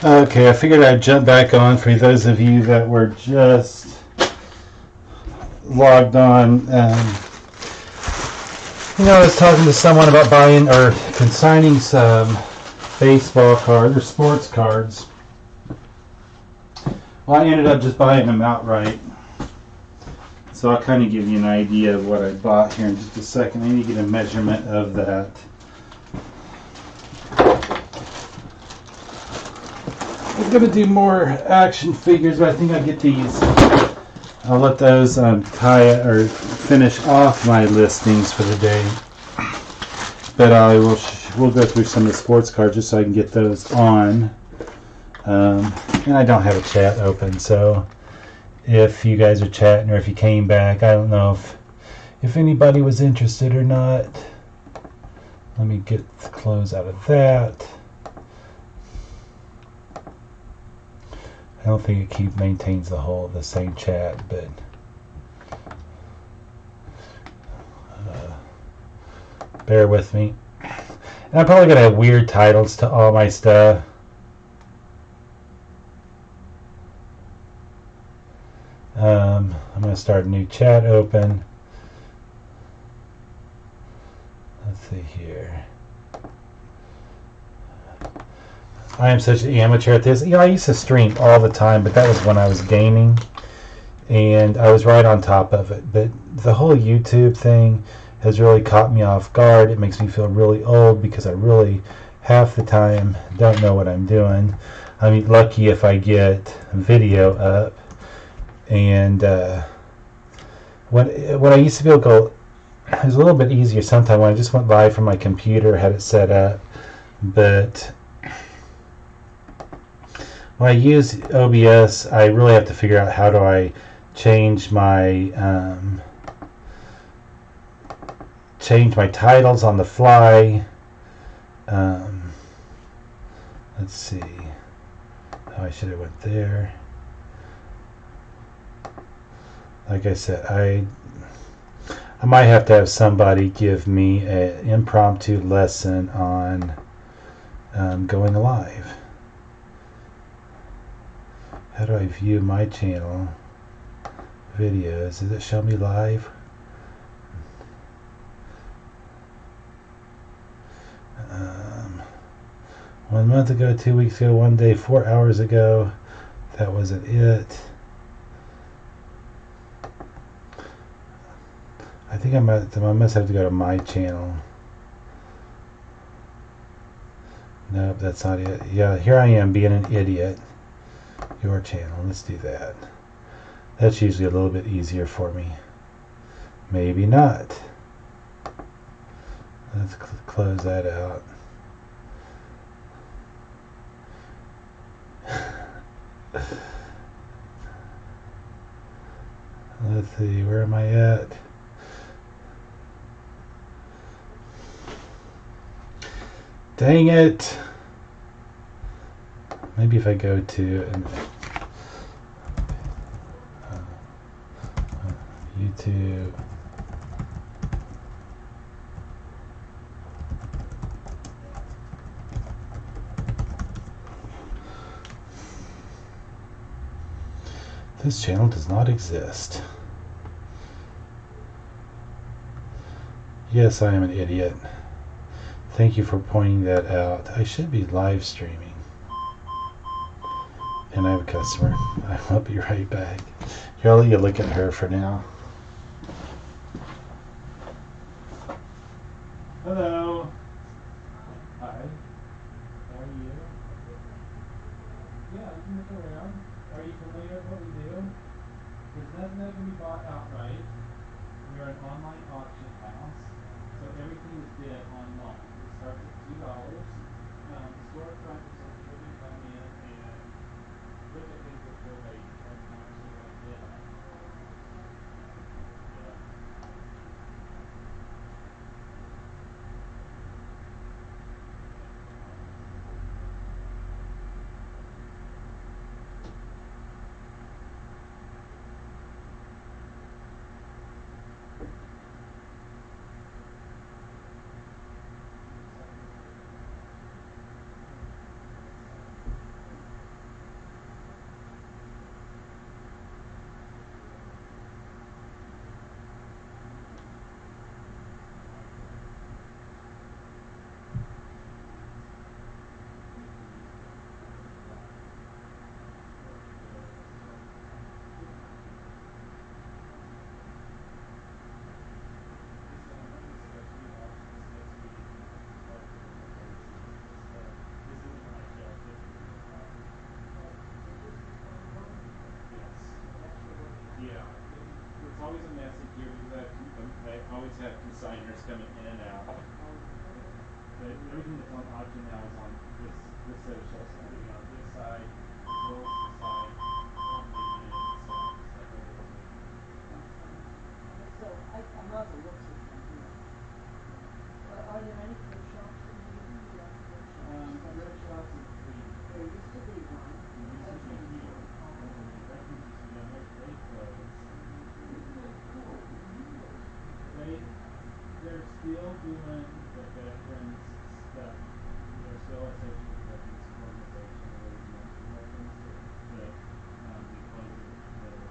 Okay, I figured I'd jump back on for those of you that were just logged on. I was talking to someone about buying or consigning some baseball cards or sports cards. Well, I ended up just buying them outright. So I'll kind of give you an idea of what I bought here in just a second. I need to get a measurement of that. I'm going to do more action figures, but I think I'll get these. I'll let those tie or finish off my listings for the day. But we'll go through some of the sports cards just so I can get those on. And I don't have a chat open, so if you guys are chatting or if you came back, I don't know if anybody was interested or not. Let me get the close out of that. I don't think it maintains the same chat, but bear with me. And I'm probably gonna have weird titles to all my stuff. I'm gonna start a new chat open. Let's see here. I am such an amateur at this. I used to stream all the time, but that was when I was gaming, and I was right on top of it. But the whole YouTube thing has really caught me off guard. It makes me feel really old because I really, half the time, don't know what I'm doing. I mean, lucky if I get video up. And when I used to be able to go, it was a little bit easier sometimes when I just went live from my computer, had it set up. But when I use OBS, I really have to figure out how do I change my titles on the fly. Let's see. Oh, I should have went there. Like I said, I might have to have somebody give me an impromptu lesson on going live. How do I view my channel videos? Does it show me live? 1 month ago, 2 weeks ago, 1 day, 4 hours ago. That wasn't it. I think I must have to go to my channel. Nope, that's not it. Yeah, here I am being an idiot. Your channel. Let's do that. That's usually a little bit easier for me. Maybe not. Let's close that out. Let's see, where am I at? Dang it! Maybe if I go to YouTube. This channel does not exist. Yes, I am an idiot. Thank you for pointing that out. I should be live streaming. And I have a customer. I'll be right back. Here, I'll let you look at her for now. Hello. Hi. How are you? Yeah, you can look around. Are you familiar with what we do? There's nothing that can be bought outright. We are an online auction house, so everything is bid online. It starts at $2. Storefront is where you come in and look at things before they actually bid on. always a mess here because I always have consigners coming in and out. But everything that's on auction now is on this set of shelves. So everything on this side, as well as the side on the unit itself. So I'm not the looks of them here. Are there any thrift shops in here? Thrift shops is free. There used to be one. There used to be here. Refuge used to be down there. They closed. They're still doing the veterans stuff. They're still associated with veterans organization or veterans, but they closed their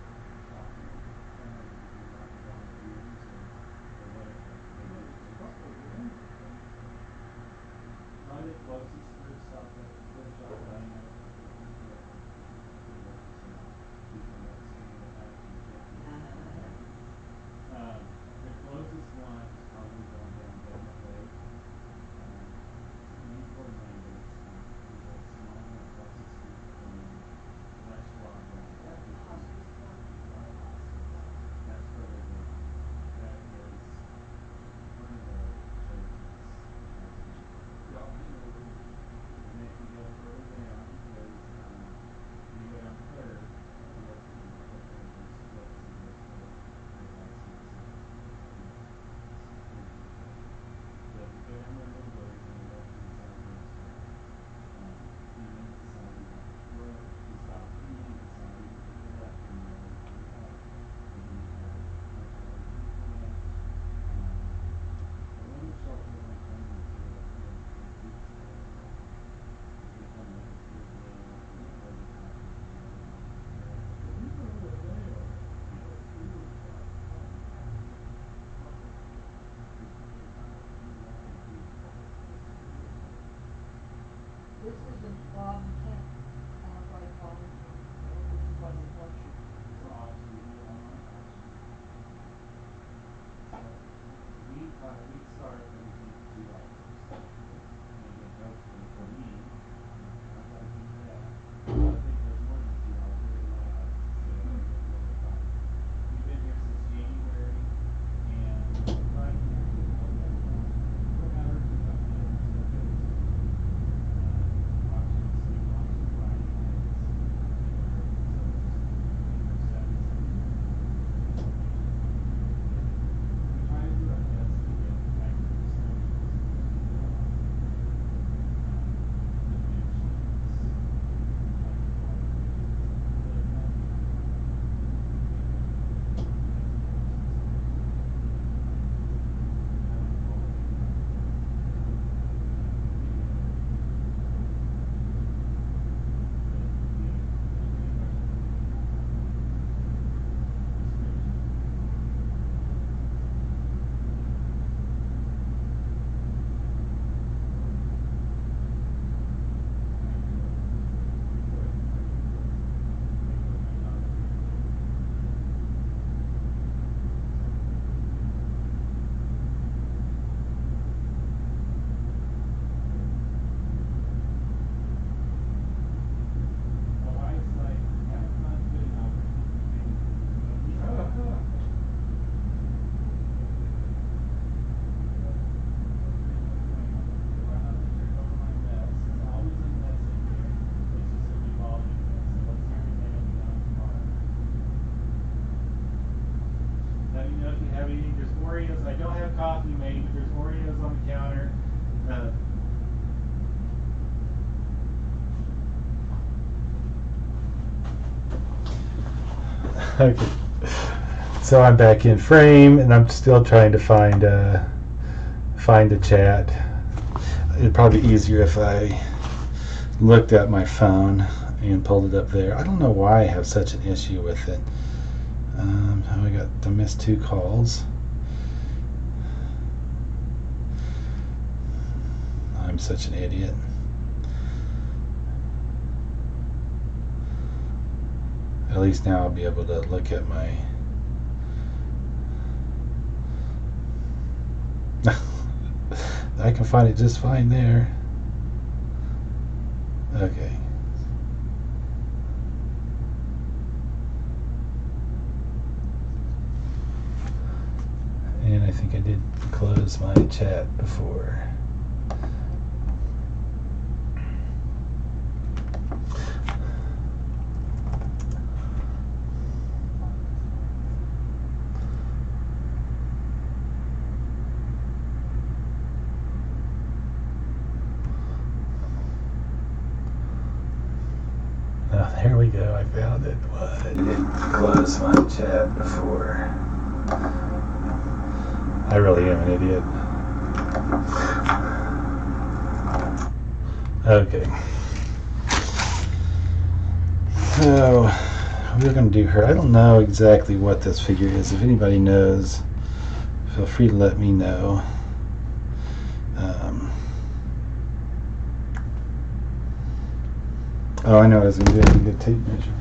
shop. Volunteers or whatever. Probably the closest thrift shop that I know. The closest one is probably going down Bedford Way. Newport Lane, but it's small one across the street from West Broadway. That's the hospice one? That's further down. That is one of the churches. And if you go further down, there's you go down Third, This isn't, you can't, write phone. This is like an auction. We start everything at $2. And then hopefully for me, I gotta keep that. I think there's more than $2. There's a lot of we've been here since January, and right now we're averaging about auctions Friday nights. We try to do our best to get back to the Let me know if you have anything. There's Oreos. I don't have coffee made, but there's Oreos on the counter. Okay. So I'm back in frame, and I'm still trying to find the chat. It'd probably be easier if I looked at my phone and pulled it up there. I don't know why I have such an issue with it. I missed 2 calls. I'm such an idiot. At least now I'll be able to look at my I can find it just fine there. Okay. close my chat before. Oh, there we go. I found it. What? I didn't close my chat before. I really am an idiot. Okay. So, we're going to do her. I don't know exactly what this figure is. If anybody knows, feel free to let me know. Oh, I know what I was going to do. I need a tape measure.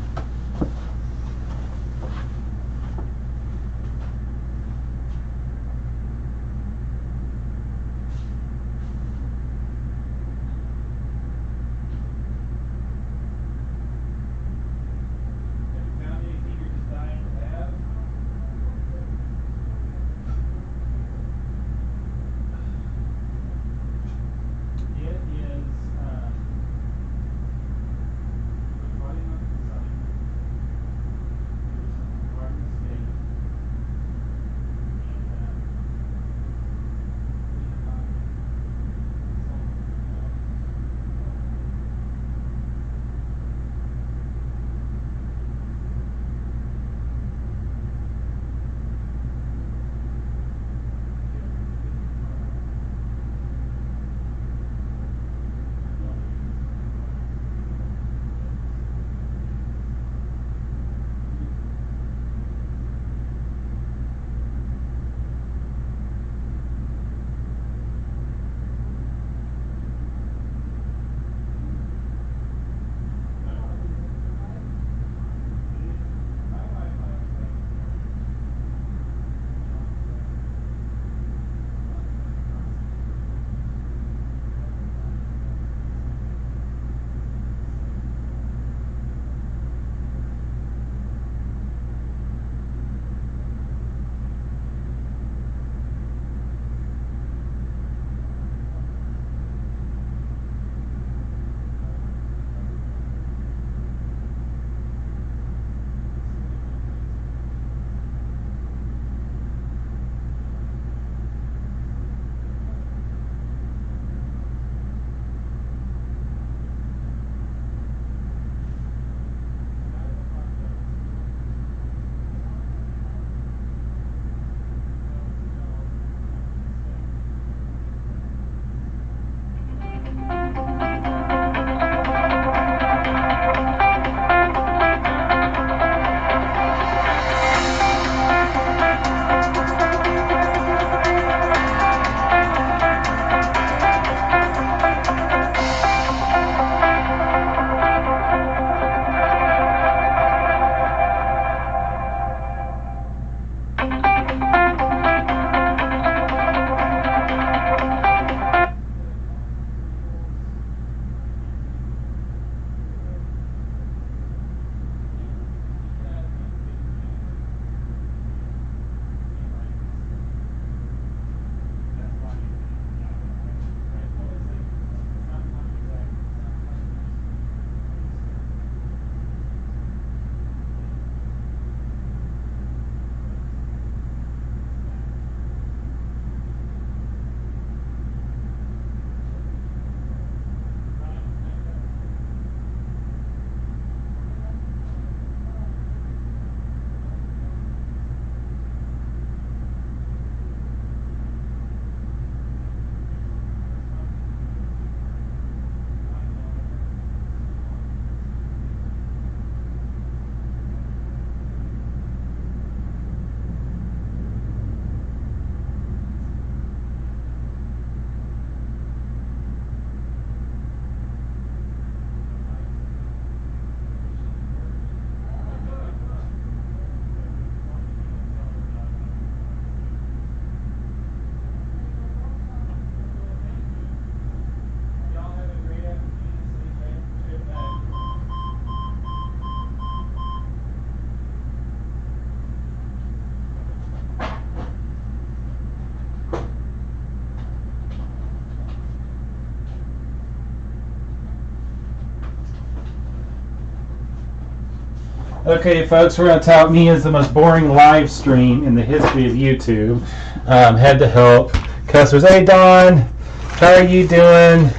Okay, folks, we're going to tout me as the most boring live stream in the history of YouTube. Had to help customers. Hey, Don, how are you doing?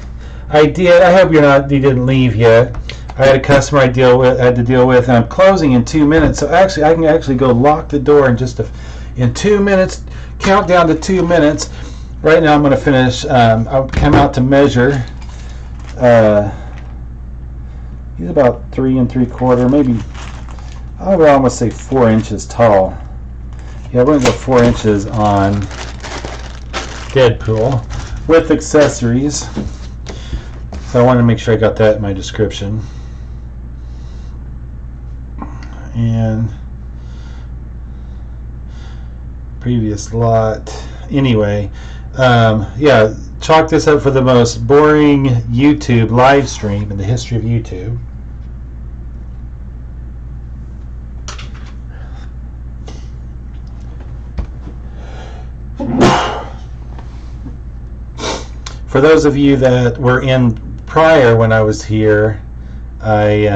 I hope you didn't leave yet. I had a customer I had to deal with, and I'm closing in 2 minutes. So actually, I can actually go lock the door in 2 minutes. Count down to 2 minutes. Right now, I'm going to finish. I'll come out to measure. He's about 3 3/4, maybe. I would almost say 4 inches tall. Yeah, we're going to go 4 inches on Deadpool with accessories. So I wanted to make sure I got that in my description. And previous lot. Anyway, yeah, chalk this up for the most boring YouTube live stream in the history of YouTube. For those of you that were in prior when I was here, I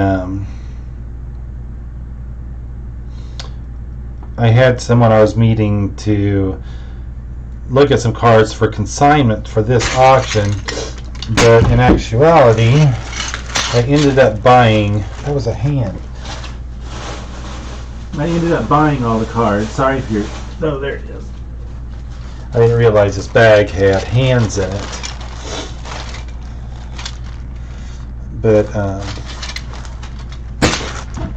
had someone I was meeting to look at some cards for consignment for this auction, but in actuality, I ended up buying. That was a hand. I ended up buying all the cards. Sorry if you're. Oh, there it is. I didn't realize this bag had hands in it. But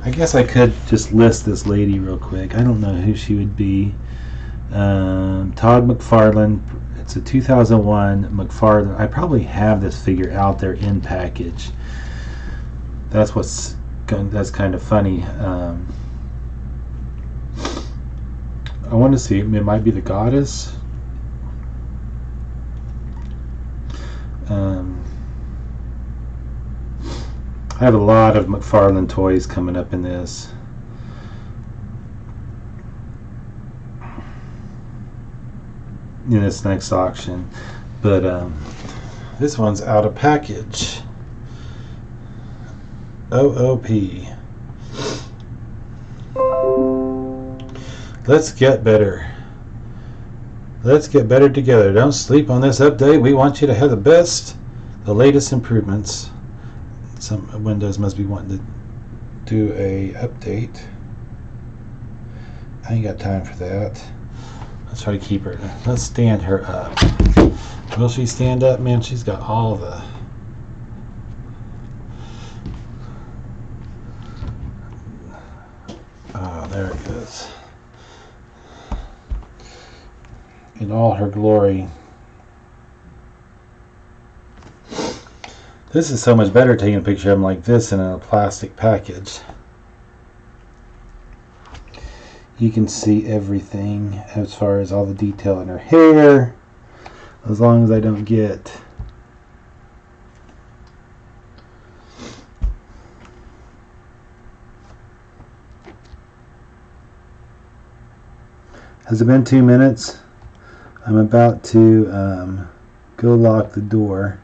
I guess I could just list this lady real quick. I don't know who she would be. Todd McFarlane. It's a 2001 McFarlane. I probably have this figure out there in package. That's kind of funny. I want to see. It might be the goddess. I have a lot of McFarlane toys coming up in this. In this next auction. But this one's out of package. OOP. Let's get better. Let's get better together. Don't sleep on this update. We want you to have the latest improvements. Some Windows must be wanting to do a update. I ain't got time for that. Let's try to keep her. Let's stand her up. Will she stand up? Man, she's got all the... Oh, there it is. In all her glory. This is so much better taking a picture of them like this in a plastic package. You can see everything as far as all the detail in her hair, as long as I don't get Has it been 2 minutes? I'm about to go lock the door.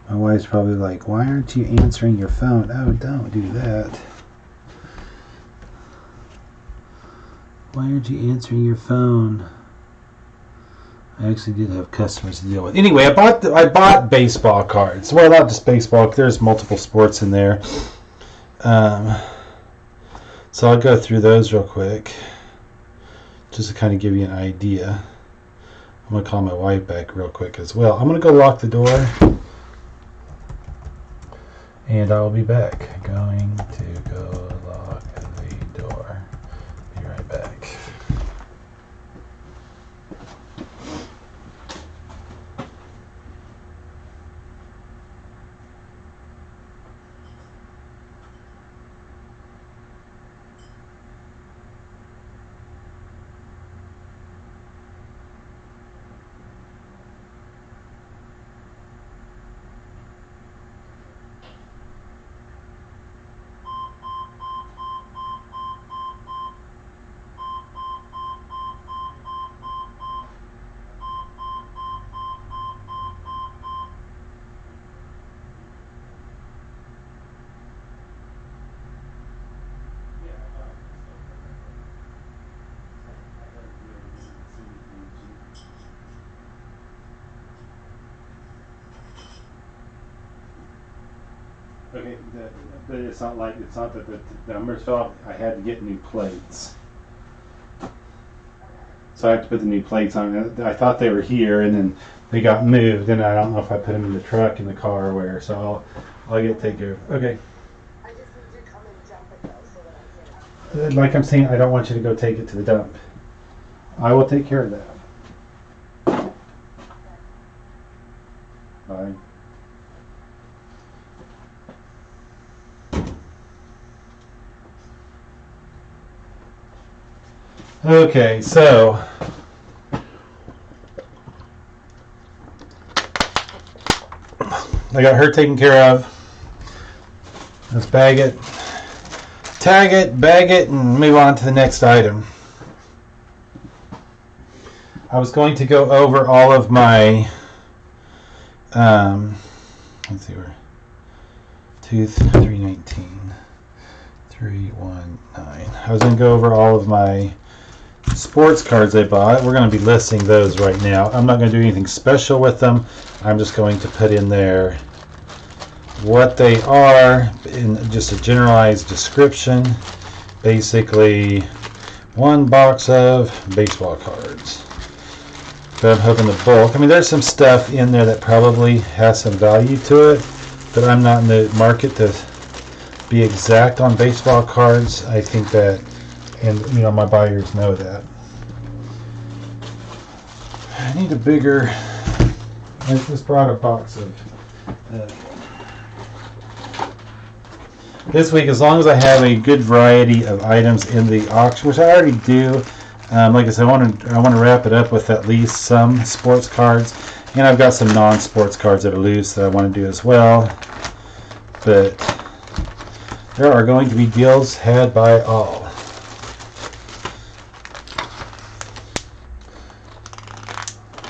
My wife's probably like, why aren't you answering your phone? Oh, don't do that. Why aren't you answering your phone? I actually did have customers to deal with. Anyway, I bought baseball cards. Well, not just baseball. There's multiple sports in there. So I'll go through those real quick, just to kind of give you an idea. I'm going to call my wife back real quick as well. I'm going to go lock the door, and I'll be back. Going to go lock the door. Be right back. Okay, but it's not that the numbers fell off. I had to get new plates. So I have to put the new plates on. I thought they were here, and then they got moved, and I don't know if I put them in the truck, in the car, or where. So I'll get taken care of. Okay. I just need you to come and jump it though, so that I can. Like I'm saying, I don't want you to go take it to the dump. I will take care of that. Bye. Okay, so I got her taken care of. Let's bag it, tag it, bag it, and move on to the next item. I was going to go over all of my, let's see where, 319, 319. I was going to go over all of my sports cards I bought. We're going to be listing those right now. I'm not going to do anything special with them. I'm just going to put in there what they are in just a generalized description. Basically, one box of baseball cards. But I'm hoping the bulk. I mean, there's some stuff in there that probably has some value to it, but I'm not in the market to be exact on baseball cards. I think that, and you know, my buyers know that. I need a bigger. I just brought a box of. This week, as long as I have a good variety of items in the auction, which I already do, like I said, I want to wrap it up with at least some sports cards, and I've got some non-sports cards that are loose that I want to do as well. But there are going to be deals had by all.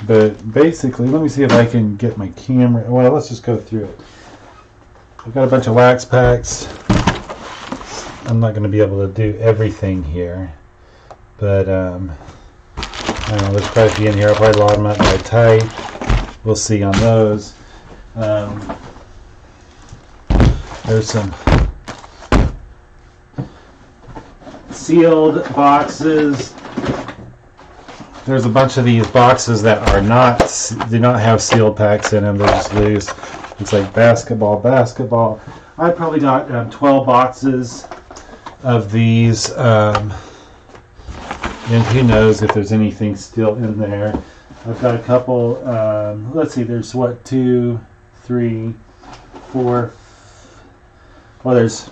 But basically, let me see if I can get my camera. Well, let's just go through it. I've got a bunch of wax packs. I'm not going to be able to do everything here, but I don't know, there's quite a few in here. I'll probably load them up by type. We'll see on those. There's some sealed boxes. There's a bunch of these boxes that are do not have sealed packs in them. They're just loose. It's like basketball. I probably got 12 boxes of these, and who knows if there's anything still in there. I've got a couple, let's see, there's what, 2, 3, 4, well, there's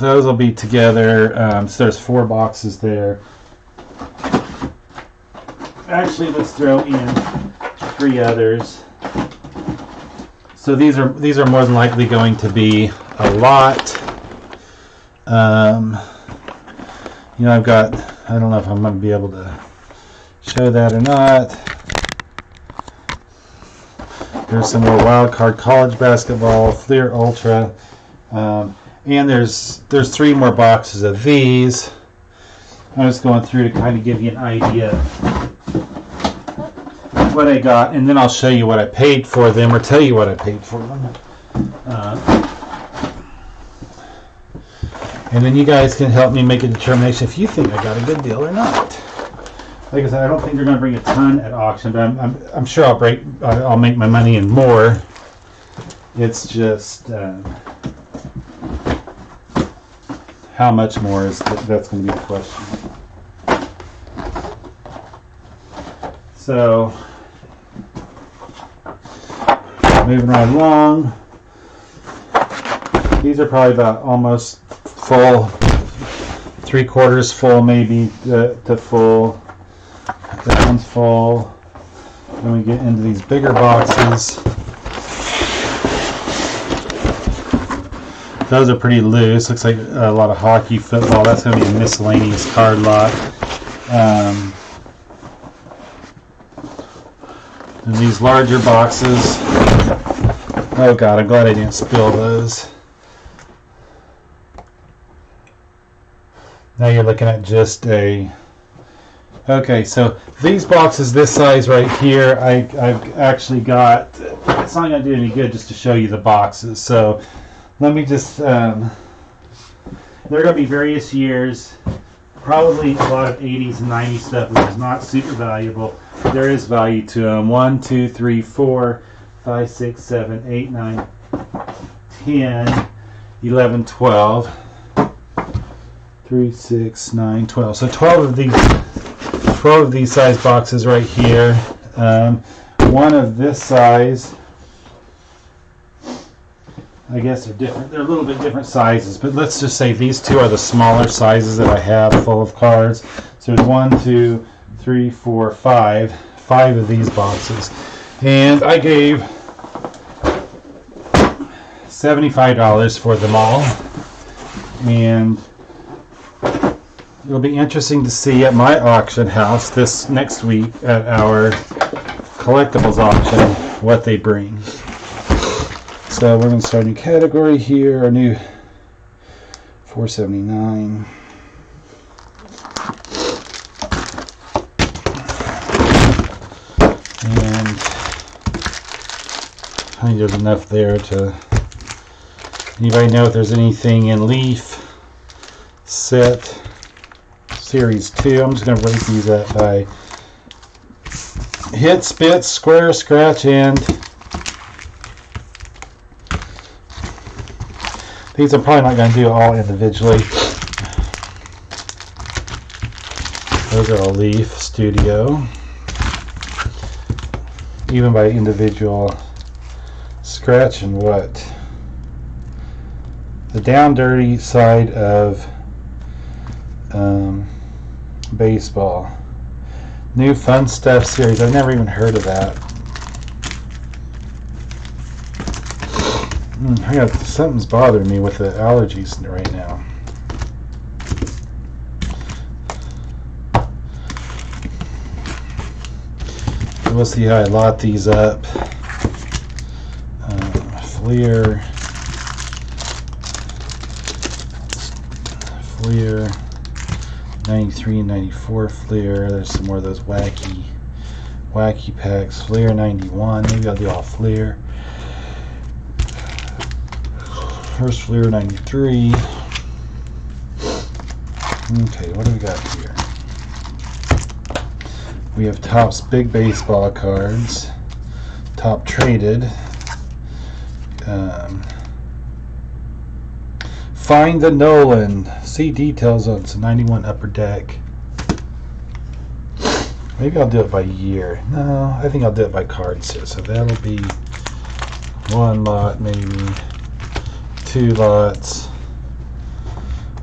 those will be together, so there's 4 boxes there. Actually, let's throw in 3 others. So these are more than likely going to be a lot. You know, I've got, I don't know if I'm going to be able to show that or not. There's some more wild card college basketball, Fleer Ultra, and there's 3 more boxes of these. I'm just going through to kind of give you an idea what I got, and then I'll show you what I paid for them, or tell you what I paid for them. And then you guys can help me make a determination if you think I got a good deal or not. Like I said, I don't think they're going to bring a ton at auction, but I'm sure I'll make my money and more. It's just how much more is that's going to be the question. So, moving right along. These are probably about almost full, 3/4 full, maybe to full. That one's full. Then we get into these bigger boxes. Those are pretty loose. Looks like a lot of hockey, football. That's going to be a miscellaneous card lot. And these larger boxes. Oh God, I'm glad I didn't spill those. Now you're looking at just a Okay, so these boxes this size right here, I've actually got, it's not going to do any good just to show you the boxes. So let me just, they're going to be various years, probably a lot of 80s and 90s stuff, which is not super valuable. There is value to them. 1, 2, 3, 4, 5, 6, 7, 8, 9, 10, 11, 12, 3, 6, 9, 12. So 12 of these size boxes right here. One of this size. I guess they're different. They're a little bit different sizes, but let's just say these two are the smaller sizes that I have full of cards. So there's 1, 2, 3, 4, 5. 5 of these boxes. And I gave $75 for them all. And it'll be interesting to see at my auction house this next week at our collectibles auction what they bring. So we're going to start a new category here, a new $4.79. And I think there's enough there to... Anybody know if there's anything in Leaf Set Series 2? I'm just going to rate these up by hit, spit, square, scratch, and... These I'm probably not going to do all individually. Those are all Leaf Studio. Even by individual scratch and what? The Down Dirty side of baseball. New Fun Stuff series. I've never even heard of that. I got something's bothering me with the allergies right now. We'll see how I lot these up. Fleer, 93 and 94 Fleer. There's some more of those wacky packs. Fleer 91. Maybe I'll do all Fleer. First Fleer 93. Okay, what do we got here? We have Topps Big Baseball cards. Top Traded. Find the Nolan. See details on some 91 Upper Deck. Maybe I'll do it by year. No, I think I'll do it by cards here. So that'll be one lot, maybe 2 lots.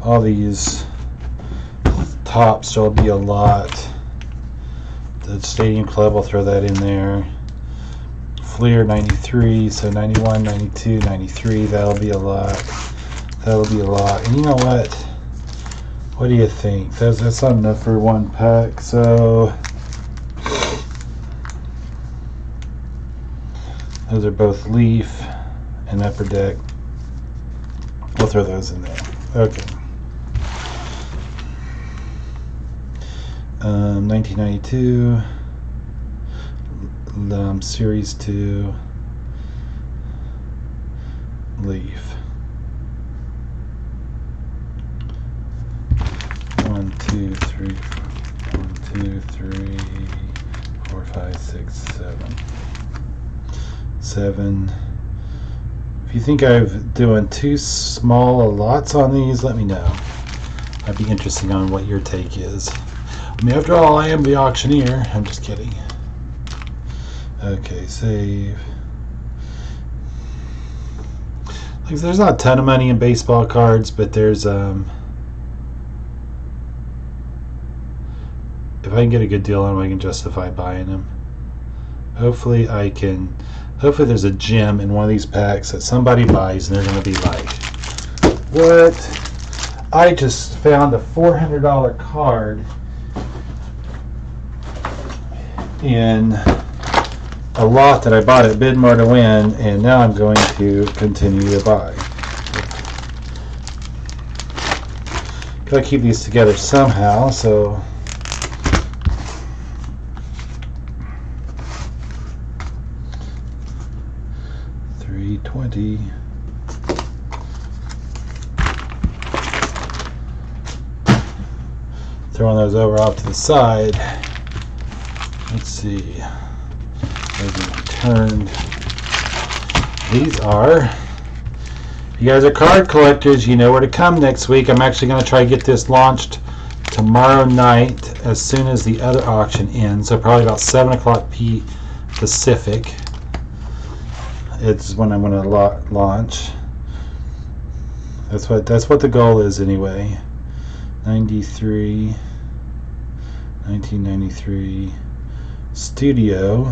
All these Topps, there'll be a lot. The Stadium Club, will throw that in there. Fleer 93, so 91, 92, 93, that'll be a lot. That'll be a lot. And you know what? What do you think? That's not enough for one pack, so those are both Leaf and Upper Deck. We'll throw those in there. Okay. 1992 Series 2 Leaf. 1, 2, 3, 1, 2, 3, 4, 5, 6, 7. 7. If you think I'm doing too small lots on these, let me know. I'd be interested on what your take is. I mean, after all, I am the auctioneer. I'm just kidding. Okay, save. Like, there's not a ton of money in baseball cards, but there's if I can get a good deal on them, I can justify buying them. Hopefully there's a gem in one of these packs that somebody buys and they're going to be like, what? I just found a $400 card in a lot that I bought at Bid More to Win, and now I'm going to continue to buy. Gotta keep these together somehow, so 20. Throwing those over off to the side. Let's see. Maybe turned. These are. If you guys are card collectors, you know where to come next week. I'm actually going to try to get this launched tomorrow night as soon as the other auction ends. So probably about 7 o'clock Pacific. It's when I'm going to launch. That's what the goal is anyway. 1993 Studio.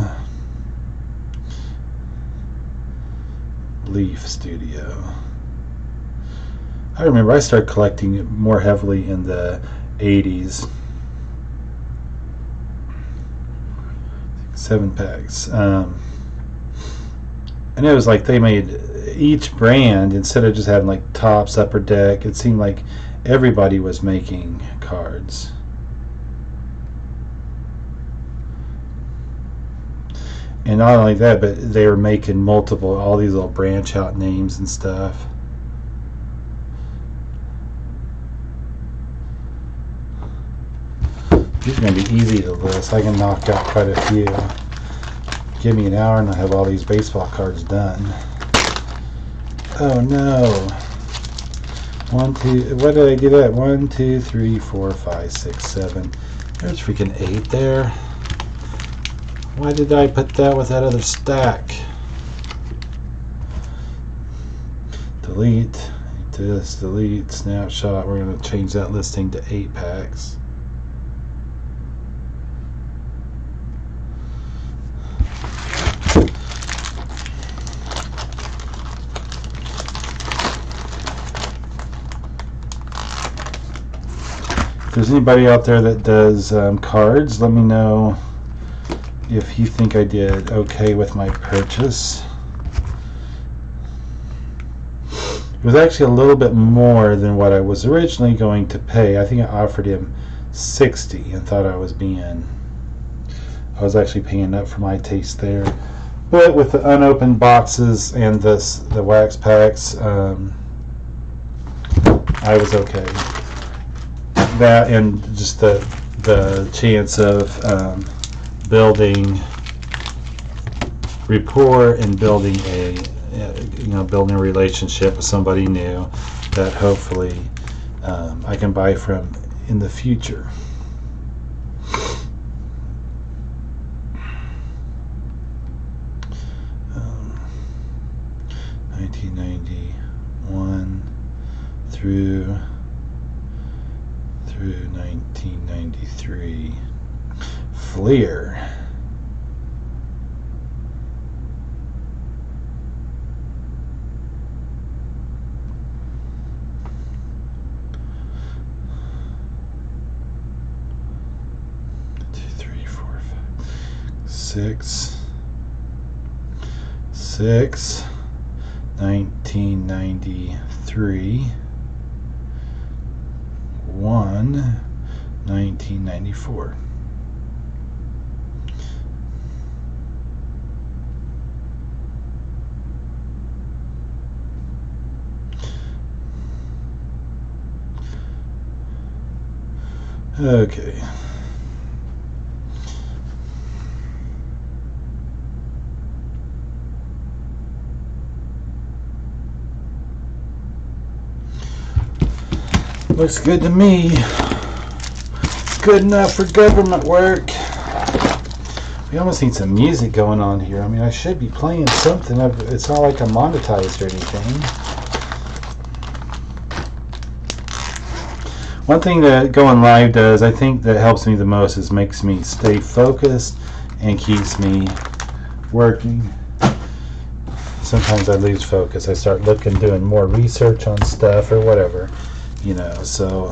Leaf Studio. I remember I started collecting it more heavily in the 80s. 7 packs. And it was like they made each brand, instead of just having like Tops, Upper Deck, it seemed like everybody was making cards. And not only that, but they were making multiple, all these little branch out names and stuff. These are going to be easy to list. I can knock out quite a few. Give me an hour and I'll have all these baseball cards done. Oh no. 1, 2, what did I get at? 1, 2, 3, 4, 5, 6, 7. There's freaking 8 there. Why did I put that with that other stack? Delete. This, delete, snapshot. We're going to change that listing to 8 packs. If there's anybody out there that does cards, let me know if you think I did okay with my purchase. It was actually a little bit more than what I was originally going to pay. I think I offered him $60 and thought I was actually paying up for my taste there. But with the unopened boxes and the wax packs, I was okay. That and just the chance of building rapport and building building a relationship with somebody new that hopefully I can buy from in the future. Um, 1991 through 1993. Fleer. Six, 1993, 1, 1994. Okay. Looks good to me. Good enough for government work. We almost need some music going on here. I mean, I should be playing something. It's not like I'm monetized or anything. One thing that going live does, I think that helps me the most, is makes me stay focused and keeps me working. Sometimes I lose focus. I start doing more research on stuff or whatever. So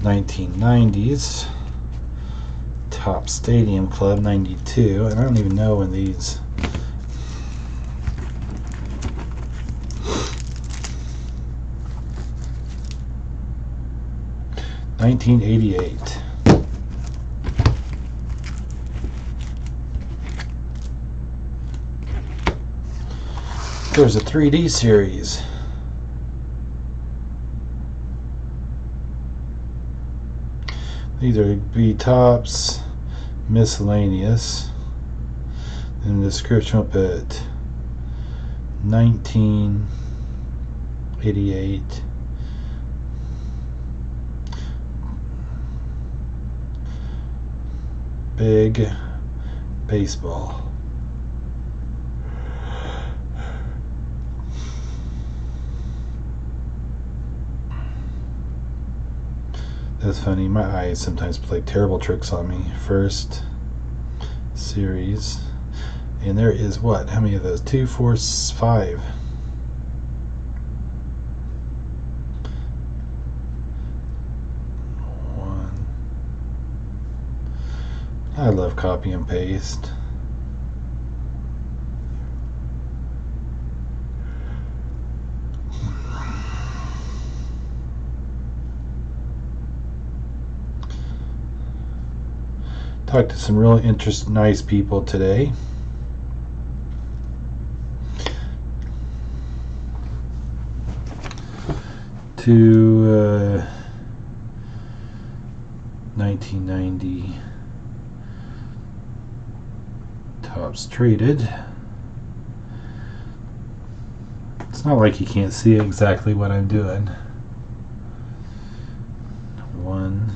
1990s Top Stadium Club 92, and I don't even know when these. $1988. there's a 3D series. These are B tops, miscellaneous. In the description, I'll put 1988. Big baseball. That's funny. My eyes sometimes play terrible tricks on me. First series. And there is what? How many of those? 2, 4, 5. One. I love copy and paste. Talked to some really nice people today. To 1990 tops traded. It's not like you can't see exactly what I'm doing. One.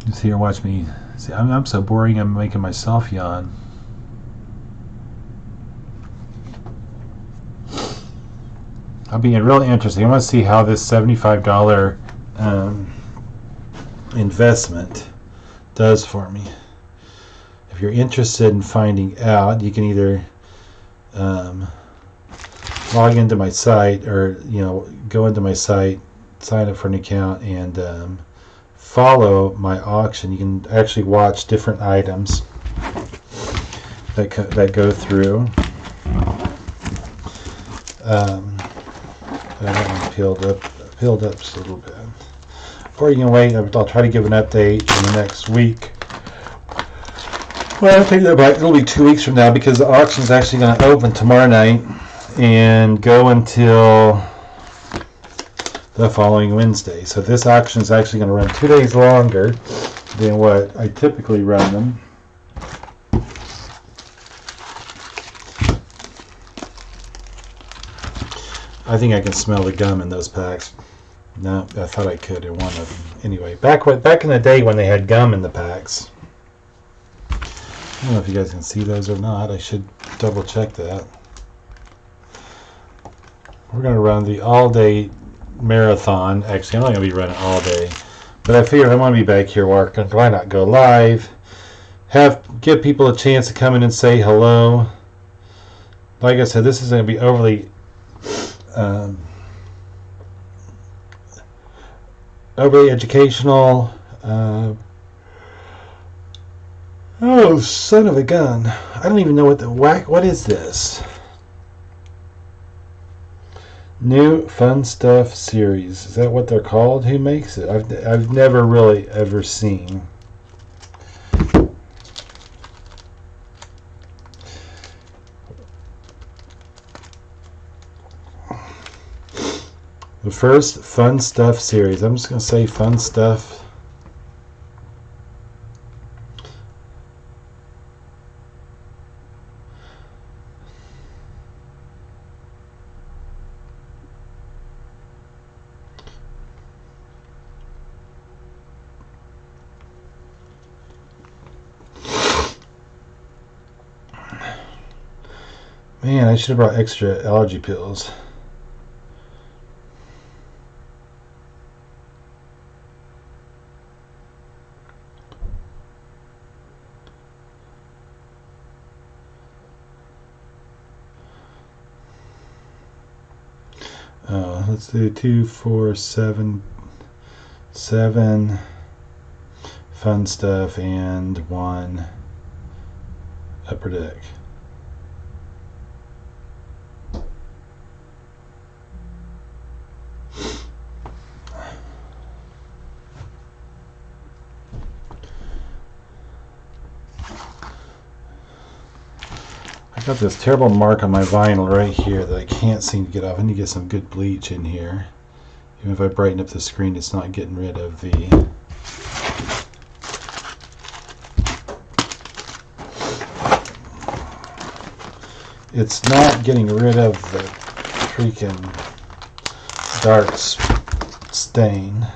Just here, watch me. See, I'm so boring. I'm making myself yawn. I'll be really interesting. I want to see how this $75 investment does for me. If you're interested in finding out, you can either log into my site, or go into my site, sign up for an account, and follow my auction. You can actually watch different items that go through. I got one peeled up just a little bit. Or you can wait. I'll try to give an update in the next week. Well, I think it'll be 2 weeks from now, because the auction is actually going to open tomorrow night and go until the following Wednesday. So this auction is actually going to run 2 days longer than what I typically run them. I think I can smell the gum in those packs. No, I thought I could in one of them. Anyway, back in the day when they had gum in the packs. I don't know if you guys can see those or not. I should double check that. We're going to run the all-day marathon. Actually, I'm not going to be running all day, but I figured I want to be back here working. Why not go live? Give people a chance to come in and say hello. Like I said, this is going to be overly educational. Oh, son of a gun! I don't even know what is this? New Fun Stuff series. Is that what they're called? Who makes it? I've never really ever seen. The first Fun Stuff series. I'm just going to say Fun Stuff. Man, I should have brought extra allergy pills. Let's do 2, 4, 7, 7 Fun Stuff and 1 Upper Deck. Got this terrible mark on my vinyl right here that I can't seem to get off. I need to get some good bleach in here. Even if I brighten up the screen, it's not getting rid of the... It's not getting rid of the freaking dark stain.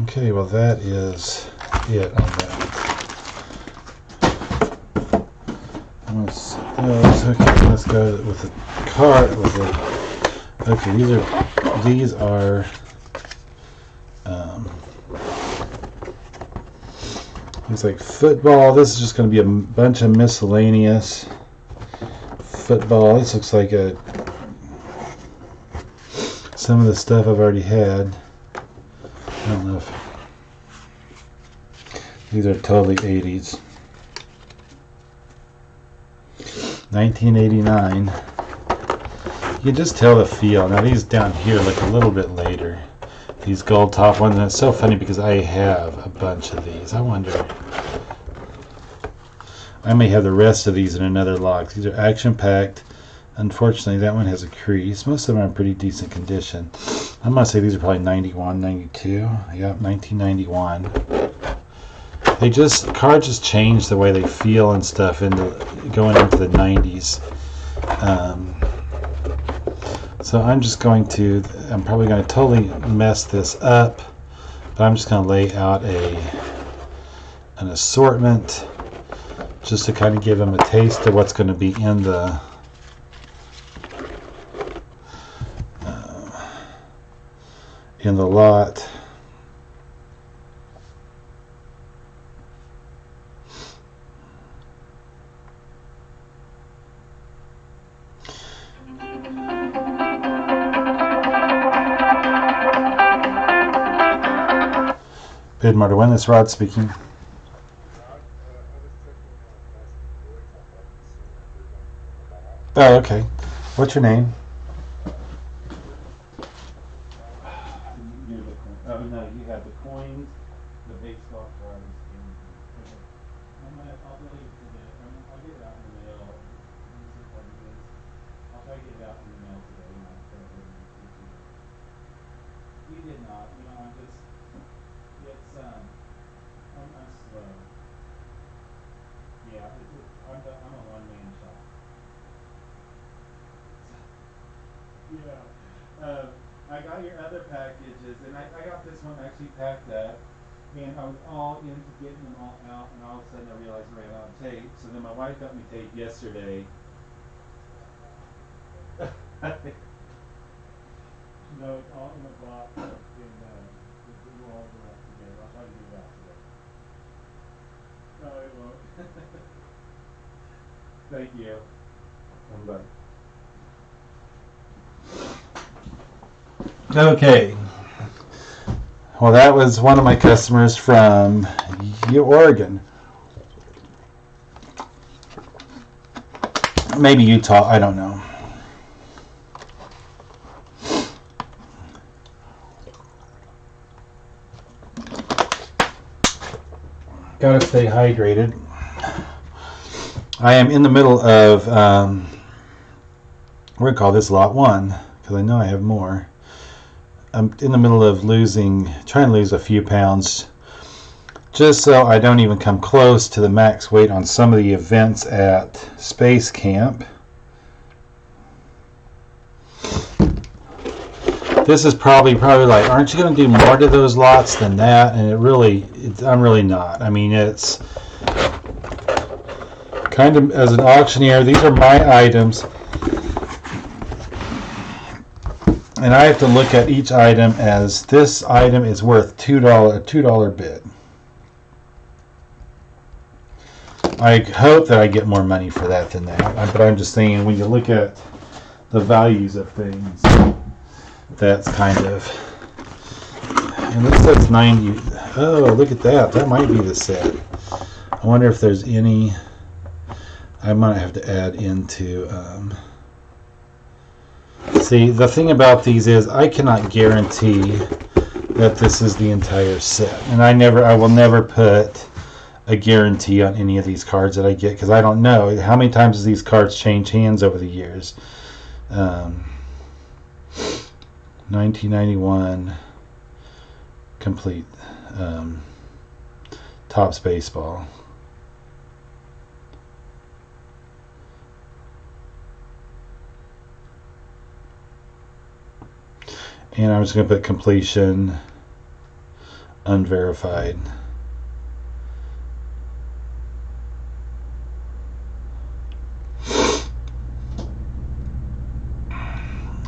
Okay, well that is it on that. I'm gonna set those. Okay, let's go with the cart. Okay, these are it's like football. This is just going to be a bunch of miscellaneous football. This looks like some of the stuff I've already had. I don't know if these are totally 80s. 1989. You can just tell the feel. Now these down here look a little bit later. These gold top ones, and it's so funny because I have a bunch of these. I wonder, I may have the rest of these in another lot. These are action packed. Unfortunately, that one has a crease. Most of them are in pretty decent condition. I'm going to say these are probably 91, 92. Yep, 1991. Cards just changed the way they feel and stuff going into the 90s. So I'm probably going to totally mess this up, but I'm just going to lay out an assortment just to kind of give them a taste of what's going to be in the lot. Good morning, when this Rod speaking. Oh, okay. What's your name? Oh, no, you have the coins, the baseball cards, and I'll get it out in the mail. I'll try to get it out in the mail today. You did not. I'm slow. Yeah, I'm a one-man shop. Yeah. I got your other packages, and I got this one actually packed up, and I was all into getting them all out, and all of a sudden I realized I ran out of tape. So then my wife got me tape yesterday. No, it's all in a box, and we'll all go out together. I'll try to do that today. No, it won't. Thank you. Bye. Okay. Well, that was one of my customers from Oregon. Maybe Utah, I don't know. Gotta stay hydrated. I am in the middle of, we're going to call this lot 1, because I know I have more. I'm in the middle of trying to lose a few pounds, just so I don't even come close to the max weight on some of the events at Space Camp. This is probably like, aren't you going to do more to those lots than that? And I'm really not. I mean, it's kind of, as an auctioneer, these are my items, and I have to look at each item as this item is worth a $2 bid. I hope that I get more money for that than that, but I'm just saying, when you look at the values of things, that's kind of, and this says 90. Oh, look at that. That might be the set. I wonder if there's any. I might have to add into. See, the thing about these is I cannot guarantee that this is the entire set. And I will never put a guarantee on any of these cards that I get, because I don't know how many times does these cards change hands over the years. 1991 complete Topps baseball. And I'm just going to put completion unverified.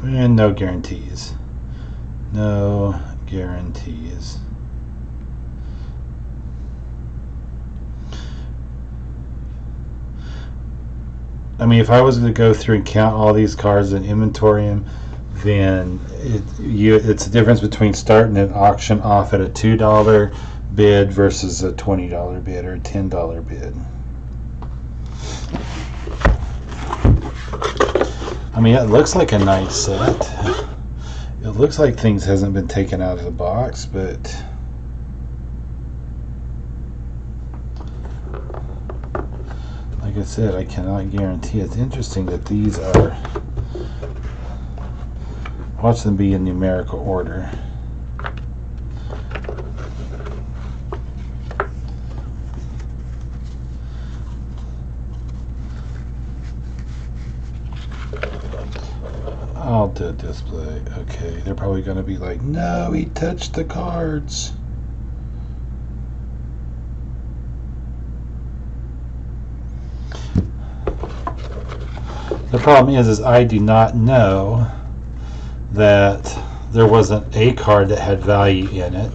And no guarantees. No guarantees. I mean, if I was going to go through and count all these cards and inventory them, then it's the difference between starting an auction off at a $2 bid versus a $20 bid or a $10 bid. I mean, it looks like a nice set. It looks like things hasn't been taken out of the box, but like I said, I cannot guarantee. It's interesting that these are, watch them be in numerical order. I'll do a display. Okay, they're probably going to be like, no, he touched the cards. The problem is I do not know that there wasn't a card that had value in it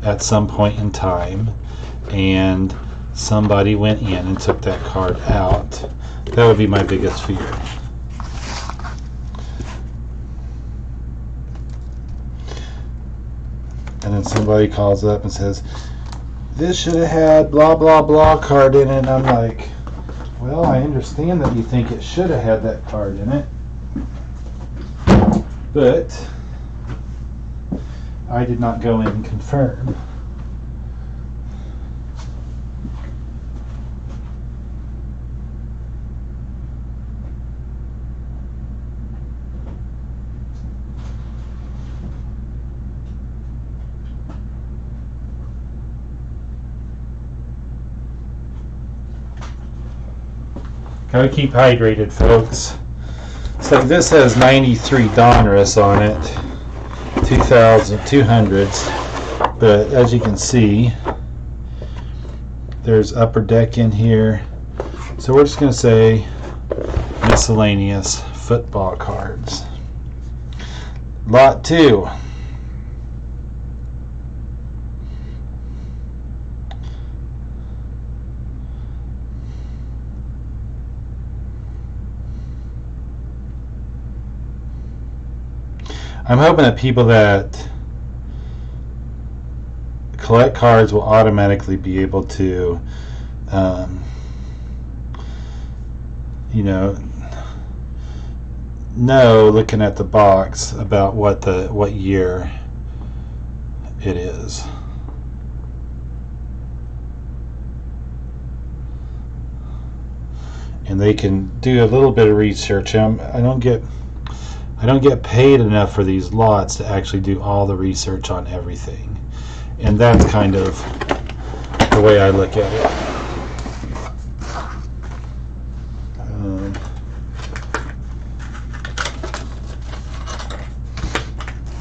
at some point in time, and somebody went in and took that card out. That would be my biggest fear. And then somebody calls up and says, this should have had blah blah blah card in it, and I'm like, well, I understand that you think it should have had that card in it, but I did not go in and confirm. Gotta keep hydrated, folks. So this has 93 Donruss on it, 2,200s, but as you can see, there's Upper Deck in here. So we're just gonna say miscellaneous football cards. Lot 2. I'm hoping that people that collect cards will automatically be able to, know looking at the box about what year it is. And they can do a little bit of research. I don't get paid enough for these lots to actually do all the research on everything. And that's kind of the way I look at it.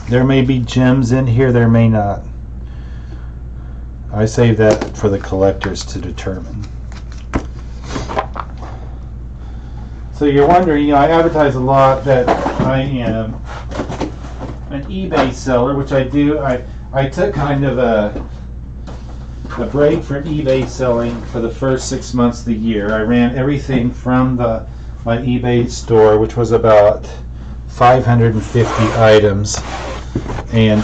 There may be gems in here, there may not. I save that for the collectors to determine. So you're wondering, I advertise a lot that I am an eBay seller, which I do. I took kind of a break from eBay selling for the first 6 months of the year. I ran everything from my eBay store, which was about 550 items, and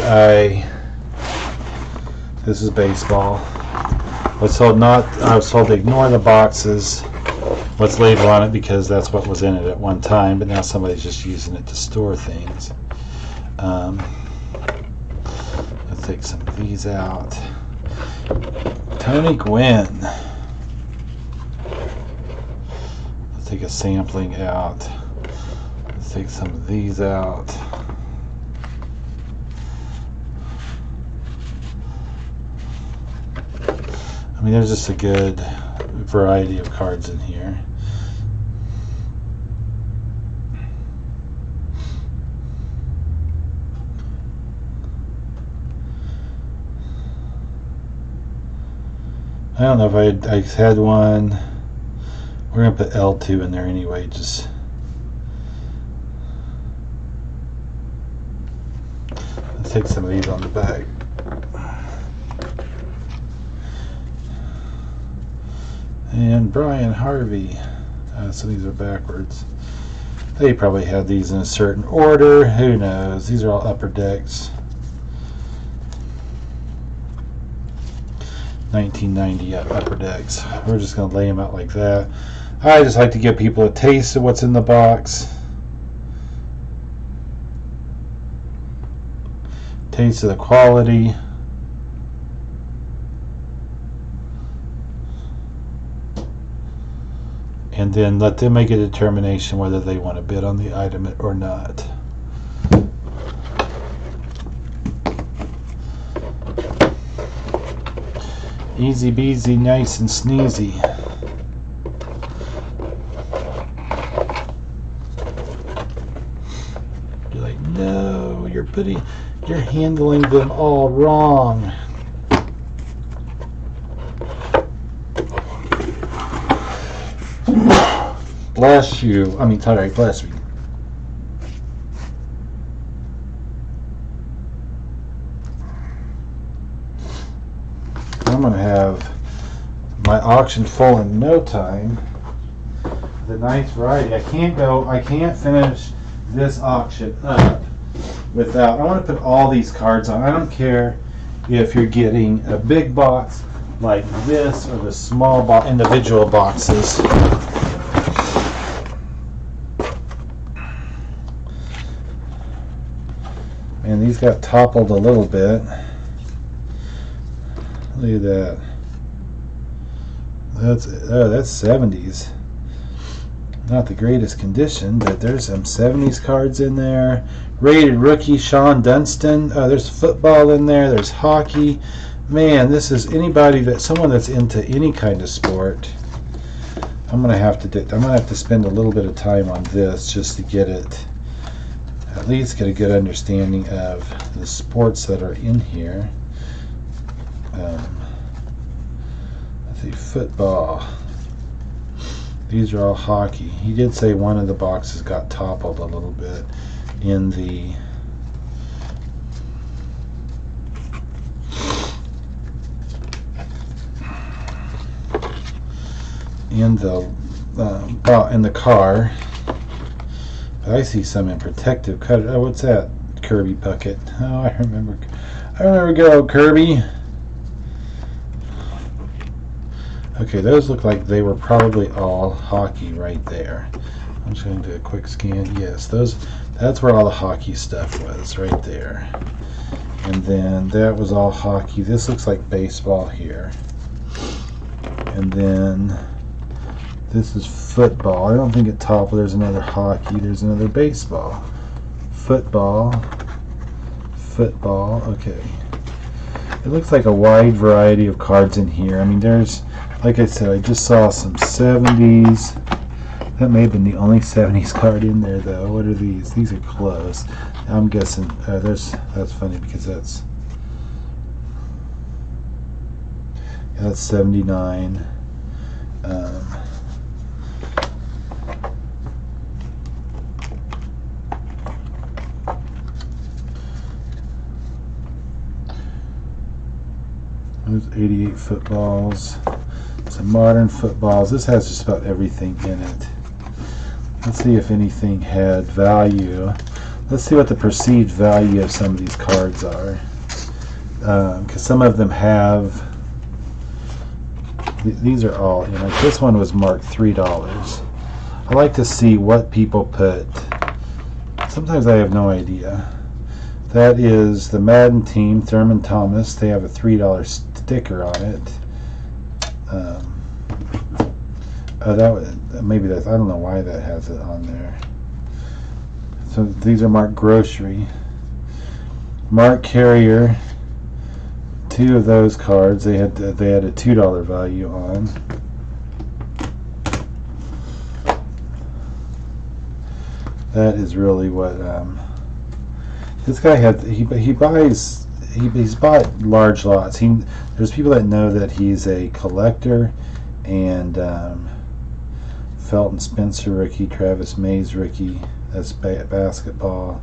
this is baseball. I was told to ignore the boxes, what's labeled on it, because that's what was in it at one time, but now somebody's just using it to store things. Let's Let's take some of these out. Tony Gwynn. Let's take a sampling out. Let's take some of these out. I mean, there's just a good variety of cards in here. I don't know if I had one. We're going to put L2 in there anyway. Just let's take some of these on the back. And Brian Harvey. So these are backwards. They probably had these in a certain order. Who knows? These are all upper decks. 1990 upper decks. We're just going to lay them out like that. I just like to give people a taste of what's in the box. Taste of the quality. And then let them make a determination whether they want to bid on the item or not. Easy beasy, nice and sneezy. You're like, no, you're handling them all wrong. Bless you. I mean, sorry, bless me. I'm going to have my auction full in no time. The nice variety. I can't finish this auction up without, I want to put all these cards on. I don't care if you're getting a big box like this or the small individual boxes. And these got toppled a little bit. Look at that. That's 70s. Not the greatest condition, but there's some 70s cards in there. Rated rookie Sean Dunston. There's football in there. There's hockey. Man, this is someone that's into any kind of sport. I'm gonna have to spend a little bit of time on this just to get it. At least get a good understanding of the sports that are in here. Let's see, football. These are all hockey. He did say one of the boxes got toppled a little bit in the in the car. I see some in protective cut. Oh, what's that? Kirby Puckett. Oh, I remember good old Kirby. Okay, those look like they were probably all hockey right there. I'm just going to do a quick scan. Yes, that's where all the hockey stuff was, right there. And then that was all hockey. This looks like baseball here. And then this is football. I don't think it toppled. There's another hockey. There's another baseball. Football. Okay. It looks like a wide variety of cards in here. I mean, there's, like I said, I just saw some 70s. That may have been the only 70s card in there, though. What are these? These are close. I'm guessing that's funny because that's 79. There's 88 footballs. Some modern footballs. This has just about everything in it. Let's see if anything had value. Let's see what the perceived value of some of these cards are. Because some of them have. These are all, like this one was marked $3. I like to see what people put. Sometimes I have no idea. That is the Madden team, Thurman Thomas. They have a $3 sticker on it. That was, maybe that's, I don't know why that has it on there. So these are marked grocery. Mark Carrier, 2 of those cards. They had a $2 value on. That is really what this guy had. He's bought large lots. There's people that know that he's a collector, and Felton Spencer rookie, Travis Mays rookie. That's basketball.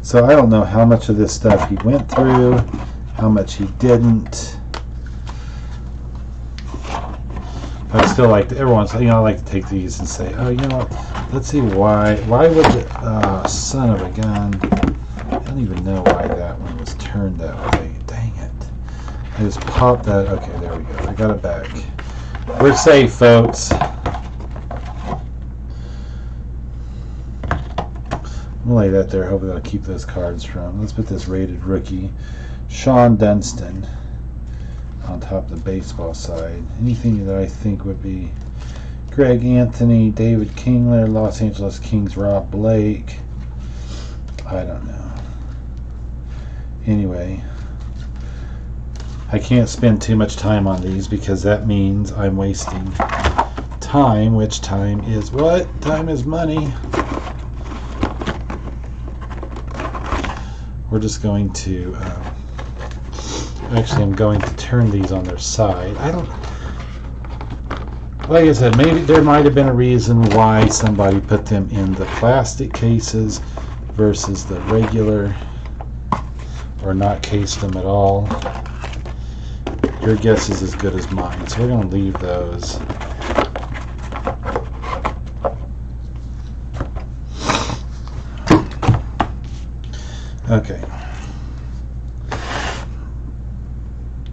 So I don't know how much of this stuff he went through, how much he didn't. I still like to, every once, I like to take these and say, oh, you know what? Let's see why would the son of a gun? I don't even know why that one was turned that way. Dang it! I just popped that. Okay, there we go. I got it back. We're safe, folks. I'm gonna lay that there. Hopefully, that'll keep those cards from. Let's put this rated rookie, Sean Dunston, on top of the baseball side. Anything that I think would be Greg Anthony, David Kingler, Los Angeles Kings, Rob Blake. I don't know. Anyway, I can't spend too much time on these because that means I'm wasting time, which time is what? Time is money. We're just going to actually, I'm going to turn these on their side. Like I said, maybe there might have been a reason why somebody put them in the plastic cases versus the regular, or not cased them at all. Your guess is as good as mine, so we're going to leave those. Okay.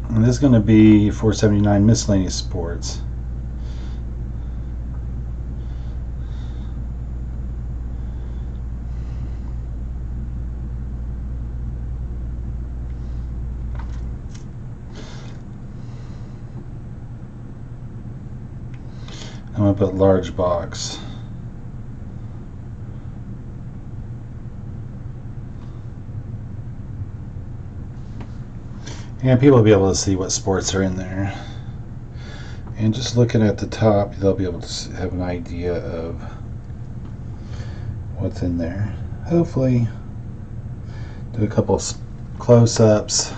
And this is going to be $4.79 miscellaneous sports. I'm going to put large box. And people will be able to see what sports are in there. And just looking at the top, they'll be able to have an idea of what's in there. Hopefully, do a couple close-ups.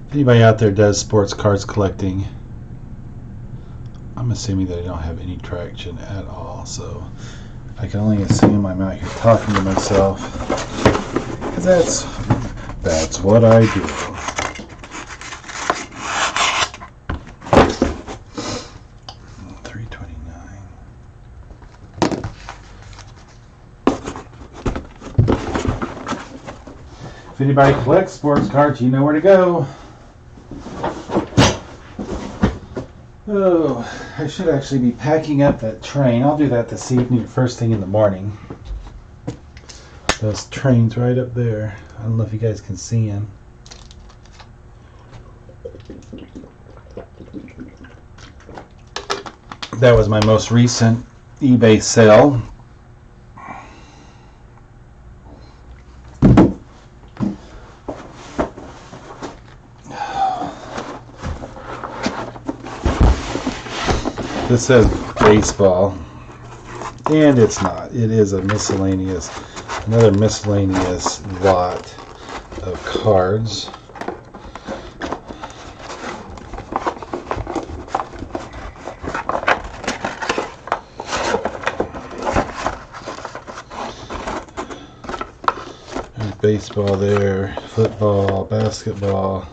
If anybody out there does sports cards collecting, I'm assuming that I don't have any traction at all, so I can only assume I'm out here talking to myself, because that's what I do. $3.29. If anybody collects sports cards, you know where to go. Oh, I should actually be packing up that train. I'll do that this evening, first thing in the morning. Those trains right up there. I don't know if you guys can see them. That was my most recent eBay sale. This says baseball, and it's not. It is another miscellaneous lot of cards. There's baseball there, football, basketball.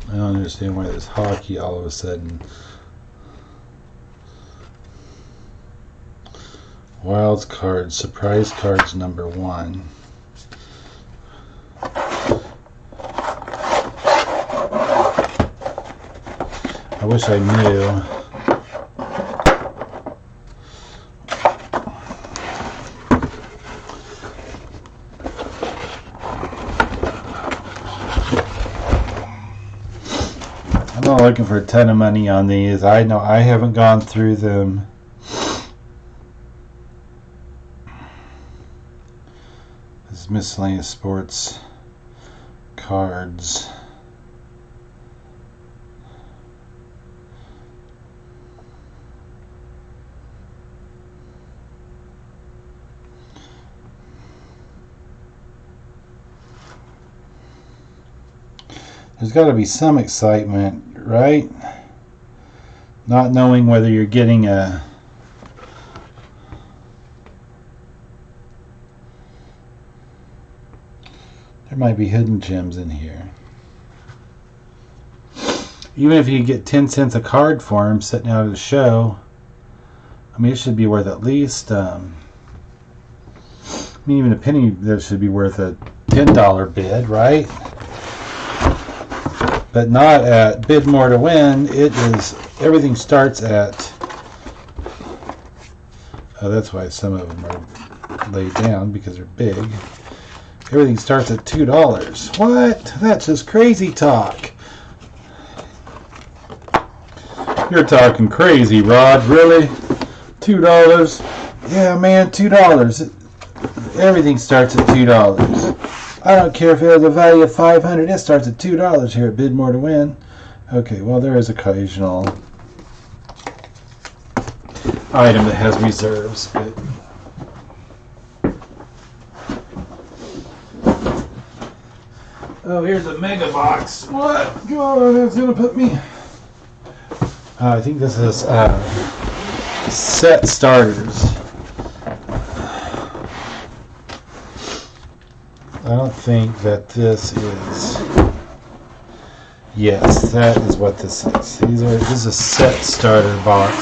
I don't understand why there's hockey all of a sudden. Wilds cards, surprise cards number 1. I wish I knew. I'm not looking for a ton of money on these. I know I haven't gone through them. This is miscellaneous sports cards. There's got to be some excitement, right? Not knowing whether you're getting a there might be hidden gems in here. Even if you get 10 cents a card for them sitting out at a show, I mean, it should be worth at least I mean, even a penny there should be worth a $10 bid, right? But not at bid more to win. It is, everything starts at, oh, that's why some of them are laid down, because they're big. Everything starts at $2. What? That's just crazy talk. You're talking crazy, Rod. Really? $2? Yeah, man, $2. Everything starts at $2. I don't care if it has a value of $500. It starts at $2 here at Bid More to Win. Okay, well, there is occasional item that has reserves, but oh, here's a mega box. What? God, that's gonna put me. I think this is set starters. I don't think that this is. Yes, that is what this is. This is a set starter box.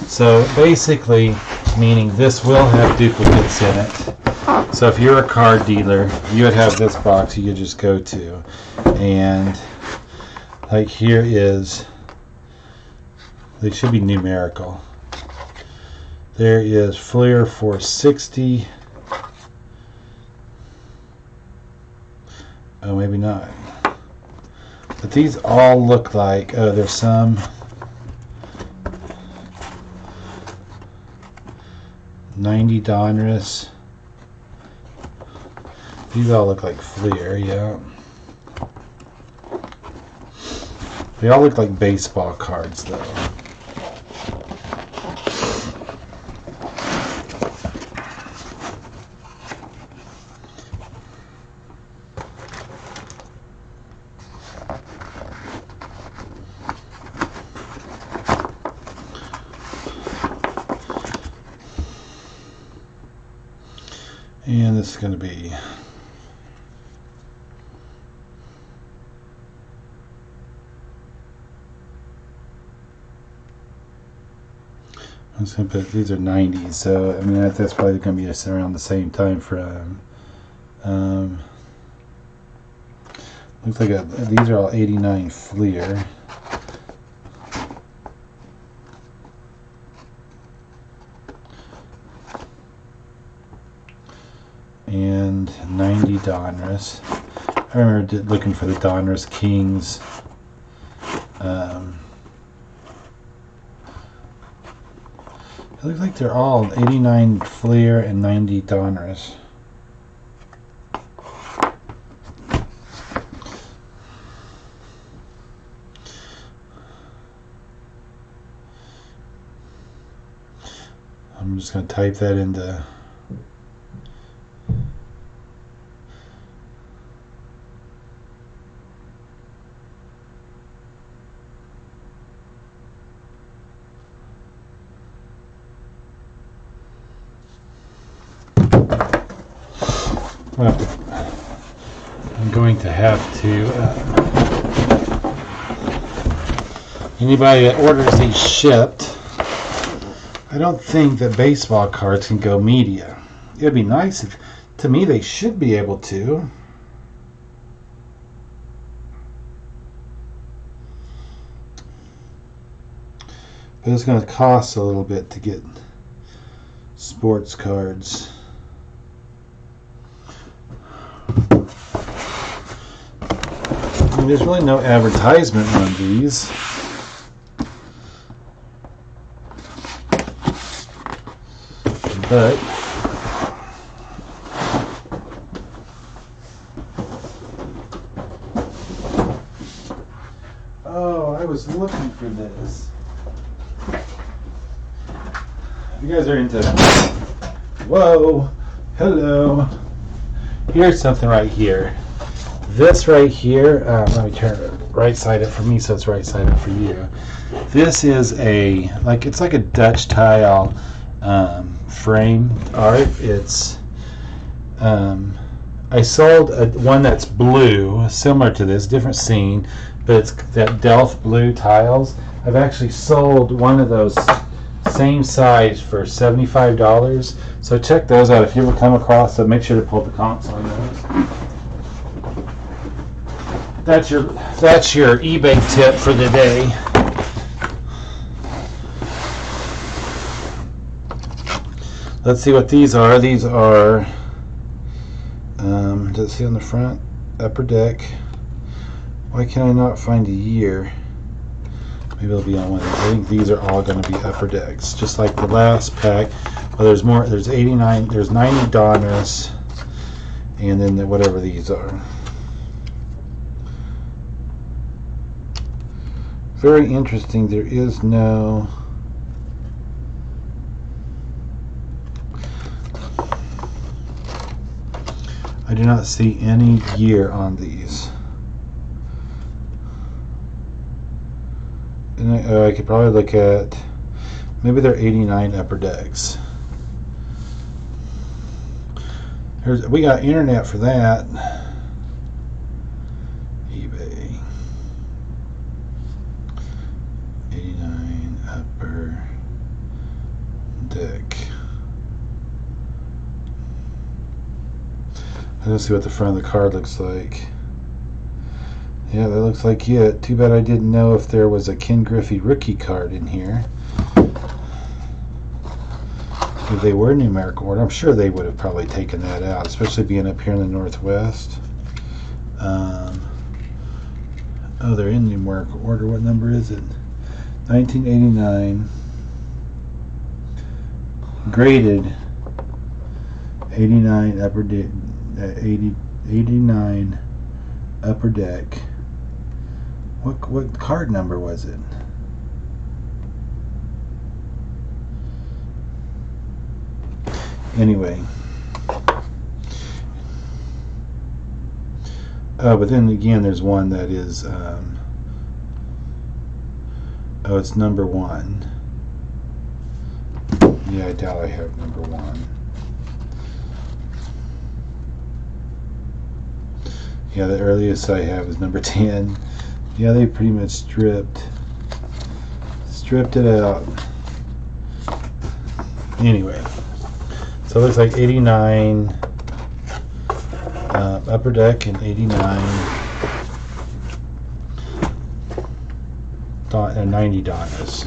So basically, meaning this will have duplicates in it. So if you're a card dealer, you would have this box you could just go to. And like here is, they should be numerical. There is Flair 460. Oh, maybe not. But these all look like, oh, there's some 90 Donruss. These all look like Fleer, yeah. They all look like baseball cards, though. And this is going to be I'm just going to put, these are 90s, so I mean that's probably going to be around the same time frame. Looks like these are all 89 Fleer. And 90 Donruss. I remember looking for the Donruss Kings. It looks like they're all 89 Fleer and 90 Donruss. I'm just going to type that into I'm going to have to anybody that orders these shipped, I don't think that baseball cards can go media. It'd be nice if, to me, they should be able to. But it's going to cost a little bit to get sports cards. I mean, there's really no advertisement on these. But oh, I was looking for this. You guys are into that. Whoa, hello. Here's something right here. This right here, let me turn it right side up for me so it's right side up for you. This is it's like a Dutch tile frame art. It's I sold one that's blue, similar to this, different scene, but it's that Delft blue tiles. I've actually sold one of those same size for $75. So check those out if you ever come across them. Make sure to pull the comps on those. That's your eBay tip for the day. Let's see what these are. These are, does it say on the front? Upper Deck. Why can I not find a year? Maybe it'll be on one of these. I think these are all going to be Upper Decks, just like the last pack. Well, there's more. There's 89. There's 90 Donnas, and then whatever these are. Very interesting. There is no. I do not see any year on these. And I could probably look at, maybe they're 89 Upper Decks. We got internet for that. eBay. 89 Upper Deck. Let's see what the front of the card looks like. Yeah, that looks like it. Too bad I didn't know if there was a Ken Griffey rookie card in here. If they were numerical order, I'm sure they would have probably taken that out, especially being up here in the Northwest. Oh, they're in numerical order. What number is it? 1989. Graded 89 Upper Deck. 89 Upper Deck. What card number was it? Anyway. But then again, there's one that is. It's number 1. Yeah, I doubt I have number 1. Yeah, the earliest I have is number 10. Yeah, they pretty much stripped it out. Anyway, so it looks like 89 Upper Deck and 89 90 Donnas.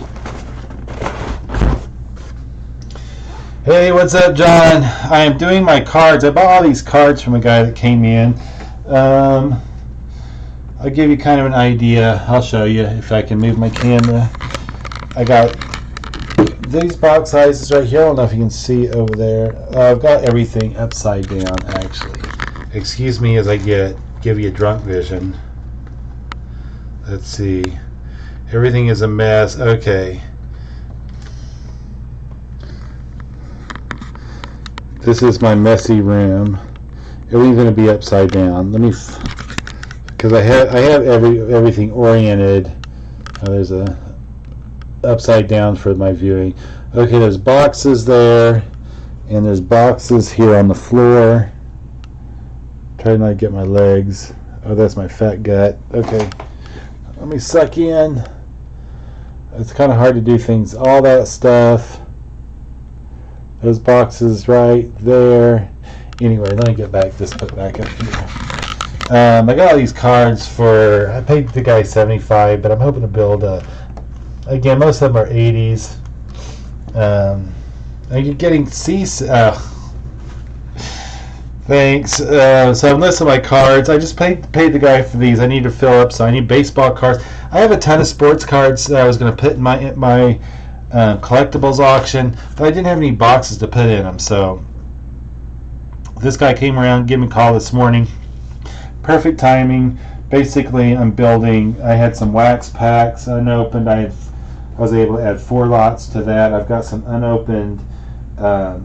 Hey, what's up, John? I am doing my cards. I bought all these cards from a guy that came in. I'll give you kind of an idea. I'll show you if I can move my camera. I got these box sizes right here. I don't know if you can see over there. I've got everything upside down, actually. Excuse me as I give you a drunk vision. Let's see. Everything is a mess. Okay. This is my messy room. Everything's going to be upside down. Let me, because I have everything oriented. There's a upside down for my viewing. Okay, there's boxes there, and there's boxes here on the floor. Try not to get my legs. Oh, that's my fat gut. Okay, let me suck in. It's kind of hard to do things. All that stuff. Those boxes right there. Anyway, let me get back this put back up here. I got all these cards for, I paid the guy $75, but I'm hoping to build a Again, most of them are 80s. And you're getting thanks. So I'm listing my cards. I just paid the guy for these. I need to fill up, so I need baseball cards. I have a ton of sports cards that I was going to put in my collectibles auction, but I didn't have any boxes to put in them. So this guy came around, gave me a call this morning. Perfect timing. Basically, I'm building. I had some wax packs unopened. I was able to add 4 lots to that. I've got some unopened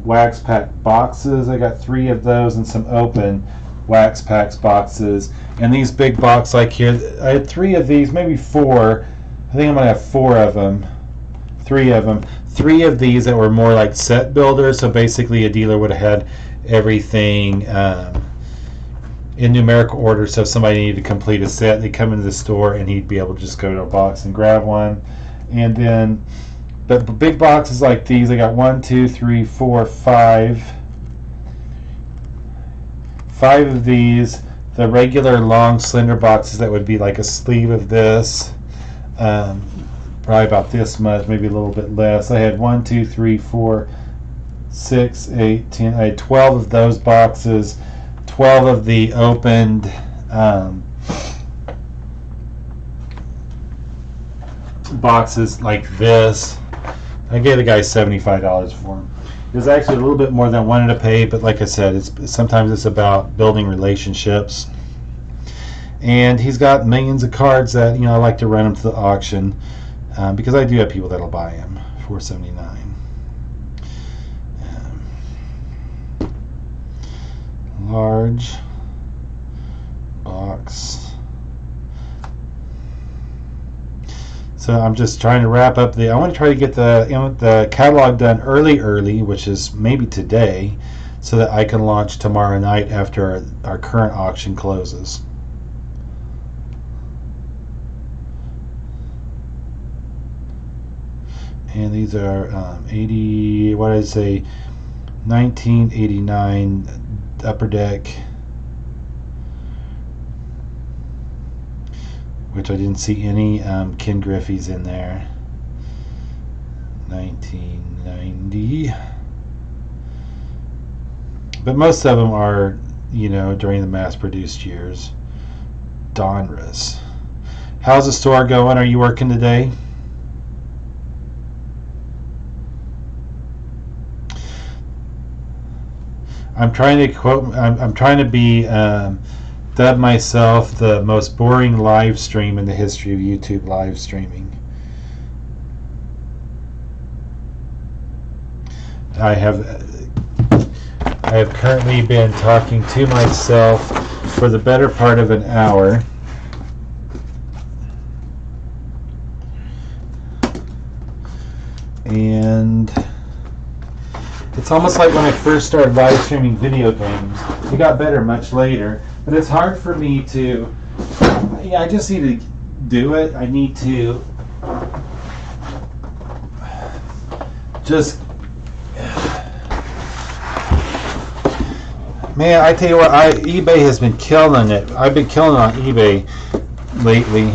wax pack boxes. I got 3 of those and some open wax packs boxes. And these big box like here, I had 3 of these, maybe 4. I think I'm gonna have 4 of them. 3 of them. 3 of these that were more like set builders. So basically, a dealer would have had everything in numerical order. So if somebody needed to complete a set, they come into the store and he'd be able to just go to a box and grab one. And then, but big boxes like these, I got 1, 2, 3, 4, 5. 5 of these. The regular long slender boxes that would be like a sleeve of this. Probably about this much, maybe a little bit less. I had 1, 2, 3, 4, 6, 8, 10. I had 12 of those boxes. 12 of the opened boxes like this. I gave the guy $75 for them. It was actually a little bit more than I wanted to pay, but like I said, sometimes it's about building relationships. And he's got millions of cards that I like to run them to the auction because I do have people that'll buy them. $4.79. Large box. So I'm just trying to wrap up I want to try to get the catalog done early, which is maybe today, so that I can launch tomorrow night after our current auction closes. And these are 80, what did I say, 1989 Upper Deck, which I didn't see any Ken Griffey's in there. 1990. But most of them are, during the mass-produced years. Donruss. How's the store going? Are you working today? I'm trying to be dub myself the most boring live stream in the history of YouTube live streaming. I have currently been talking to myself for the better part of an hour. And it's almost like when I first started live streaming video games. It got better much later, but it's hard for me to. I just need to do it. I need to just. Man, I tell you what, eBay has been killing it. I've been killing on eBay lately.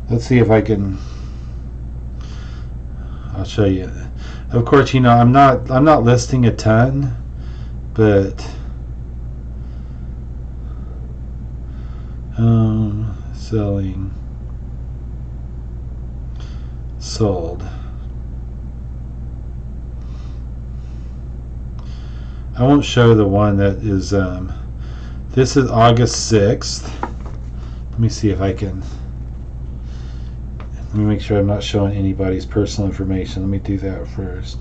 Let's see if I can. I'll show you. Of course, I'm not listing a ton, but selling, sold. I won't show the one that is. This is August 6th. Let me see if I can. Let me make sure I'm not showing anybody's personal information. Let me do that first.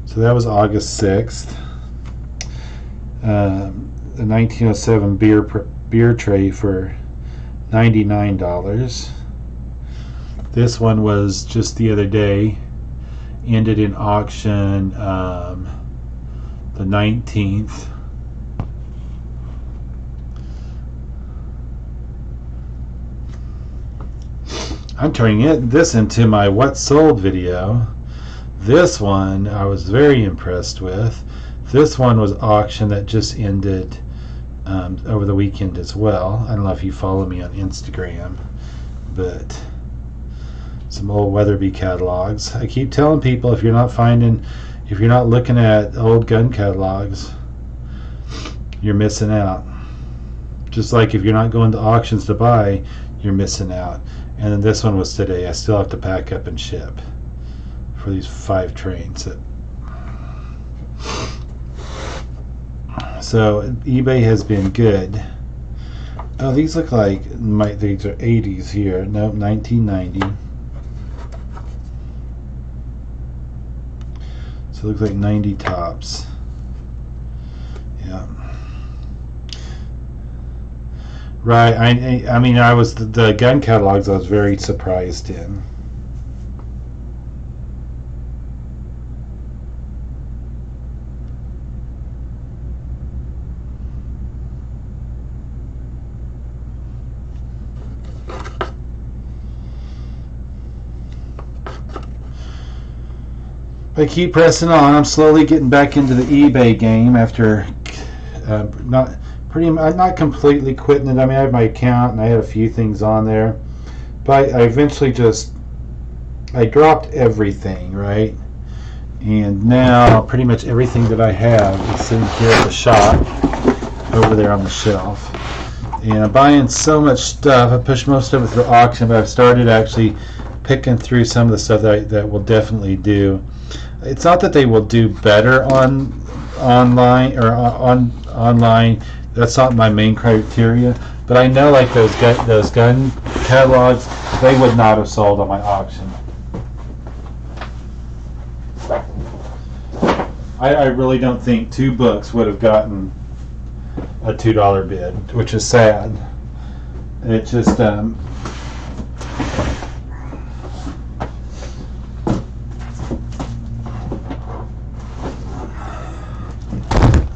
So that was August 6th. The 1907 beer tray for $99. This one was just the other day. Ended in auction the 19th. I'm turning this into my what sold video This one I was very impressed with. This one was auction that just ended over the weekend as well. I don't know if you follow me on Instagram, but some old Weatherby catalogs. I keep telling people, if you're not looking at old gun catalogs, you're missing out. Just like if you're not going to auctions to buy, you're missing out. And then this one was today. I still have to pack up and ship for these 5 trains. So eBay has been good. Oh, these look like these are 80s here. No, 1990. So it looks like 90 tops. Yeah. Right. I mean, I was the gun catalogs I was very surprised in. I keep pressing on. I'm slowly getting back into the eBay game after not completely quitting it. I mean, I have my account and I had a few things on there, but I eventually I dropped everything, right? And now pretty much everything that I have is sitting here at the shop over there on the shelf. And I'm buying so much stuff. I pushed most of it through auction, but I've started actually picking through some of the stuff that will definitely do. It's not that they will do better online. That's not my main criteria. But I know, like those gun catalogs, they would not have sold on my auction. I really don't think 2 books would have gotten a $2 bid, which is sad. It just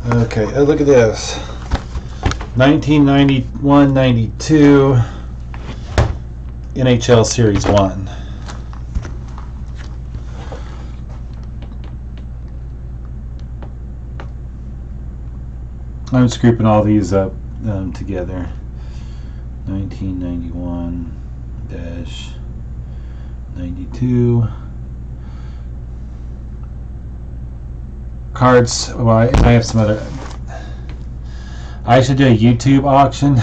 okay, oh, look at this. 1991-92 NHL Series 1. I'm just grouping all these up together. 1991-92. Cards. Well, I have some other. I should do a YouTube auction.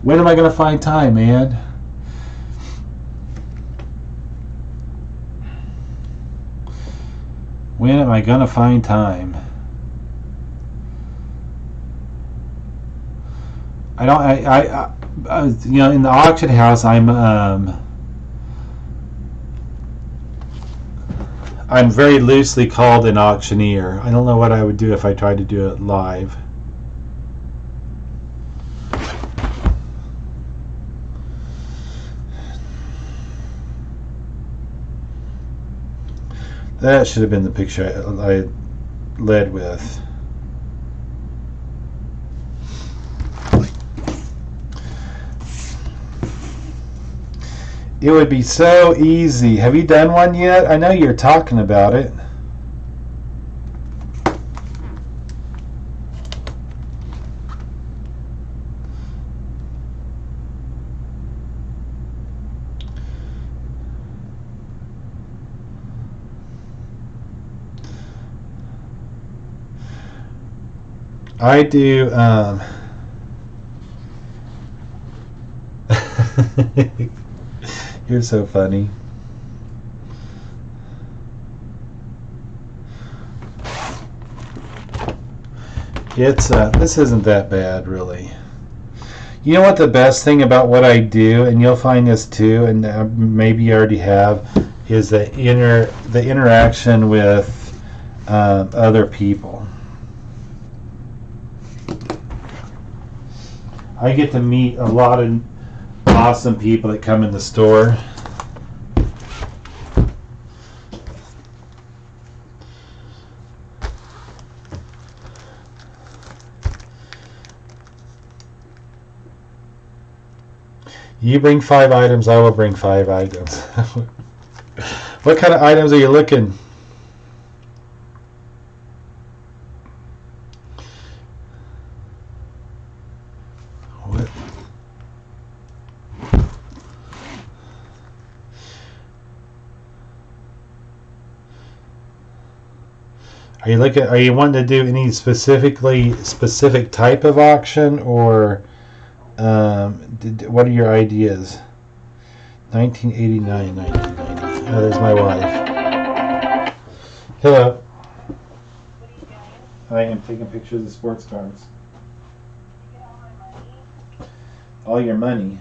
When am I going to find time, man? When am I going to find time? I don't. In the auction house, I'm very loosely called an auctioneer. I don't know what I would do if I tried to do it live. That should have been the picture I led with. It would be so easy. Have you done one yet? I know you're talking about it. I do. You're so funny. It's this isn't that bad, really. You know what the best thing about what I do, and you'll find this too, and maybe you already have, is the interaction with other people. I get to meet a lot of awesome people that come in the store. You bring 5 items, I will bring 5 items. What kind of items are you looking? What? Are you wanting to do any specific type of auction, or what are your ideas? 1989, 1990. Oh, there's my wife. Hello. What are you doing? I am taking pictures of sports cars. You get all my money All your money. in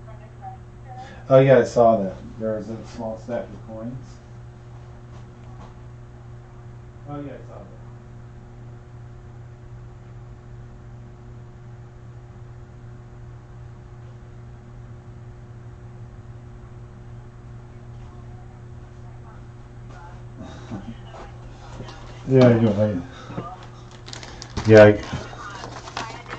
front of the register? Oh yeah, I saw that. There was a small stack of coins. Oh yeah, I saw that. Yeah, you're right. Yeah. I had to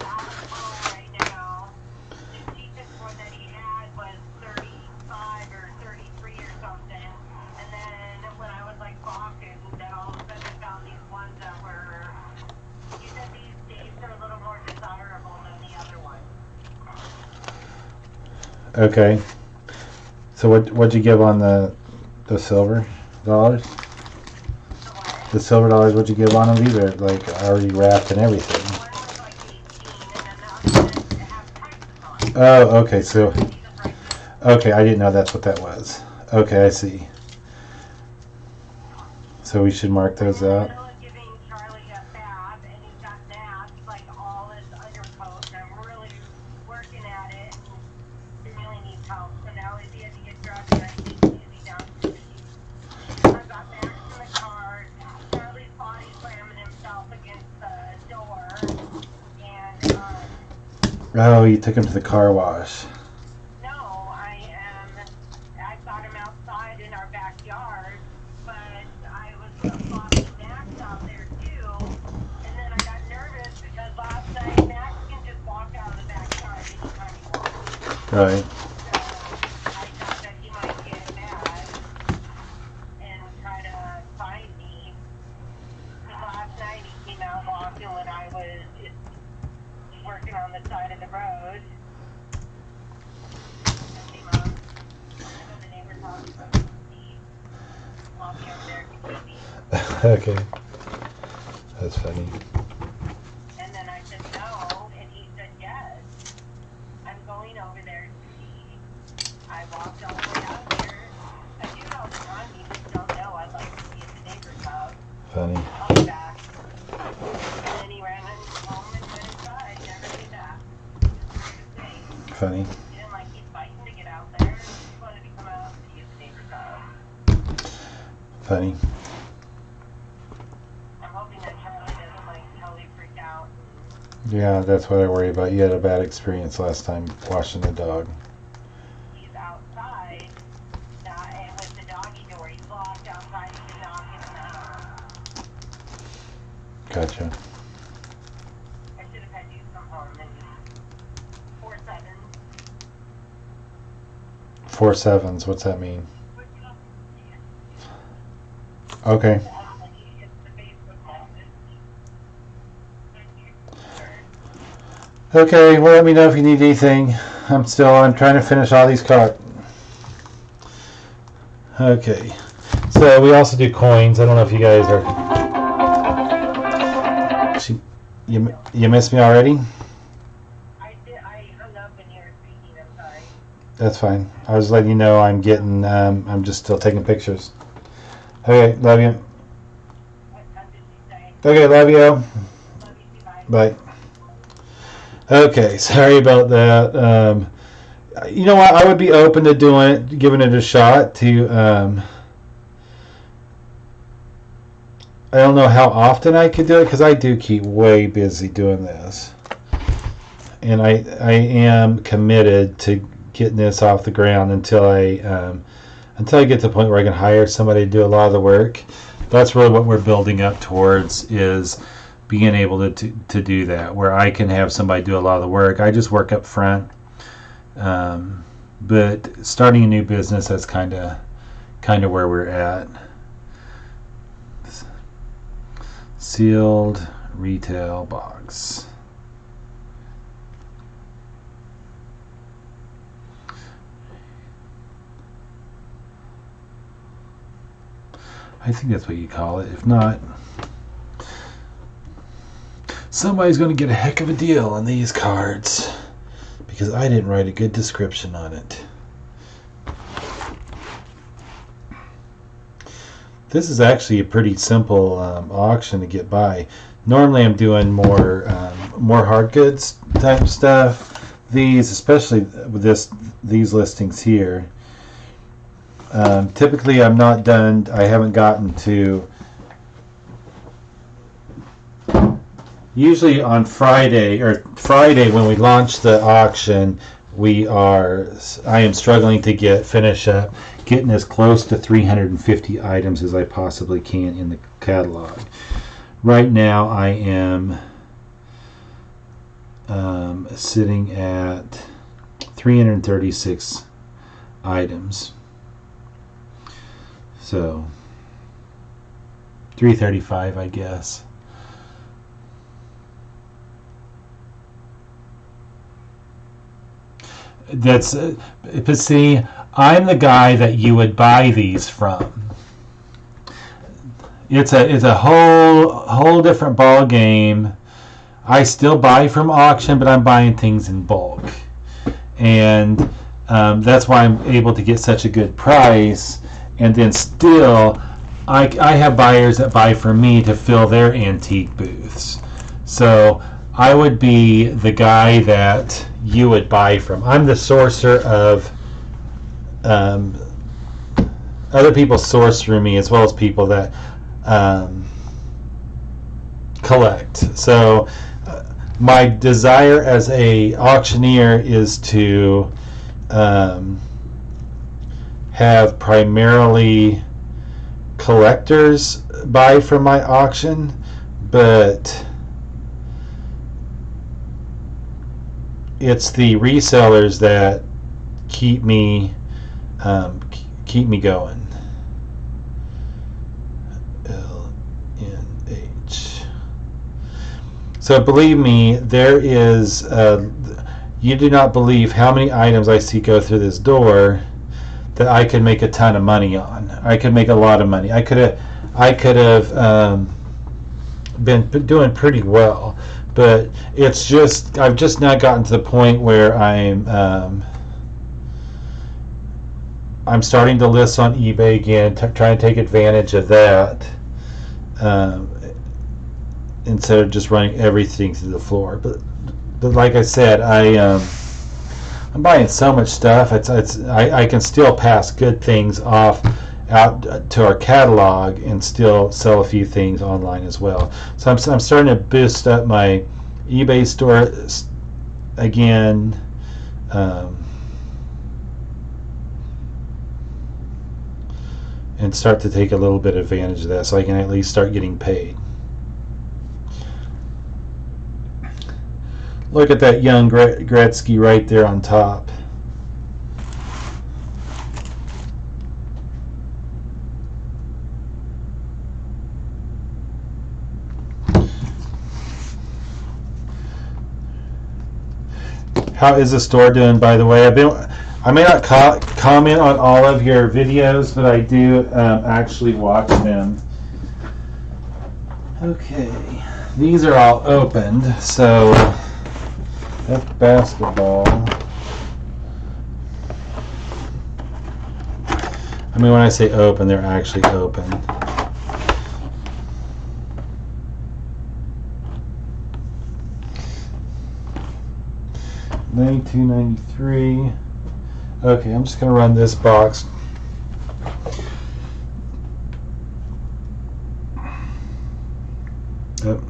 out of the phone right now. The cheapest one that he had was 35 or 33 or something. And then when I was like balking, then all of a sudden I found these ones that were, he said these dates are a little more desirable than the other ones. Okay. So what'd you give on the silver dollars? So what? The silver dollars, what'd you give on them? These are like already wrapped and everything. One was like 18 and then the other one had prices on it. Oh, okay. So, See the prices? okay, I didn't know that's what that was. Okay, I see. So we should mark those I'm in the out. middle of giving Charlie a bath, and he's got gnats, like all his undercoat, and I'm really working at it, and he really needs help. So now he had to get dressed, and I think he's down to the sheet. I've got Max in the car. Charlie's body slamming himself against the door, and Oh, you took him to the car wash. no, I got him outside in our backyard, but I was walking Max out there too, and then I got nervous because last night Max can just walk out of the backyard anytime he wants. Right. So I thought that he might get mad and try to find me. Because last night he came out walking when I was working on the side of the road. I came out. I know the neighbor's house is on the I'll be over there to TV. Okay. That's funny. And then I said no, and he said yes. I'm going over there to see. I walked all the way out here. I do know the time, you just don't know. I'd like to see at the neighbor's house. Funny. I'll be back. And then he ran home and went inside, never came back. Just the same. Funny. He didn't like keep fighting to get out there. He just wanted to come out and see at the neighbor's house. Funny. I'm hoping that Charlie doesn't like totally freak out. Yeah, that's what I worry about. You had a bad experience last time washing the dog. He's outside, and with the doggy door, he's locked outside, he's knocking him out. Gotcha. I should have had you come home and 4-7. 4 sevens. What's that mean? Okay. It's the Facebook message. Okay. Well, let me know if you need anything. I'm trying to finish all these cards. Okay. So we also do coins. I don't know if you guys are. You missed me already? I hung up when you were speaking, I'm sorry. That's fine. I was letting you know I'm I'm just still taking pictures. Okay, love you. What time did you say? Okay, love you. Love you too, bye. Bye. Okay, sorry about that. You know what? I would be open to giving it a shot. I don't know how often I could do it because I do keep way busy doing this, and I am committed to getting this off the ground until I get to the point where I can hire somebody to do a lot of the work. That's really what we're building up towards, is being able to do that, where I can have somebody do a lot of the work. I just work up front, But starting a new business, that's kind of where we're at. Sealed retail box. I think that's what you call it. If not, somebody's going to get a heck of a deal on these cards because I didn't write a good description on it. This is actually a pretty simple auction to get by. Normally I'm doing more hard goods type stuff. These, especially with these listings here, typically I'm not done. I haven't gotten to. Usually on Friday when we launch the auction, I am struggling to finish up getting as close to 350 items as I possibly can in the catalog. Right now I am sitting at 336 items. So 335, I guess. But see, I'm the guy that you would buy these from. It's a whole different ball game. I still buy from auction, but I'm buying things in bulk, and that's why I'm able to get such a good price. And then still, I have buyers that buy from me to fill their antique booths. So I would be the guy that you would buy from. I'm the sourcer of other people source through me, as well as people that collect. So my desire as a auctioneer is to have primarily collectors buy from my auction, but it's the resellers that keep me going. LNH. So believe me, there is you do not believe how many items I see go through this door that I could make a ton of money on. I could make a lot of money. I could have been doing pretty well. But it's just, I've just now gotten to the point where I'm starting to list on eBay again, trying to take advantage of that, instead of just running everything through the floor. But like I said, I'm buying so much stuff. I can still pass good things off out to our catalog and still sell a few things online as well. So I'm starting to boost up my eBay store again, and start to take a little bit of advantage of that so I can at least start getting paid. Look at that young Gretzky right there on top. How is the store doing, by the way? I may not comment on all of your videos, but I do actually watch them. Okay, these are all opened, so that's basketball. I mean, when I say open, they're actually open. $92.93. Okay, I'm just going to run this box. Yep.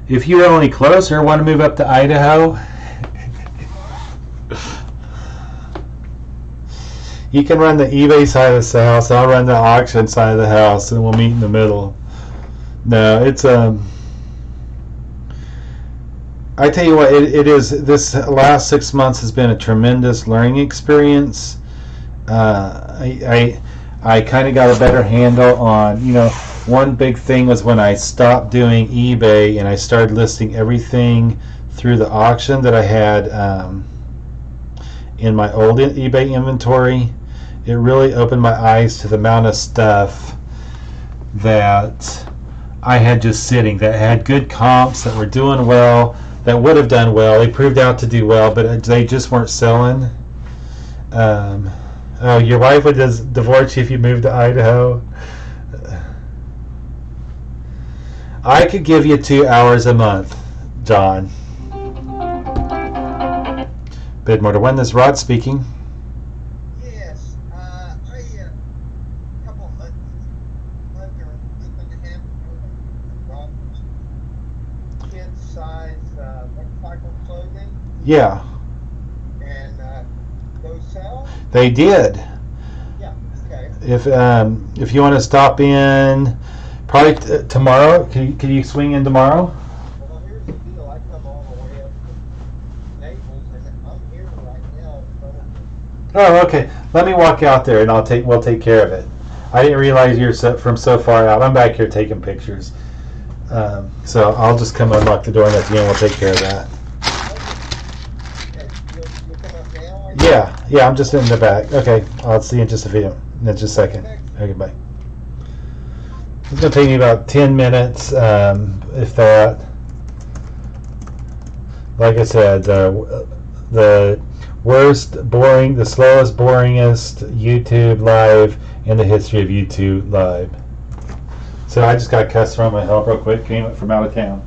If you are only closer, want to move up to Idaho? You can run the eBay side of the house. I'll run the auction side of the house, and we'll meet in the middle. No, it's I tell you what, it is. This last 6 months has been a tremendous learning experience. I kind of got a better handle on, one big thing was when I stopped doing eBay and I started listing everything through the auction that I had in my old eBay inventory. It really opened my eyes to the amount of stuff that I had just sitting that had good comps, that were doing well, that would have done well. They proved out to do well, but they just weren't selling. Oh, your wife would just divorce you if you moved to Idaho. I could give you 2 hours a month, John. Bid more to win this. Rod speaking. Yes, a couple of under kids size motorcycle clothing, Yeah, and those sell? they did. Yeah, okay. If you want to stop in, probably tomorrow. Could you swing in tomorrow? Well, here's the deal. I come all the way up to Naples, and I'm here right now in front of Oh, okay. Let me walk out there, and we'll take care of it. I didn't realize you're from so far out. I'm back here taking pictures. So I'll just come unlock the door, and at the end we'll take care of that. You'll come up now? Yeah, I'm just in the back. Okay, I'll see you in just a second. Okay, bye. It's gonna take me about 10 minutes, if that. Like I said, the slowest, boringest YouTube live in the history of YouTube live. So I just got a customer on my help real quick. Came up from out of town.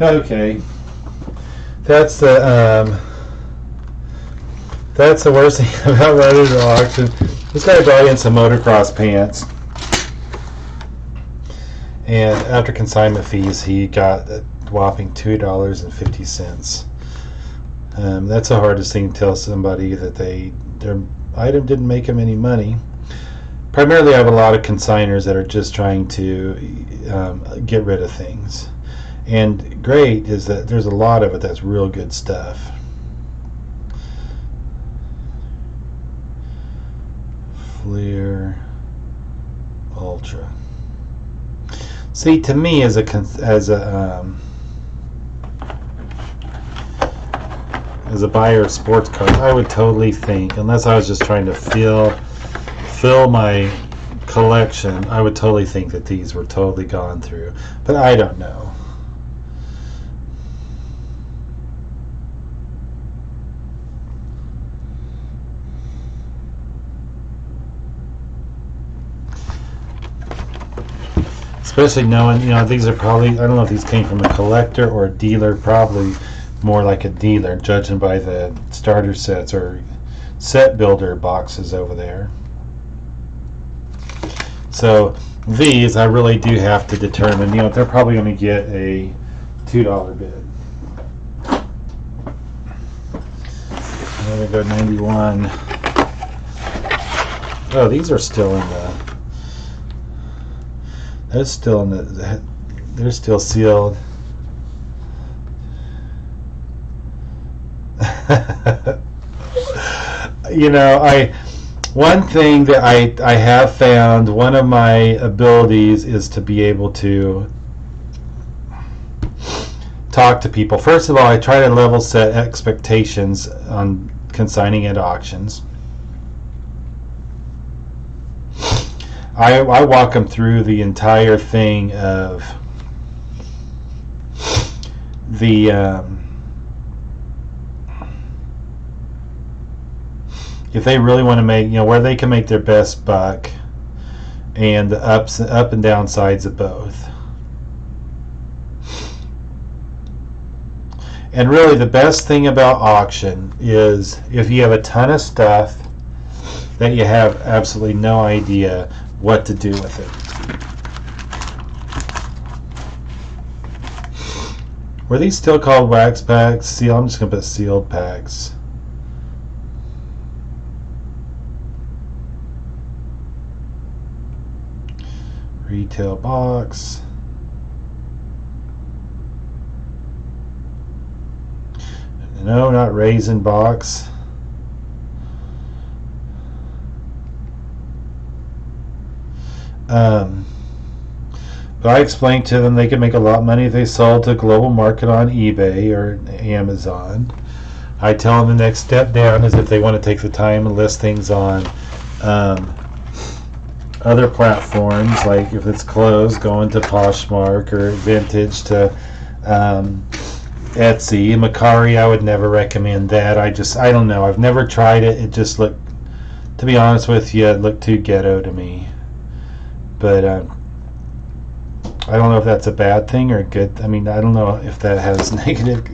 Okay. That's the worst thing about running an auction. This guy brought in some motocross pants, and after consignment fees, he got a whopping $2.50. That's the hardest thing to tell somebody that their item didn't make them any money. Primarily, I have a lot of consigners that are just trying to get rid of things. And great is that there's a lot of it that's real good stuff. Fleer Ultra. See, to me, as a buyer of sports cars, I would totally think, unless I was just trying to fill my collection, I would totally think that these were totally gone through. But I don't know. Especially knowing, these are probably, I don't know if these came from a collector or a dealer, probably more like a dealer, judging by the starter sets or set builder boxes over there. So these, I really do have to determine, they're probably going to get a $2 bid. There we go, 91. Oh, these are still in the... That's still in the. They're still sealed. One thing that I have found, one of my abilities is to be able to talk to people. First of all, I try to level set expectations on consigning at auctions. I walk them through the entire thing of the if they really want to make, where they can make their best buck, and the up and down sides of both. And really, the best thing about auction is if you have a ton of stuff that you have absolutely no idea what to do with it. Were these still called wax packs? See, I'm just going to put sealed packs. Retail box. No, not raisin box. But I explained to them they could make a lot of money if they sold to global market on eBay or Amazon. I tell them the next step down is if they want to take the time and list things on other platforms, like if it's closed, going to Poshmark or Vintage to Etsy. Macari, I would never recommend that. I don't know. I've never tried it. It just looked, to be honest with you, it looked too ghetto to me. But I don't know if that's a bad thing or good. I mean, I don't know if that has negative.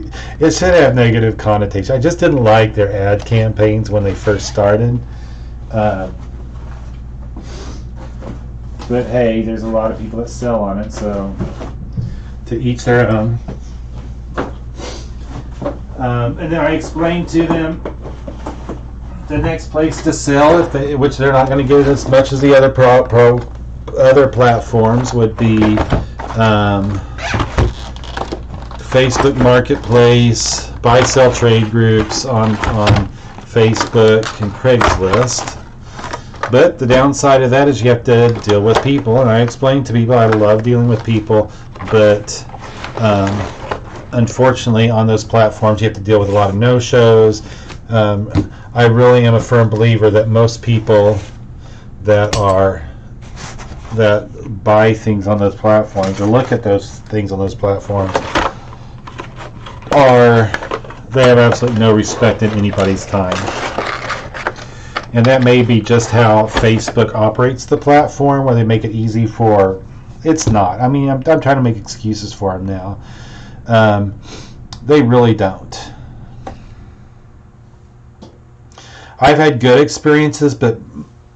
It should have negative connotation. I just didn't like their ad campaigns when they first started. But hey, there's a lot of people that sell on it, so to each their own. And then I explained to them the next place to sell, which they're not going to get as much as the other other platforms, would be Facebook Marketplace, buy-sell trade groups on Facebook, and Craigslist. But the downside of that is you have to deal with people, and I explained to people I love dealing with people, but unfortunately on those platforms you have to deal with a lot of no-shows. I really am a firm believer that most people that buy things on those platforms or look at those things on those platforms they have absolutely no respect in anybody's time. And that may be just how Facebook operates the platform, where they make it easy for... It's not. I mean, I'm trying to make excuses for them now. They really don't. I've had good experiences, but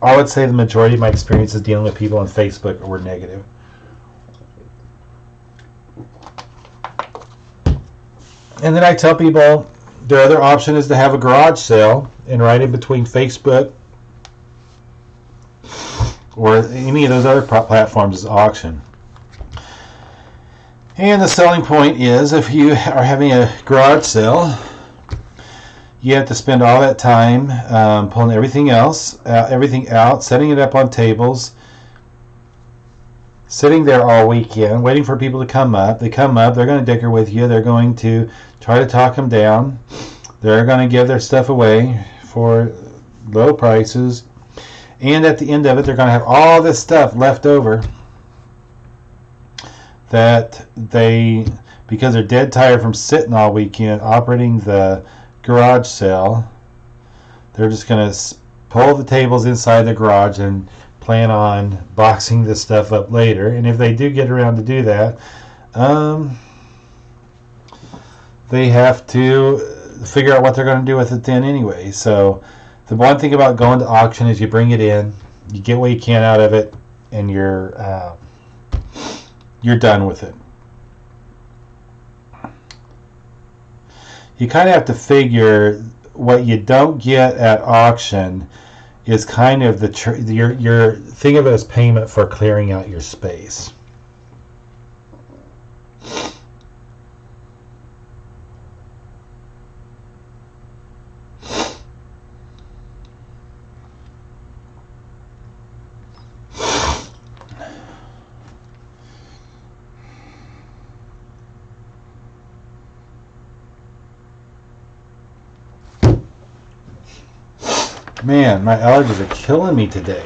I would say the majority of my experiences dealing with people on Facebook were negative. And then I tell people their other option is to have a garage sale, and right in between Facebook or any of those other platforms is auction. And the selling point is, if you are having a garage sale, you have to spend all that time pulling everything out, setting it up on tables, sitting there all weekend, waiting for people to come up. They come up, they're going to dicker with you, they're going to try to talk them down, they're going to give their stuff away for low prices, and at the end of it, they're going to have all this stuff left over that they, because they're dead tired from sitting all weekend operating the garage sale, they're just going to pull the tables inside the garage and plan on boxing this stuff up later. And if they do get around to do that, they have to figure out what they're going to do with it then anyway. So the one thing about going to auction is you bring it in, you get what you can out of it, and you're done with it. You kind of have to figure what you don't get at auction is kind of your think of it as payment for clearing out your space. Man, my allergies are killing me today.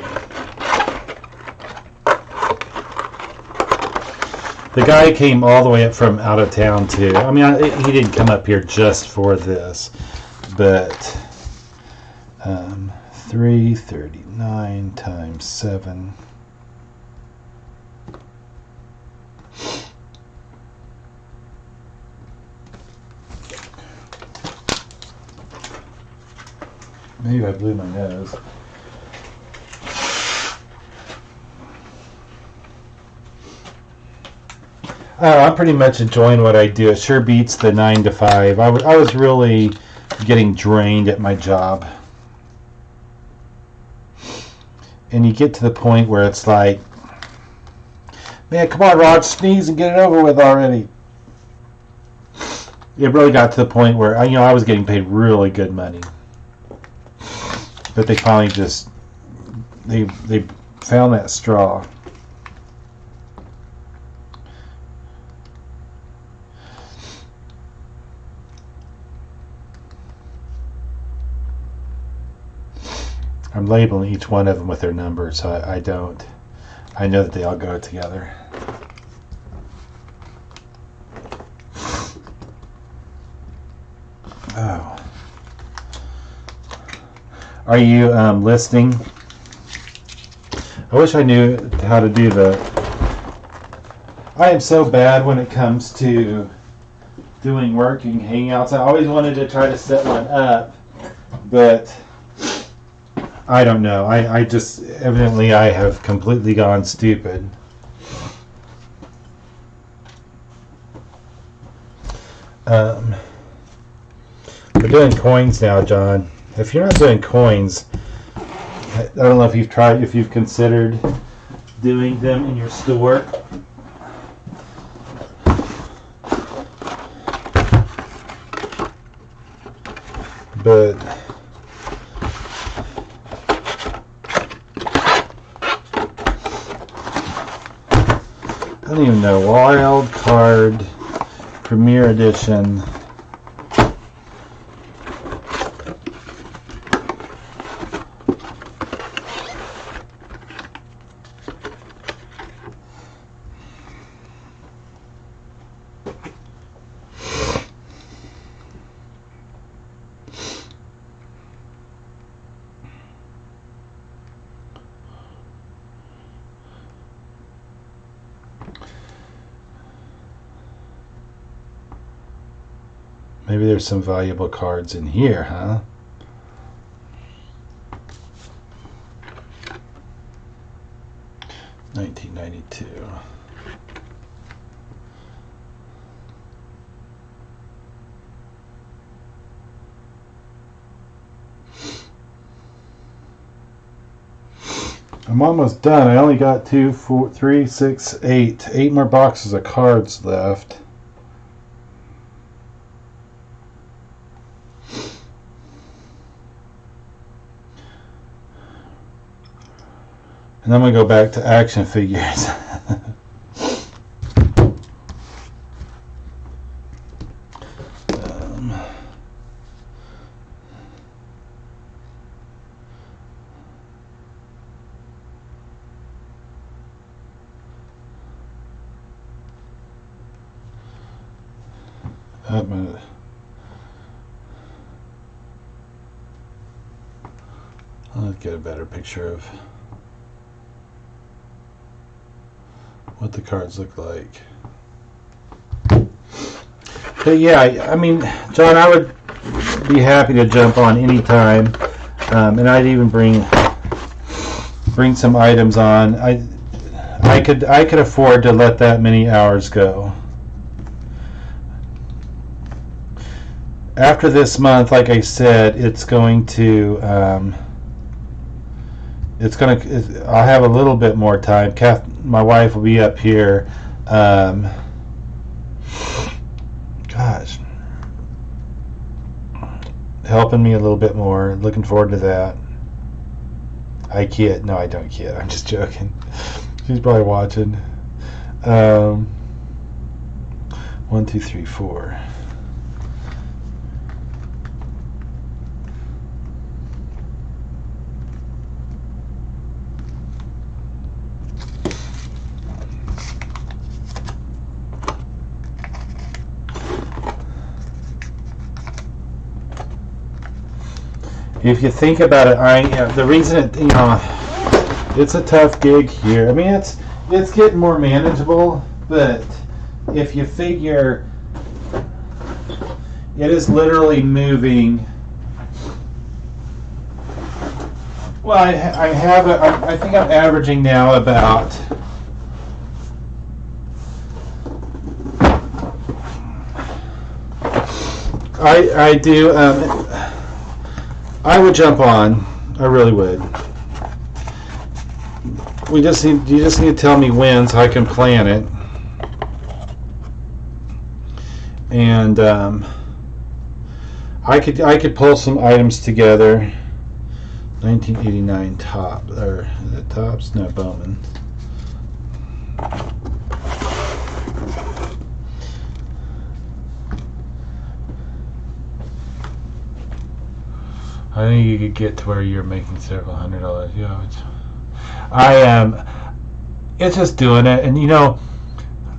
The guy came all the way up from out of town too. I mean, he didn't come up here just for this, but 339 times 7. Maybe I blew my nose. I'm pretty much enjoying what I do. It sure beats the 9 to 5. I was really getting drained at my job. And you get to the point where it's like, man, come on, Rod, sneeze and get it over with already. It really got to the point where I was getting paid really good money. But they finally just they found that straw. I'm labeling each one of them with their number, so I don't. I know that they all go together. Oh. Are you listening? I wish I knew how to do I am so bad when it comes to doing working hangouts. I always wanted to try to set one up, but I don't know. I just, evidently I have completely gone stupid. We're doing coins now, John. If you're not doing coins, I don't know if you've considered doing them in your store. But I don't even know. Wild Card Premier Edition. Maybe there's some valuable cards in here, huh? $19.92. I'm almost done. I only got 2, 4, 3, 6, 8. 8 more boxes of cards left. And then we go back to action figures. I'll get a better picture of what the cards look like. But yeah, I mean, John, I would be happy to jump on anytime, and I'd even bring some items on. I could afford to let that many hours go. After this month, like I said, I'll have a little bit more time. My wife will be up here. Helping me a little bit more. Looking forward to that. I kid. No, I don't kid. I'm just joking. She's probably watching. 1, 2, 3, 4. If you think about it, the reason it's a tough gig here. I mean, it's getting more manageable, but if you figure it is literally moving. Well, I think I'm averaging now about. I do. I would jump on. I really would. You just need to tell me when so I can plan it. And I could pull some items together. 1989 top or the tops? No, Bowman. I think you could get to where you're making several $100. Yeah, it's just doing it, and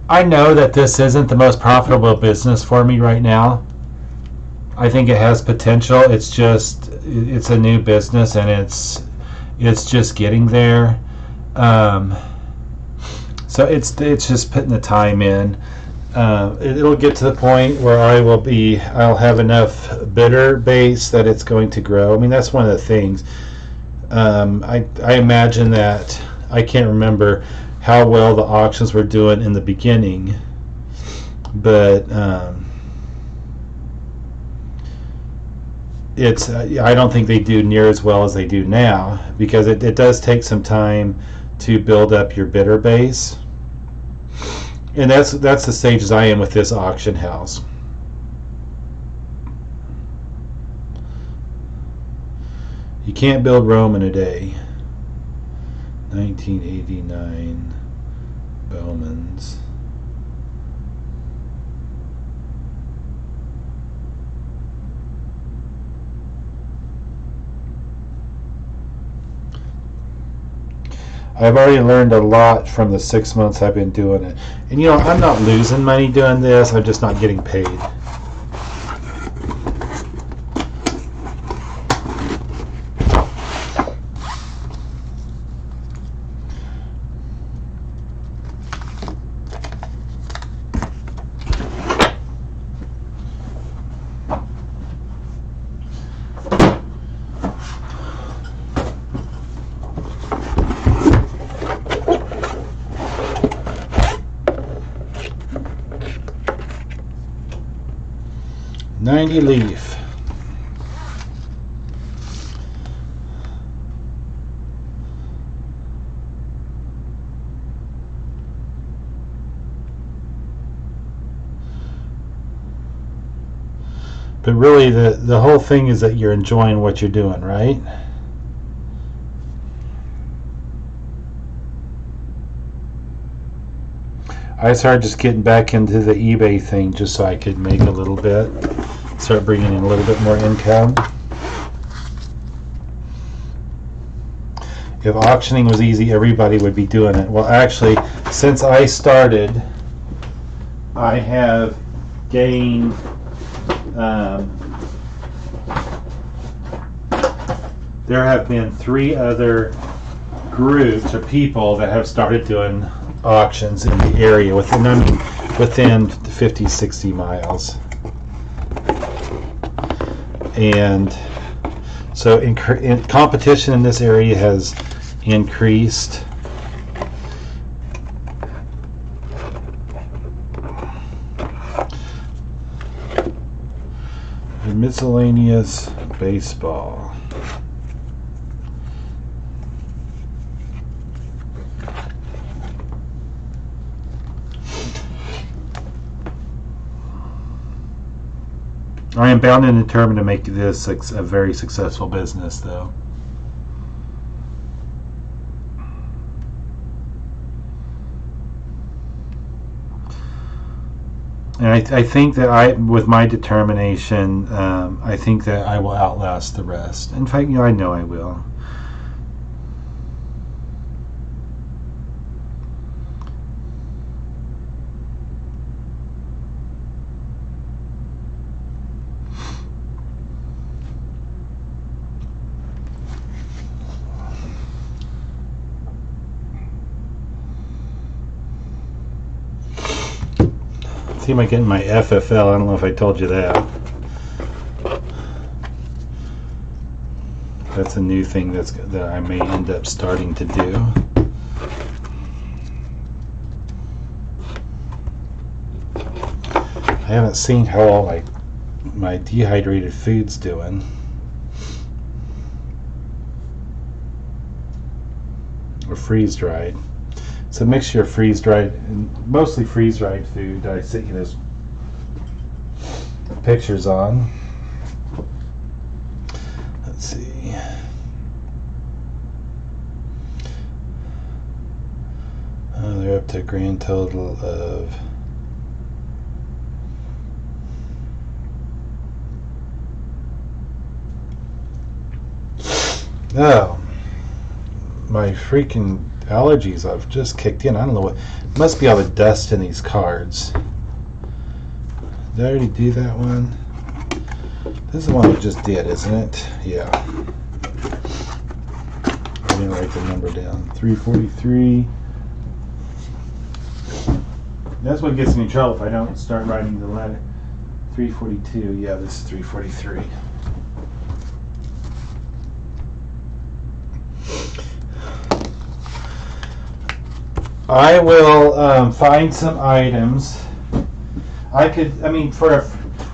I know that this isn't the most profitable business for me right now. I think it has potential. It's a new business, and it's just getting there. So it's just putting the time in. It'll get to the point where I'll have enough bidder base that it's going to grow. I mean, that's one of the things. I imagine that I can't remember how well the auctions were doing in the beginning, but I don't think they do near as well as they do now, because it does take some time to build up your bidder base. And that's the stage as I am with this auction house. You can't build Rome in a day. 1989 Bowmans. I've already learned a lot from the 6 months I've been doing it. And I'm not losing money doing this, I'm just not getting paid. 90 leaf. But really, the whole thing is that you're enjoying what you're doing, right? I started just getting back into the eBay thing just so I could make a little bit, start bringing in a little bit more income. If auctioning was easy, everybody would be doing it. Well, actually, since I started, I have gained there have been 3 other groups or people that have started doing auctions in the area within 50, 60 miles. And so in competition in this area has increased. Miscellaneous baseball. I am bound and determined to make this a very successful business, though. And I think that with my determination, I think that I will outlast the rest. In fact, I know I will. See, am I getting my FFL? I don't know if I told you that. That's a new thing that I may end up starting to do. I haven't seen how all my dehydrated food's doing. Or freeze-dried. It's a mixture of freeze-dried, and mostly freeze-dried food I sent you those pictures on. Let's see. They're up to a grand total of my freaking allergies I've just kicked in. I don't know what. It must be all the dust in these cards. Did I already do that one? This is the one we just did, isn't it? Yeah. I didn't write the number down. 343. That's what gets me in trouble if I don't start writing the letter. 342. Yeah, this is 343. I will find some items.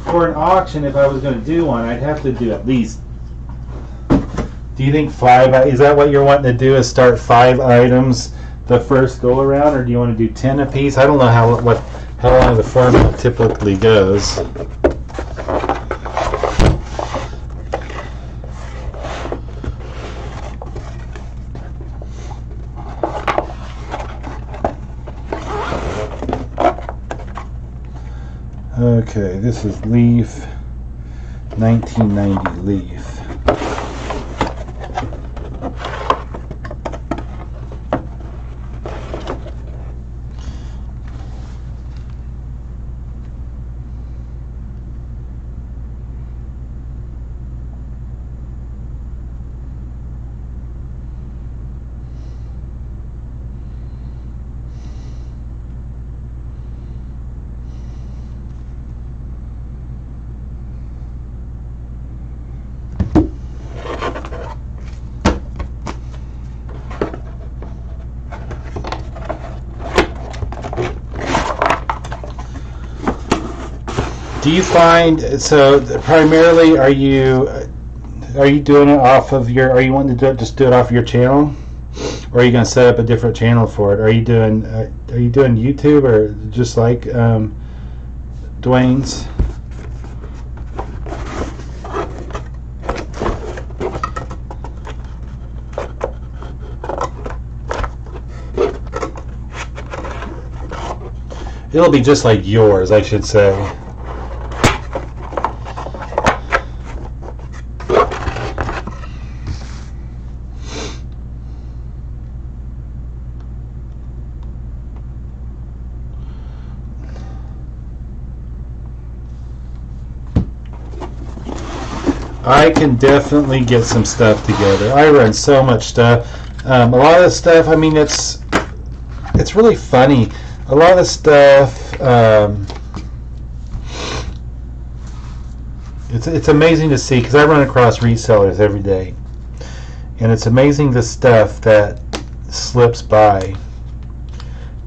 For an auction, if I was going to do one, I'd have to do at least. Do you think 5? Is that what you're wanting to do? Is start 5 items the first go around, or do you want to do 10 apiece? I don't know how long the format typically goes. Okay, this is Leaf, 1990 Leaf. Do you find, so primarily are you doing it off of your, are you wanting to just do it off your channel? Or are you going to set up a different channel for it? Are you doing YouTube or just like Dwayne's? It'll be just like yours, I should say. I can definitely get some stuff together. I run so much stuff. A lot of the stuff, I mean, it's really funny. A lot of the stuff, it's amazing to see, because I run across resellers every day, and it's amazing the stuff that slips by,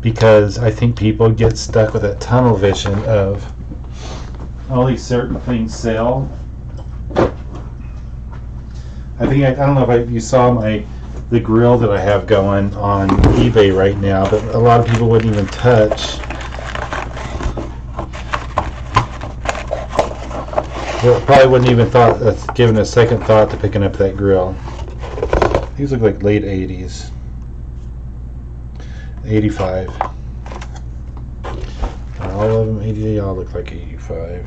because I think people get stuck with that tunnel vision of only certain things sell. I don't know if you saw the grill that I have going on eBay right now, but a lot of people wouldn't even touch. Well, probably wouldn't even given a second thought to picking up that grill. These look like late 80s. 85. All of them 80, they all look like 85.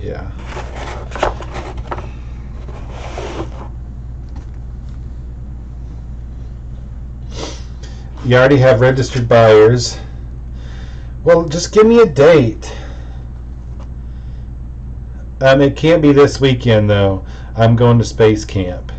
Yeah. You already have registered buyers. Well, just give me a date. It can't be this weekend, though. I'm going to space camp.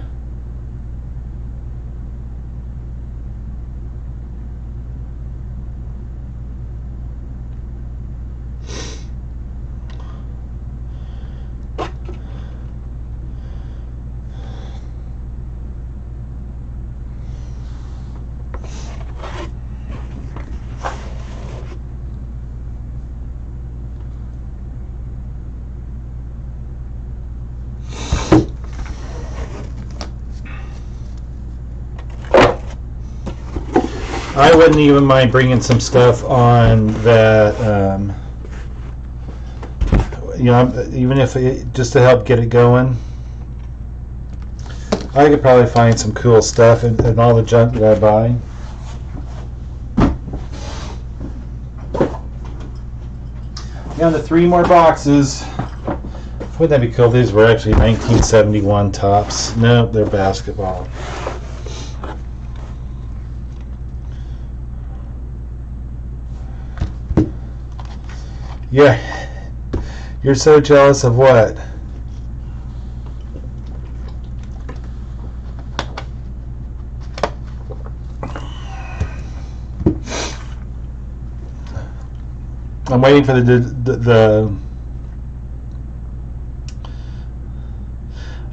I wouldn't even mind bringing some stuff on that, even if just to help get it going. I could probably find some cool stuff in all the junk that I buy. Yeah, the 3 more boxes. Wouldn't that be cool? These were actually 1971 tops. No, they're basketball. Yeah, you're so jealous of what? I'm waiting for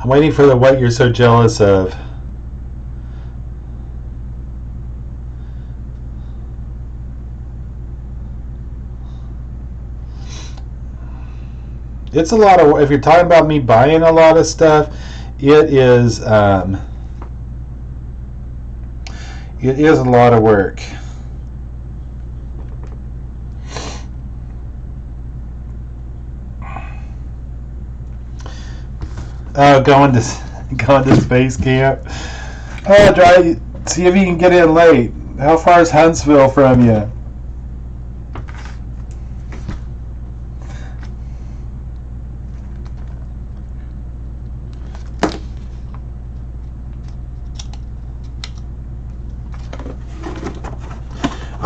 I'm waiting for the what you're so jealous of. It's a lot of, if you're talking about me buying a lot of stuff, it is a lot of work. Oh, going to space camp. Oh, try see if you can get in late. How far is Huntsville from you?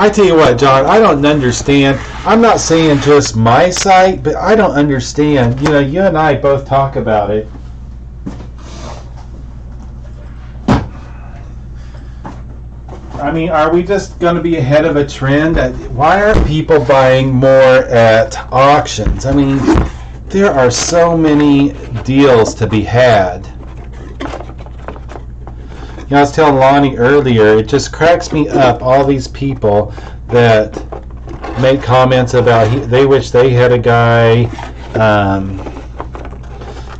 I tell you what, John, I don't understand. I'm not saying just my site, but I don't understand. You know, you and I both talk about it. I mean, are we just going to be ahead of a trend? Why aren't people buying more at auctions? I mean, there are so many deals to be had. You know, I was telling Lonnie earlier, it just cracks me up, all these people that make comments about they wish they had a guy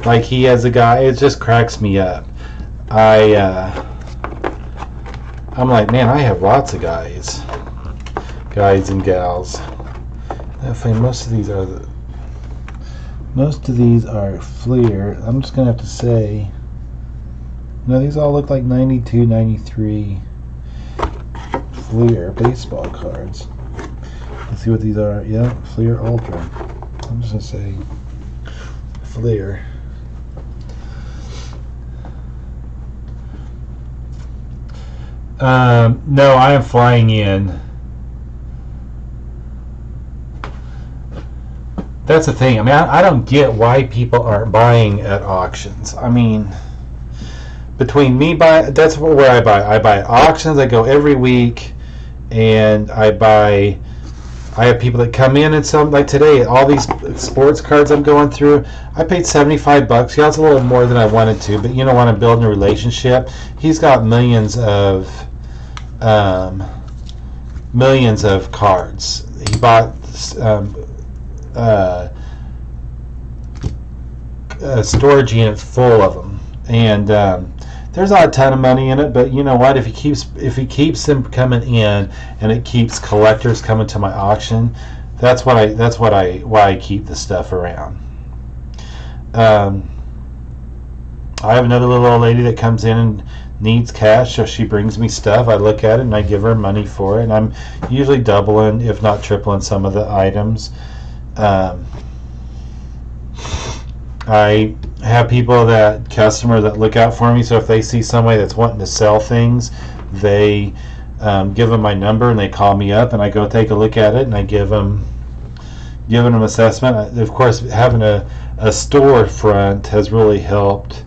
Like he has a guy, it just cracks me up. I'm like, man, I have lots of guys and gals. I think most of these are Fleer. I'm just gonna have to say, no, these all look like 92, 93 Fleer baseball cards. Let's see what these are. Yeah, Fleer Ultra. I'm just gonna say Fleer. No, I am flying in. That's the thing. I mean, I don't get why people aren't buying at auctions. I mean, between me that's where I buy. I buy at auctions. I go every week, and I have people that come in and some, like today, all these sports cards I'm going through, I paid $75. Yeah, it's a little more than I wanted to, but when I'm building a relationship, he's got millions of cards. He bought a storage unit full of them, and there's not a ton of money in it, but you know what? If he keeps them coming in, and it keeps collectors coming to my auction, why I keep the stuff around. I have another little old lady that comes in and needs cash, so she brings me stuff. I look at it and I give her money for it, and I'm usually doubling, if not tripling, some of the items. I have customers that look out for me, so if they see somebody that's wanting to sell things, they give them my number and they call me up, and I go take a look at it, and I give them an assessment. Of course, having a storefront has really helped.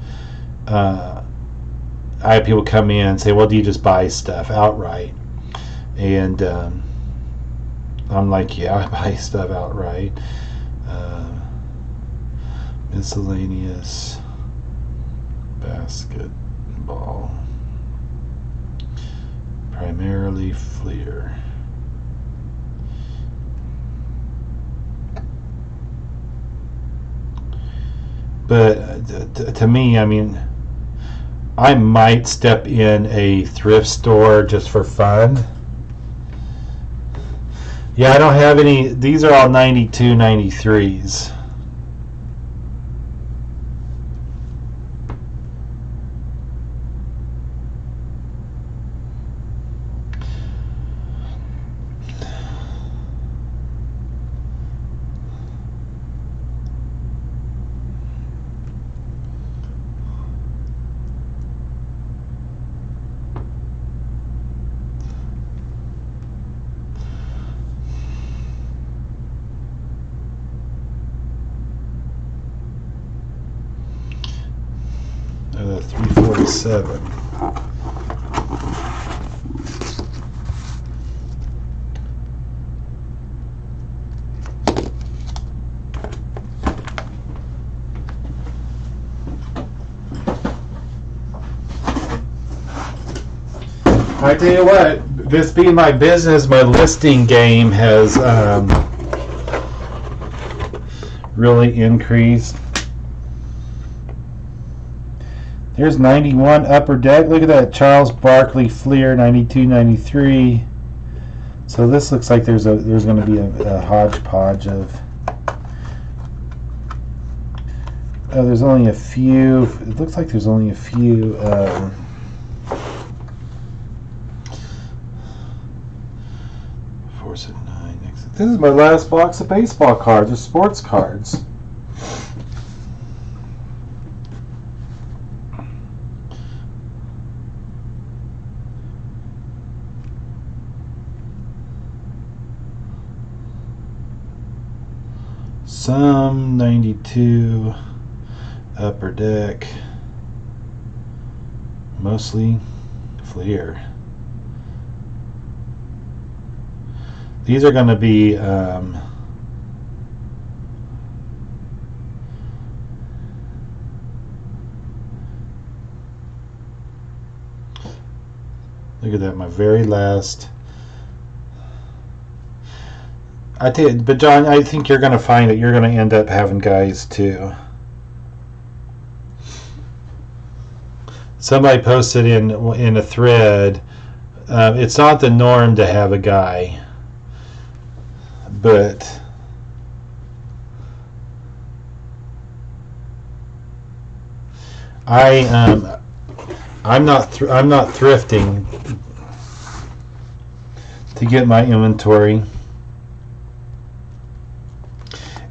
I have people come in and say, well, do you just buy stuff outright? And I'm like, yeah, I buy stuff outright. Miscellaneous basketball, primarily Fleer. But to me, I mean, I might step in a thrift store just for fun. Yeah, I don't have any. These are all 92, 93s. The 347. I tell you what, this being my business, my listing game has really increased. There's 91 Upper Deck. Look at that, Charles Barkley Fleer 92, 93. So this looks like there's going to be a hodgepodge of. Oh, there's only a few. It looks like there's only a few. 479. This is my last box of baseball cards or sports cards. Some 92 Upper Deck, mostly Fleer. These are going to be look at that, my very last. But John, I think you're going to find that you're going to end up having guys too. Somebody posted in a thread. It's not the norm to have a guy, but I'm not thrifting to get my inventory.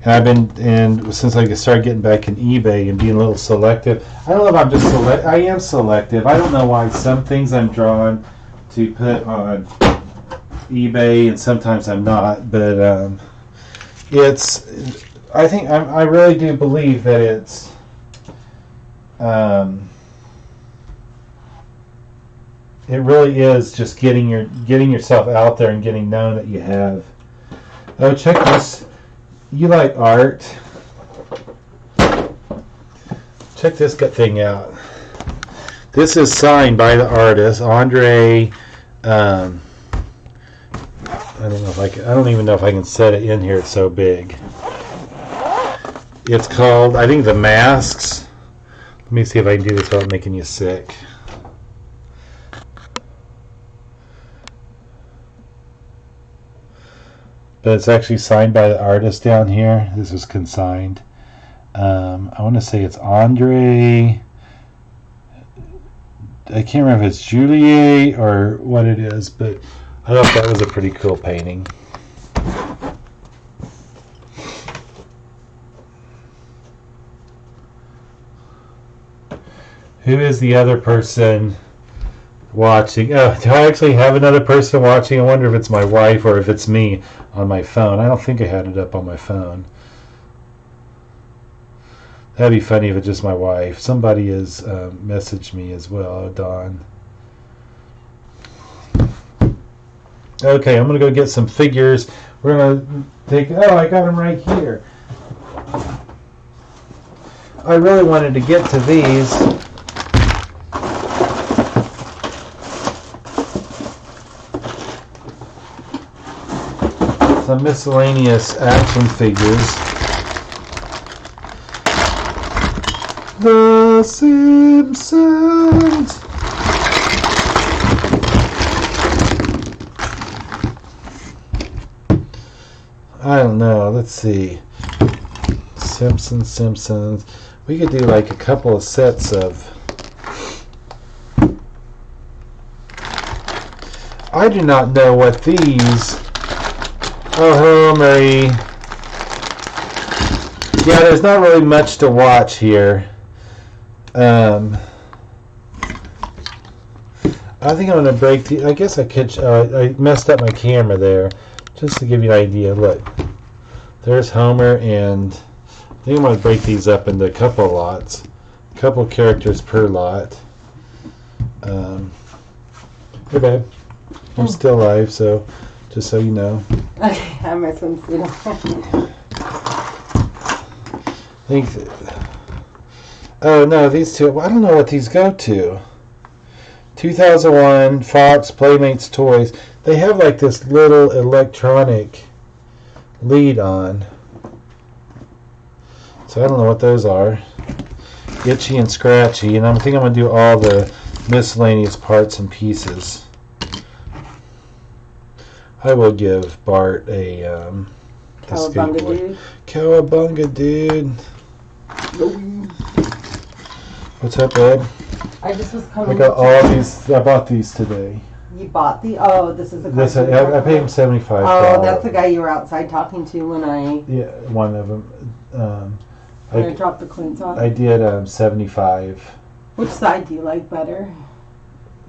And since I started getting back in eBay and being a little selective, I don't know if I'm just I am selective. I don't know why some things I'm drawn to put on eBay and sometimes I'm not. But I really do believe that it's it really is just getting yourself out there and getting known that you have. Oh, check this. You like art? Check this thing out. This is signed by the artist Andre. I don't even know if I can set it in here. It's so big. It's called, I think, The Masks. Let me see if I can do this without making you sick. But it's actually signed by the artist down here. This is consigned. I want to say it's Andre. I can't remember if it's Juliet or what it is, but I thought that was a pretty cool painting. Who is the other person watching? Oh, do I actually have another person watching? I wonder if it's my wife or if it's me on my phone. I don't think I had it up on my phone. That'd be funny if it's just my wife. Somebody has messaged me as well, Dawn. Okay, I'm going to go get some figures. We're going to take... Oh, I got them right here. I really wanted to get to these. Some miscellaneous action figures. The Simpsons. I don't know. Let's see. Simpsons. We could do like a couple of sets of. I do not know what these. Oh, Mary. Yeah, there's not really much to watch here. I think I'm going to break the... I guess I could... I messed up my camera there. Just to give you an idea. Look. There's Homer, and I think I'm going to break these up into a couple of lots. A couple of characters per lot. Hey, babe. I'm still alive, so... Just so you know. Okay, I'm my swimsuit. Oh no, these two. I don't know what these go to. 2001 Fox Playmates Toys. They have like this little electronic lead on. So I don't know what those are. Itchy and Scratchy, and I think I'm gonna do all the miscellaneous parts and pieces. I will give Bart a Cowabunga dude. Cowabunga dude. What's up, Ed? I just was coming. I got all these. I bought these today. You bought the? Oh, this is a. This I paid him $75. Oh, that's the guy you were outside talking to when I. Yeah, one of them. When I dropped the coins on. I did 75. Which side do you like better?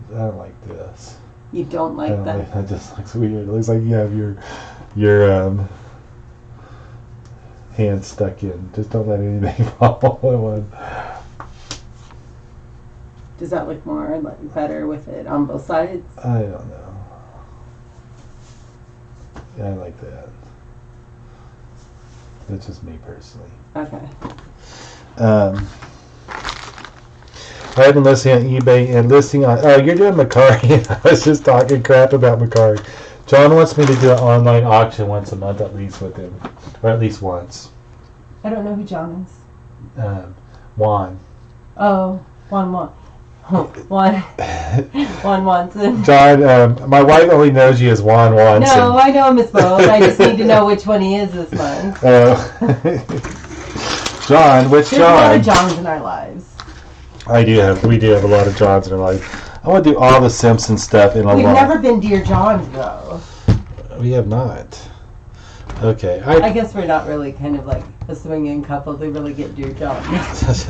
I don't like this. You don't like that? That just looks weird. It looks like you have your hand stuck in. Just don't let anything fall at once. Does that look more better with it on both sides? I don't know. Yeah, I like that. That's just me personally. Okay. I've been listing on eBay and listing on... Oh, you're doing Macari. I was just talking crap about Macari. John wants me to do an online auction once a month at least with him, or at least once. I don't know who John is. Juan. Oh, Juan. Juan Watson. John, my wife only knows you as Juan Watson. No, I know him as both. I just need to know which one he is this month. John, which There's John? a lot of Johns in our lives. We do have a lot of Johns in our life. I want to do all the Simpsons stuff in a We've lot. never been Dear Johns, though. We have not. Okay. I guess we're not really kind of like a swinging couple to really get Dear Johns.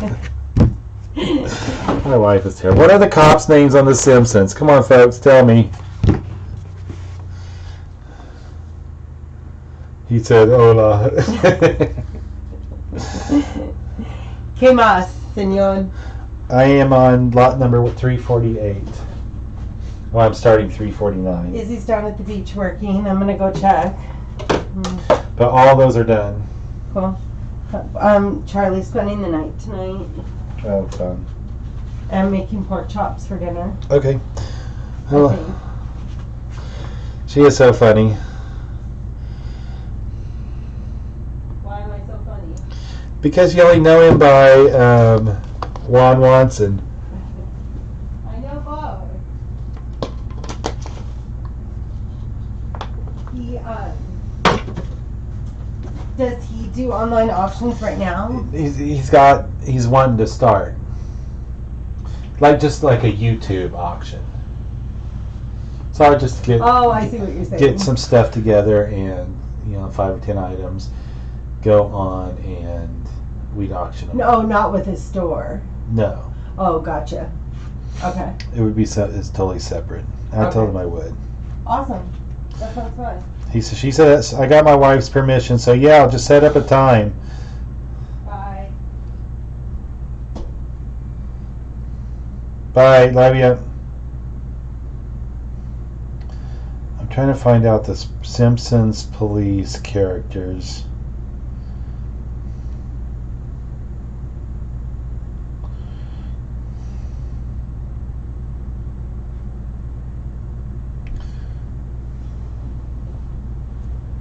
My wife is here. What are the cops' names on The Simpsons? Come on, folks, tell me. He said, "Hola." ¿Qué más, señor? I am on lot number 348. Well, I'm starting 349. Izzy's down at the beach working. I'm gonna go check. But all those are done. Cool. Charlie's spending the night tonight. Oh, fun. I'm making pork chops for dinner. Okay. I Well, think. she is so funny. Why am I so funny? Because you only know him by Juan Watson. I know Bob. Does he do online auctions right now? He's wanting to start. Just like a YouTube auction. So I just get I see what you're saying. get some stuff together and 5 or 10 items, go on and we'd auction them. No, not with his store. No. Oh, gotcha. Okay. It would be it's totally separate. I told him I would. Awesome. That sounds fun. She said I got my wife's permission, so yeah, I'll just set up a time. Bye. Bye, love you. I'm trying to find out the Simpsons police characters.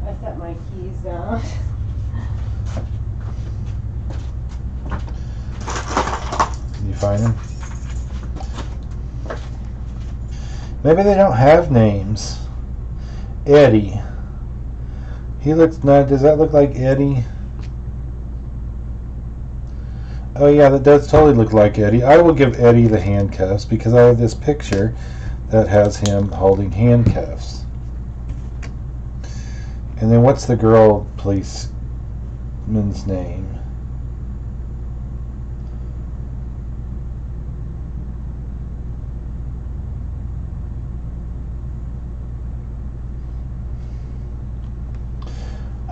I set my keys down. Can you find them? Maybe they don't have names. Eddie. He looks nice. Does that look like Eddie? Oh yeah, that does totally look like Eddie. I will give Eddie the handcuffs because I have this picture that has him holding handcuffs. And then what's the girl policeman's name?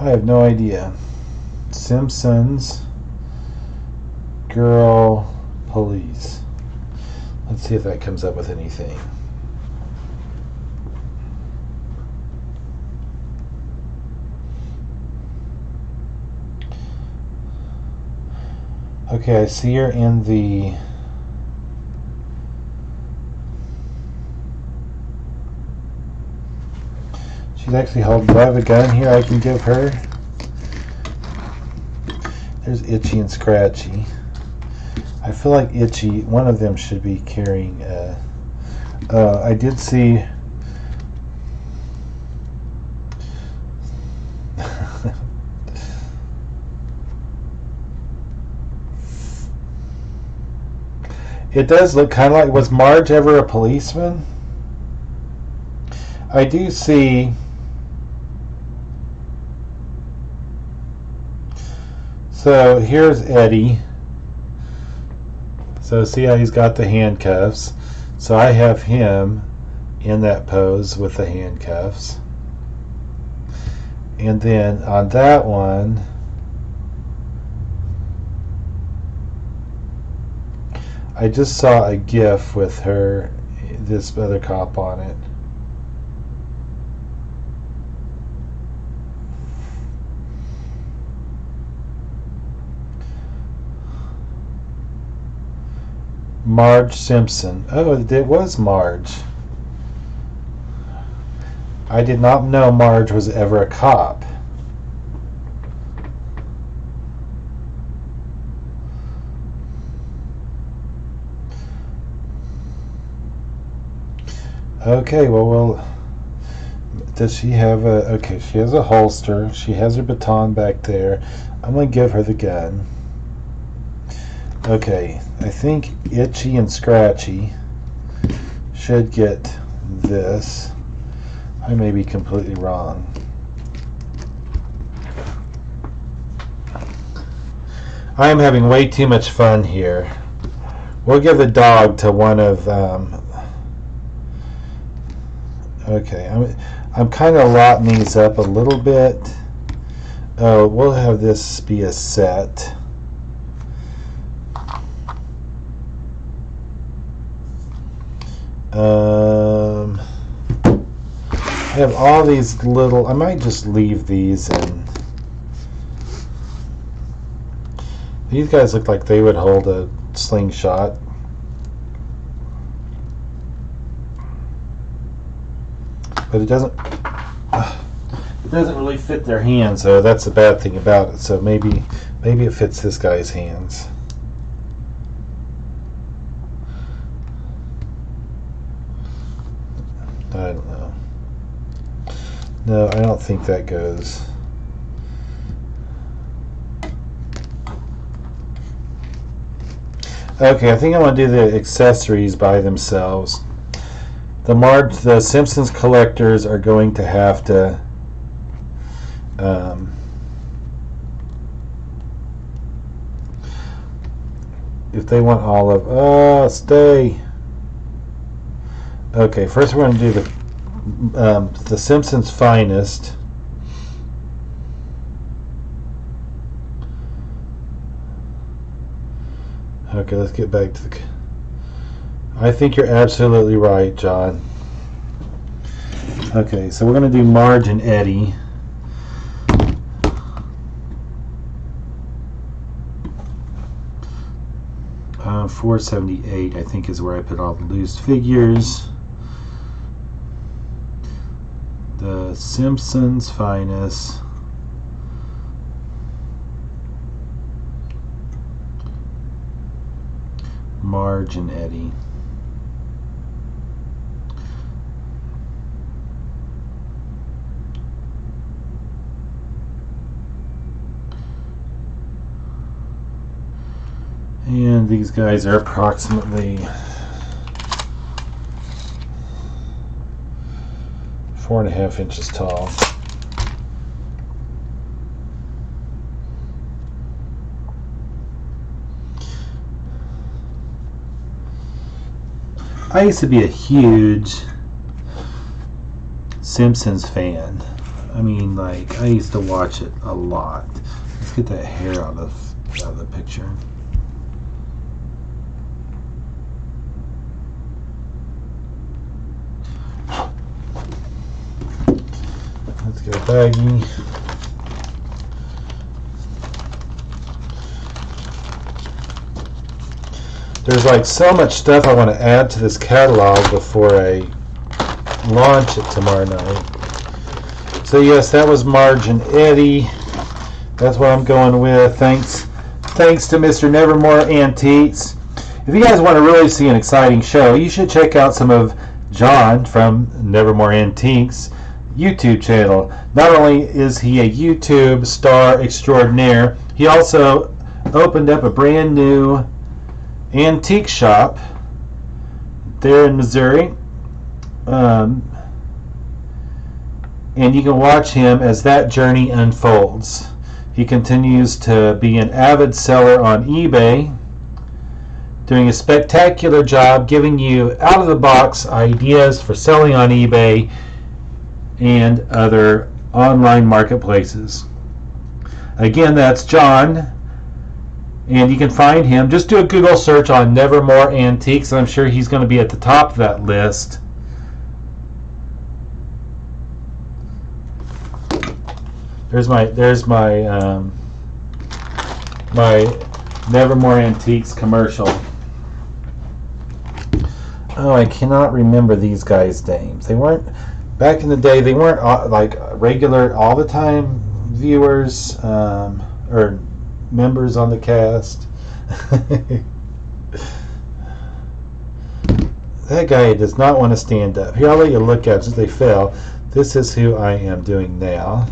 I have no idea. Simpsons girl police. Let's see if that comes up with anything. Okay, I see her in the she's actually holding. Do I have a gun here I can give her? There's Itchy and Scratchy. I feel like Itchy, one of them should be carrying I did see it does look kind of like, was Marge ever a policeman? I do see so here's Eddie. So see how he's got the handcuffs. So I have him in that pose with the handcuffs. And then on that one, I just saw a GIF with her, this other cop on it. Marge Simpson. Oh, it was Marge. I did not know Marge was ever a cop. Okay, well, does she have a... Okay, she has a holster. She has her baton back there. I'm going to give her the gun. Okay, I think Itchy and Scratchy should get this. I may be completely wrong. I am having way too much fun here. We'll give the dog to one of... okay, I'm kind of lotting these up a little bit. Oh, we'll have this be a set. I have all these little... I might just leave these in. These guys look like they would hold a slingshot. But it doesn't really fit their hands, so that's the bad thing about it. So maybe it fits this guy's hands. I don't know. No, I don't think that goes. Okay, I think I'm going to do the accessories by themselves. The Simpsons collectors are going to have to if they want all of... stay. Okay, first we're going to do the Simpsons Finest. Okay, let's get back to the... I think you're absolutely right, John. Okay, so we're going to do Marge and Eddie. $478, I think, is where I put all the loose figures. The Simpsons Finest. Marge and Eddie. And these guys are approximately 4.5 inches tall. I used to be a huge Simpsons fan. I mean, like, I used to watch it a lot. Let's get that hair out of the picture. Let's get a baggie. There's like so much stuff I want to add to this catalog before I launch it tomorrow night. So yes, that was Marge and Eddie. That's what I'm going with. Thanks to Mr. Nevermore Antiques. If you guys want to really see an exciting show, you should check out some of John from Nevermore Antiques YouTube channel. Not only is he a YouTube star extraordinaire, he also opened up a brand new antique shop there in Missouri, and you can watch him as that journey unfolds. He continues to be an avid seller on eBay, doing a spectacular job giving you out of the box ideas for selling on eBay and other online marketplaces. Again, that's John. And you can find him. Just do a Google search on Nevermore Antiques. I'm sure he's going to be at the top of that list. There's my Nevermore Antiques commercial. Oh, I cannot remember these guys' names. They weren't back in the day, they weren't like regular all the time viewers or members on the cast. That guy does not want to stand up. Here, I'll let you look at it since they fell. This is who I am doing now.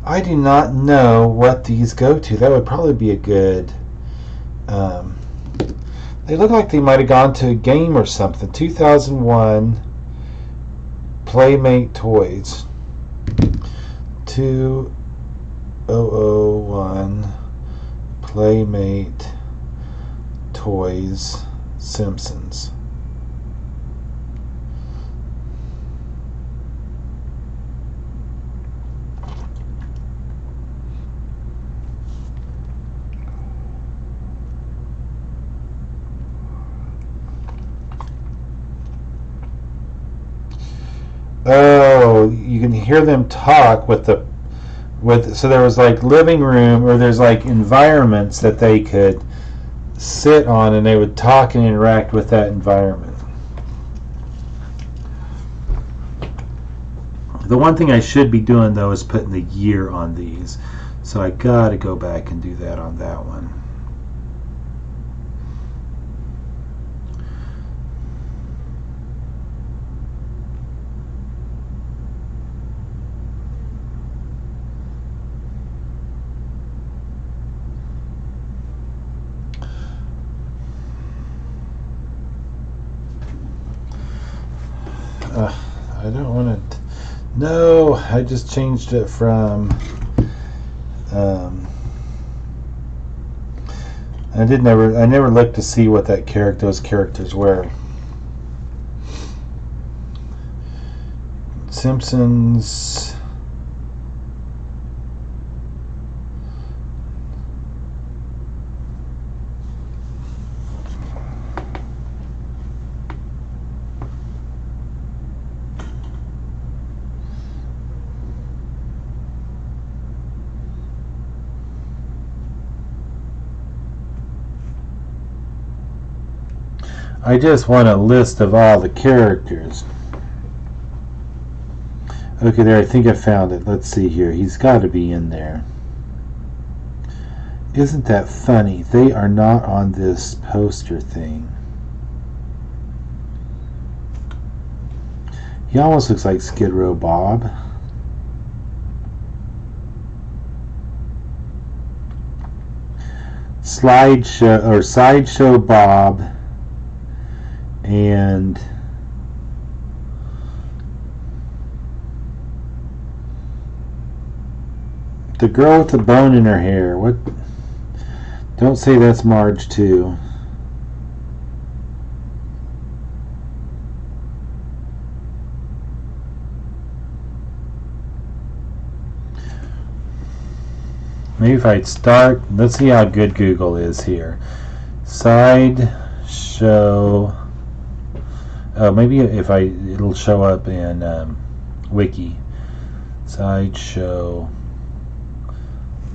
I do not know what these go to. That would probably be a good... they look like they might have gone to a game or something. 2001 Playmate Toys. 2001 Playmate Toys Simpsons. Oh, you can hear them talk so there was like living room, or there's like environments that they could sit on, and they would talk and interact with that environment. The one thing I should be doing though is putting the year on these, so I gotta go back and do that on that one. I don't want to. No, I just changed it from. I never looked to see what those characters were. Simpsons. I just want a list of all the characters. Okay, there, I think I found it. Let's see here. He's got to be in there. Isn't that funny? They are not on this poster thing. He almost looks like Skid Row Bob. Sideshow Bob. And the girl with the bone in her hair. What? Don't say that's Marge too. Maybe if I start, let's see how good Google is here. Sideshow. Oh, maybe if it'll show up in Wiki. Sideshow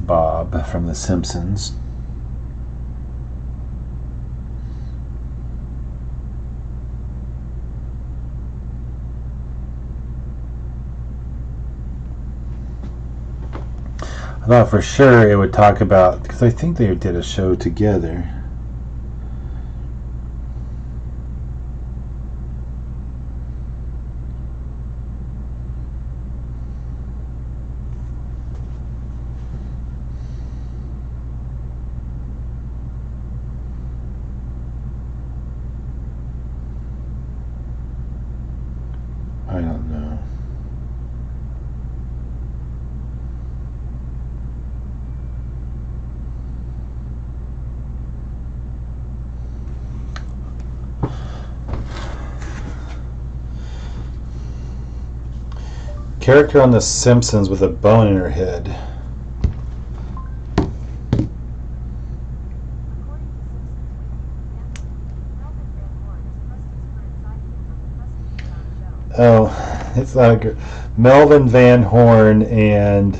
Bob from The Simpsons. I thought for sure it would talk about, because I think they did a show together. I don't know. Character on The Simpsons with a bone in her head. Oh, it's like Melvin Van Horn and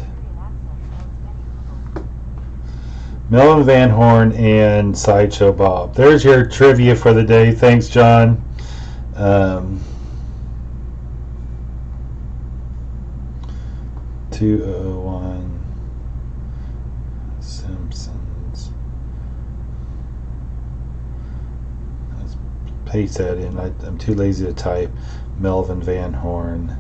Sideshow Bob. There's your trivia for the day. Thanks, John. Um, 2001 Simpsons. Let's paste that in. I'm too lazy to type Melvin Van Horn.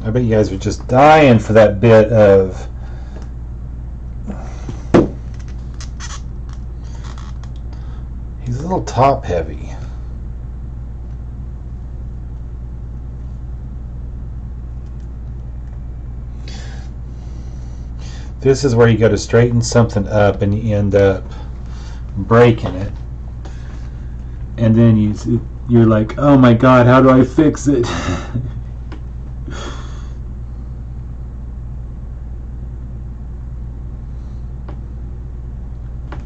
I bet you guys are just dying for that bit of he's a little top heavy. This is where you got to straighten something up and you end up breaking it. And then you're like, oh my god, how do I fix it?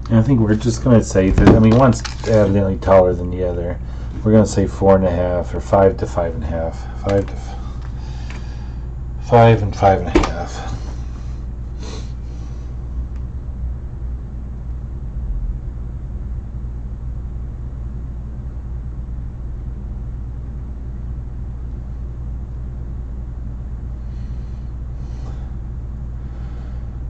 And I think we're just going to say that, I mean, one's evidently taller than the other. We're going to say 4.5 or 5 to 5.5. 5 and 5.5.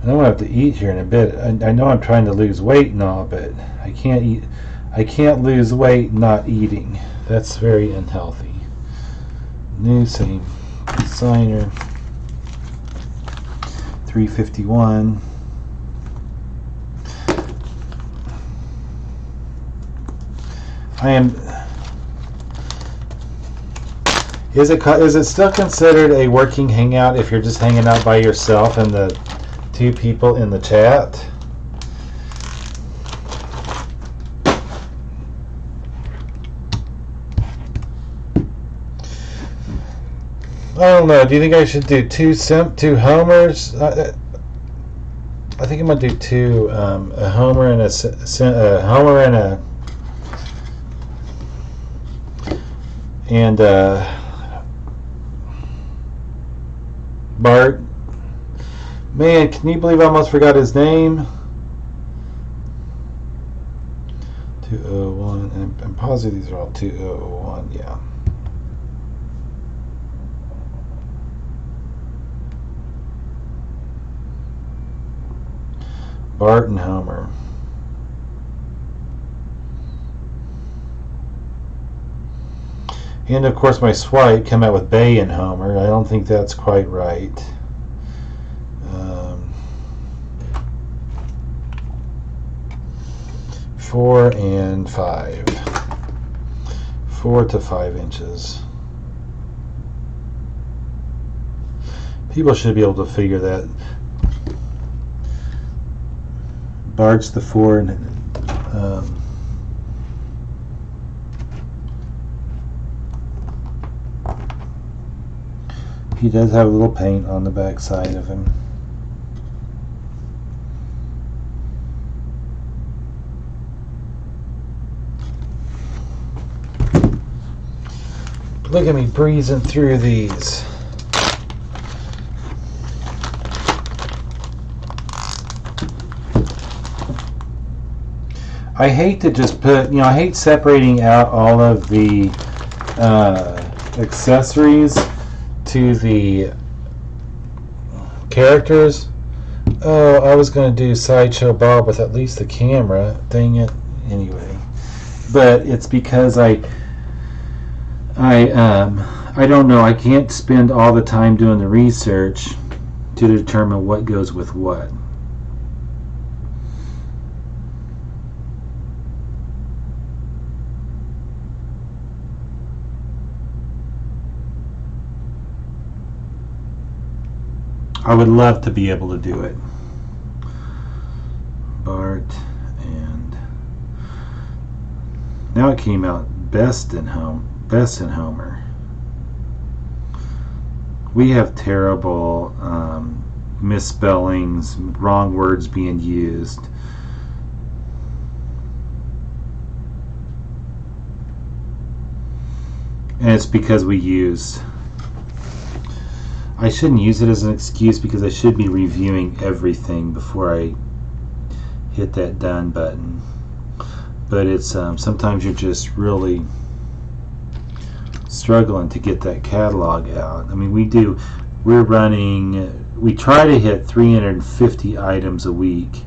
I don't have to eat here in a bit. I know I'm trying to lose weight and all, but I can't eat. I can't lose weight not eating. That's very unhealthy. New same designer. 351. I am. Is it still considered a working hangout if you're just hanging out by yourself and the 2 people in the chat? I don't know. Do you think I should do two homers? I think I'm gonna do 2. A homer and a homer and Bart. Man, can you believe I almost forgot his name? 201, and I'm positive these are all 201, yeah. Bart and Homer. And of course my swipe came out with Bay and Homer. I don't think that's quite right. 4 and 5. 4 to 5 inches. People should be able to figure that. Bart's the 4 and he does have a little paint on the back side of him. Look at me breezing through these. I hate to just put, I hate separating out all of the accessories to the characters. Oh, I was going to do Sideshow Bob with at least the camera. Dang it. Anyway. But it's because I don't know. I can't spend all the time doing the research to determine what goes with what. I would love to be able to do it. Bart and now it came out Best in Homer. We have terrible misspellings, wrong words being used. And it's because we use I shouldn't use it as an excuse because I should be reviewing everything before I hit that done button. But it's sometimes you're just really struggling to get that catalog out. I mean, we try to hit 350 items a week.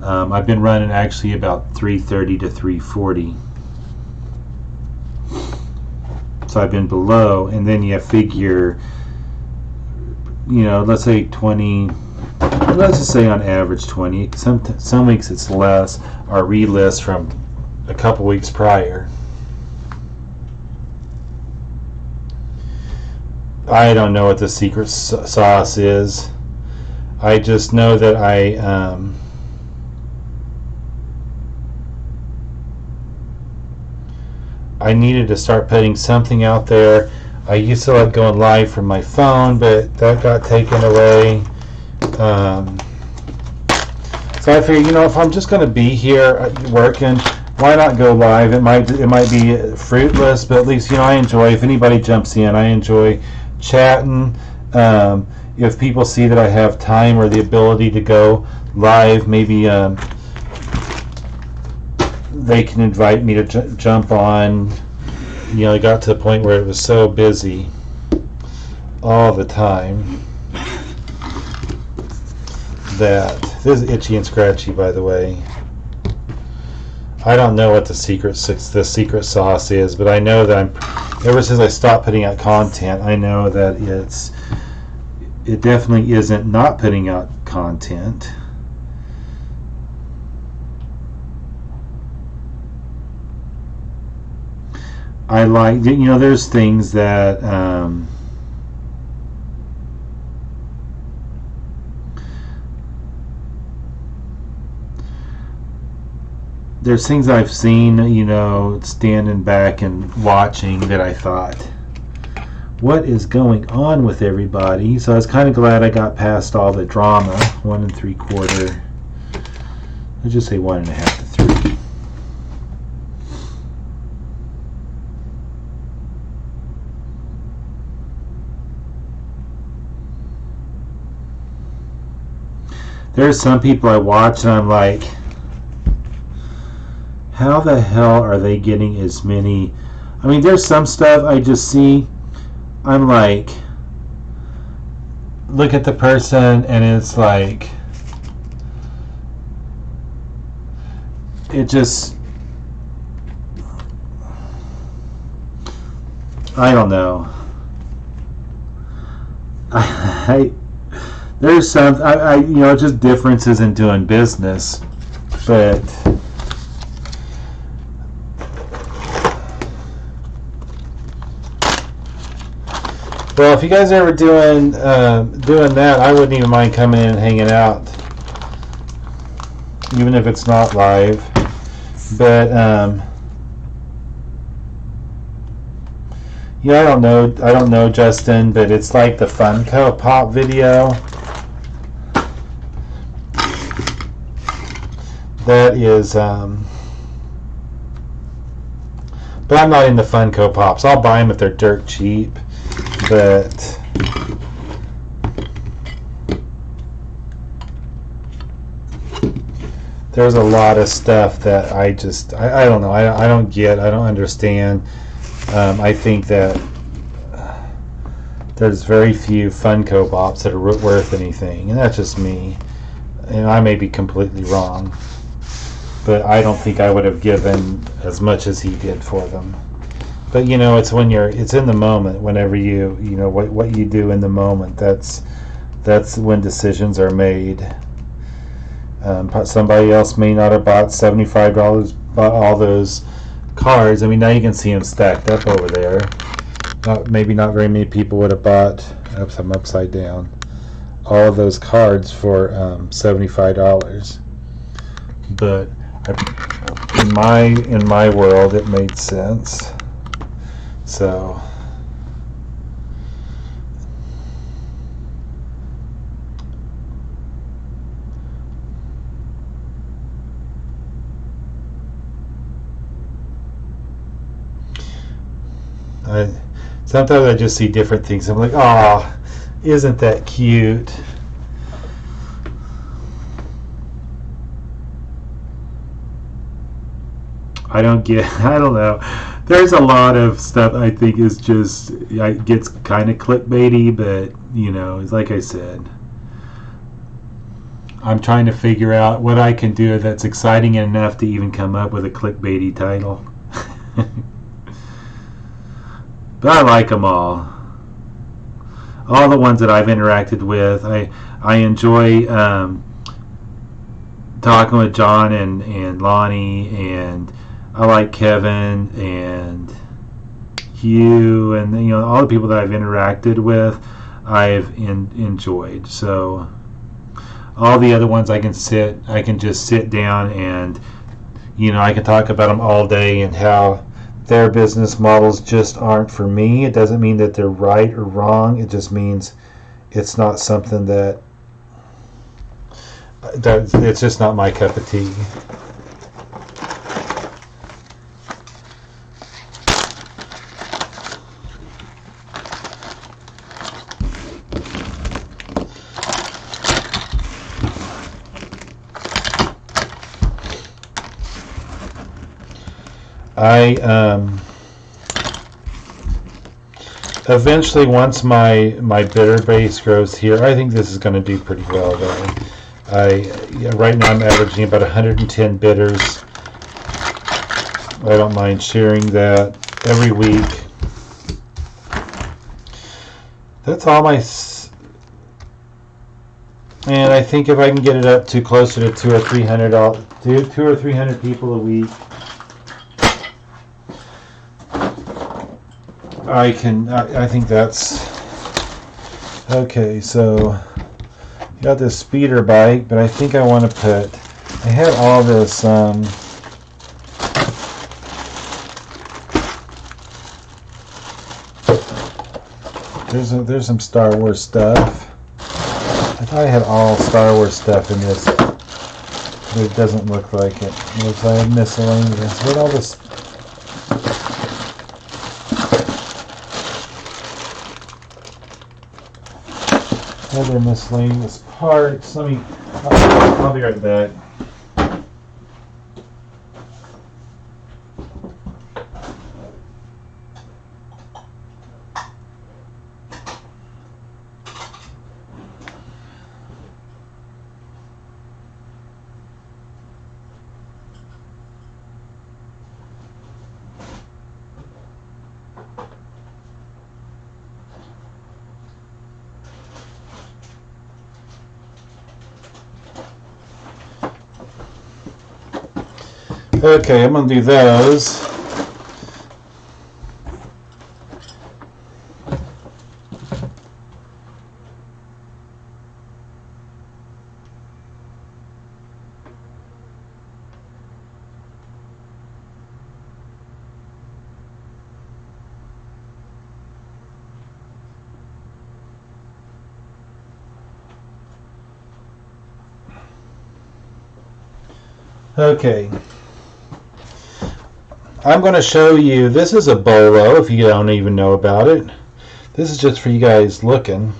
I've been running actually about 330 to 340. So I've been below, and then you figure, let's say 20, let's just say on average 20. Some weeks it's less, our relist from a couple weeks prior. I don't know what the secret sauce is. I just know that I needed to start putting something out there. I used to like going live from my phone, but that got taken away. So I figured, if I'm just going to be here working, why not go live? It might be fruitless, but at least I enjoy. If anybody jumps in, I enjoy chatting. If people see that I have time or the ability to go live, maybe they can invite me to jump on. I got to the point where it was so busy all the time that this is itchy and scratchy, by the way. I don't know what the secret sauce is, but I know that ever since I stopped putting out content, I know that it definitely isn't not putting out content. I like, there's things that there's things I've seen, standing back and watching that I thought, what is going on with everybody? So I was kind of glad I got past all the drama. 1 3/4. Let's just say 1.5 to 3. There's some people I watch and I'm like, how the hell are they getting as many? I mean, there's some stuff I just see, I'm like, look at the person and it's like, it just, I don't know. There's some, just differences in doing business, but well, if you guys are ever doing that, I wouldn't even mind coming in and hanging out, even if it's not live. But I don't know, Justin, but it's like the Funko Pop video. That is, but I'm not into Funko Pops. I'll buy them if they're dirt cheap, but there's a lot of stuff that I don't know. I don't get. I don't understand. I think that there's very few Funko Pops that are worth anything, and that's just me. And I may be completely wrong, but I don't think I would have given as much as he did for them. But it's when it's in the moment. Whenever what you do in the moment, that's when decisions are made. Somebody else may not have bought $75, bought all those cards. I mean, now you can see them stacked up over there. Maybe not very many people would have bought. Oops, I'm upside down. All of those cards for $75, but in my world, it made sense. So. Sometimes I just see different things. I'm like, oh, Isn't that cute? I don't know. There's a lot of stuff I think is just, it gets kind of clickbaity, but, it's like I said. I'm trying to figure out what I can do that's exciting enough to even come up with a clickbaity title. But I like them all. All the ones that I've interacted with. I enjoy talking with John and Lonnie, and I like Kevin and Hugh, and all the people that I've interacted with, I've enjoyed. So all the other ones I can just sit down and I can talk about them all day and how their business models just aren't for me. It doesn't mean that they're right or wrong. It just means it's not something that it's just not my cup of tea. I eventually, once my bidder base grows here, I think this is going to do pretty well though. Right now I'm averaging about 110 bidders. I don't mind sharing that every week. That's all and I think if I can get it up to closer to 200 or 300 people a week, I think that's okay. So got this speeder bike, but I think I want to I had all this there's some Star Wars stuff. I thought I had all Star Wars stuff in this, but it doesn't look like it. It looks like miscellaneous. What all this? Other miscellaneous parts. I'll be right back. Okay, I'm going to do those. Okay. I'm going to show you, this is a bolo if you don't even know about it. This is just for you guys looking.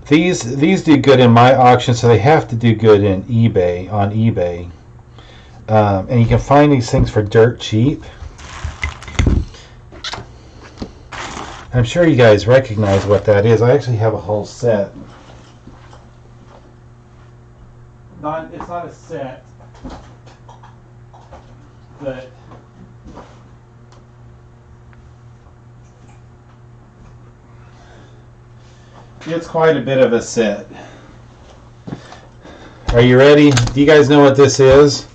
These do good in my auction, so they have to do good in eBay, on eBay. And you can find these things for dirt cheap. I'm sure you guys recognize what that is. I actually have a whole set. It's not a set, but it's quite a bit of a set. Are you ready? Do you guys know what this is?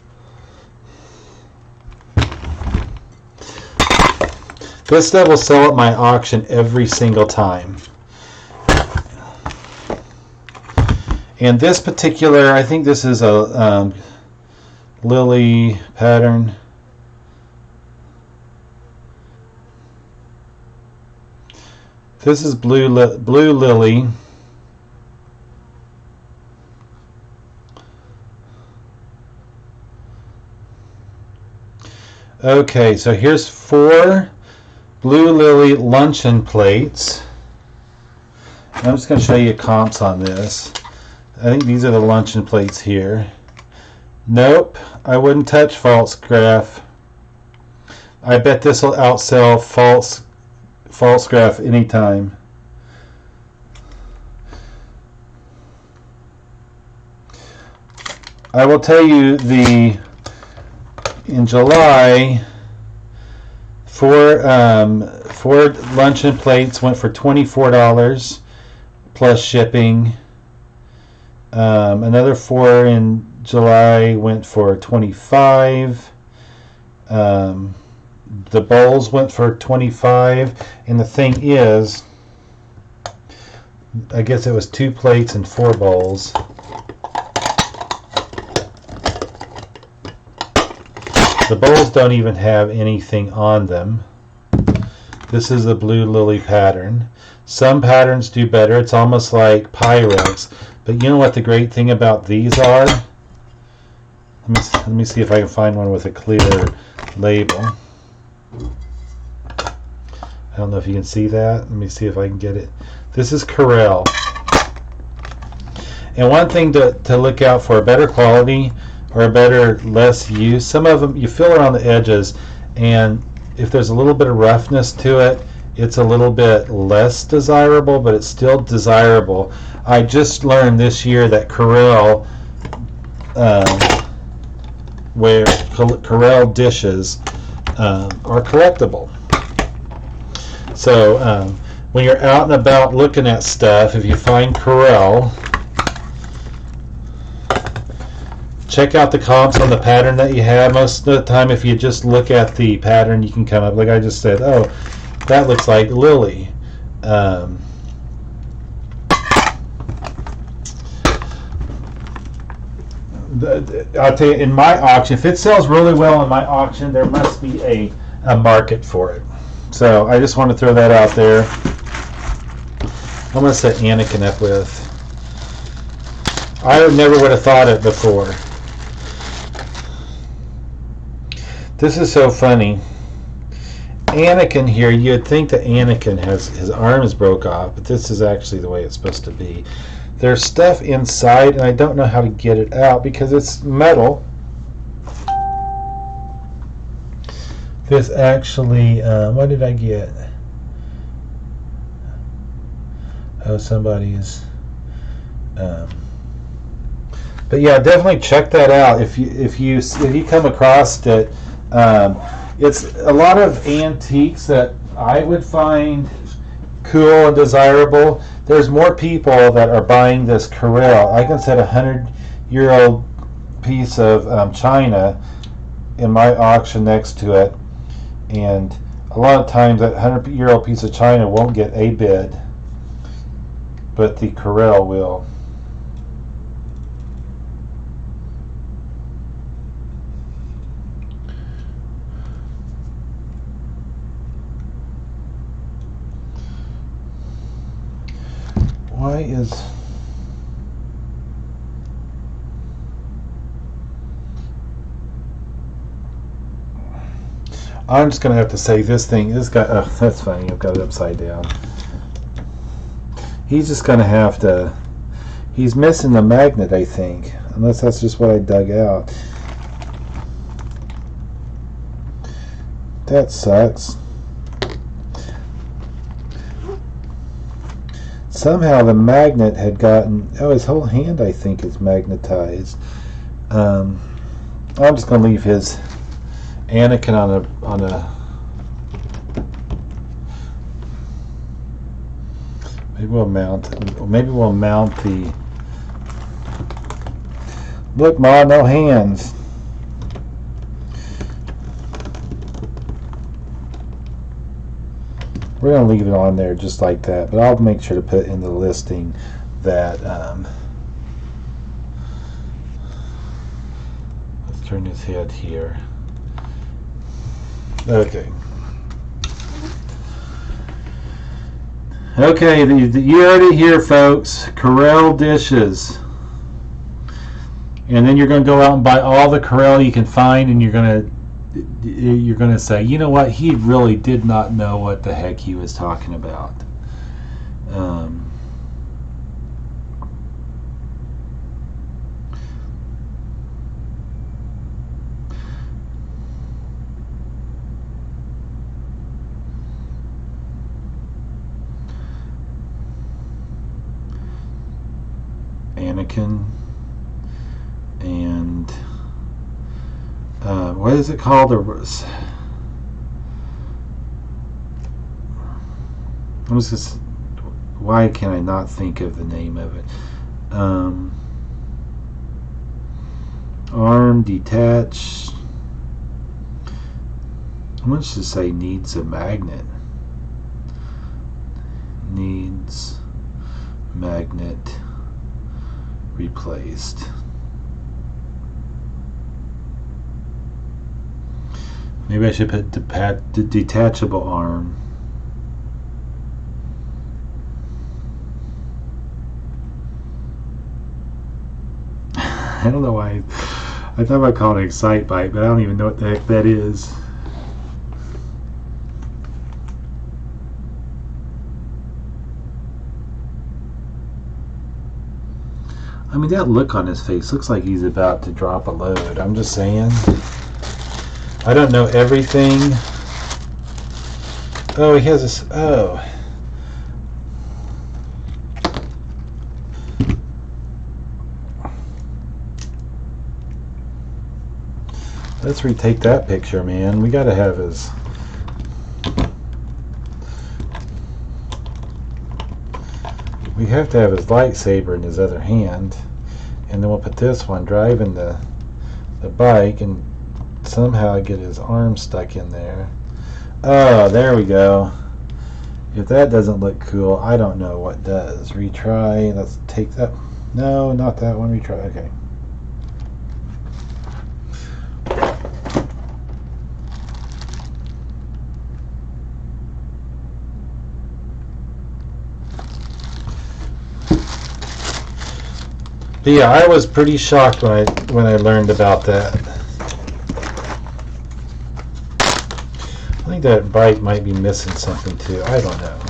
This stuff will sell at my auction every single time. And this particular, I think this is a lily pattern. This is blue lily. Okay, so here's 4 blue lily luncheon plates. I'm just going to show you comps on this. I think these are the luncheon plates here. Nope, I wouldn't touch false graph. I bet this will outsell false graph anytime. I will tell you in July, four luncheon plates went for $24 plus shipping. Another 4 in July went for $25. The bowls went for $25, and the thing is, I guess it was 2 plates and 4 bowls. The bowls don't even have anything on them. This is the Blue Lily pattern. Some patterns do better. It's almost like Pyrex. But you know what the great thing about these are? Let me see if I can find one with a clear label. I don't know if you can see that. Let me see if I can get it. This is Corel. And one thing to look out for, a better quality or a better, less use. Some of them, you feel around the edges, and if there's a little bit of roughness to it, it's a little bit less desirable, but it's still desirable. I just learned this year that Corel, Corel dishes are collectible. So when you're out and about looking at stuff, if you find Corel, check out the comps on the pattern that you have. Most of the time, if you just look at the pattern, you can come up, like I just said, oh, that looks like Lily. I'll tell you, in my auction, if it sells really well in my auction, there must be a market for it. So I just want to throw that out there. I'm going to set Anakin up with. I never would have thought it before. This is so funny. Anakin here, you'd think that Anakin has his arms broke off, but this is actually the way it's supposed to be. There's stuff inside, and I don't know how to get it out because it's metal. This actually, what did I get? Oh, somebody's. But yeah, definitely check that out if you come across it. It's a lot of antiques that I would find cool and desirable. There's more people that are buying this Corel. I can set a 100-year-old piece of china in my auction next to it, and a lot of times that 100-year-old piece of china won't get a bid, but the Corel will. Why is I'm just gonna have to say this guy, oh, that's funny, I've got it upside down. He's just gonna have to, he's missing the magnet, I think, unless that's just what I dug out. That sucks. Somehow the magnet had gotten, oh, his whole hand I think is magnetized. I'm just going to leave his Anakin on a maybe we'll mount the, look, Ma, no hands. We're going to leave it on there just like that, but I'll make sure to put in the listing that, let's turn his head here. Okay. Okay, you heard it here, folks. Corel dishes. And then you're going to go out and buy all the Corel you can find, and you're going to say, you know what, he really did not know what the heck he was talking about. mannequin. And what is it called? Why can I not think of the name of it? Arm detached. I want to say needs a magnet. Needs magnet replaced. Maybe I should put the detachable arm. I don't know why. I thought I called it Excite Bite, but I don't even know what the heck that is. I mean, that look on his face looks like he's about to drop a load. I'm just saying. I don't know everything. Oh, he has this. Oh. Let's retake that picture, man. We gotta have his. We have to have his lightsaber in his other hand, and then we'll put this one driving the bike, and somehow get his arm stuck in there. Oh, there we go. If that doesn't look cool, I don't know what does. Retry. Let's take that. No, not that one. Retry. Okay. But yeah, I was pretty shocked when I learned about that. I think that bike might be missing something too. I don't know.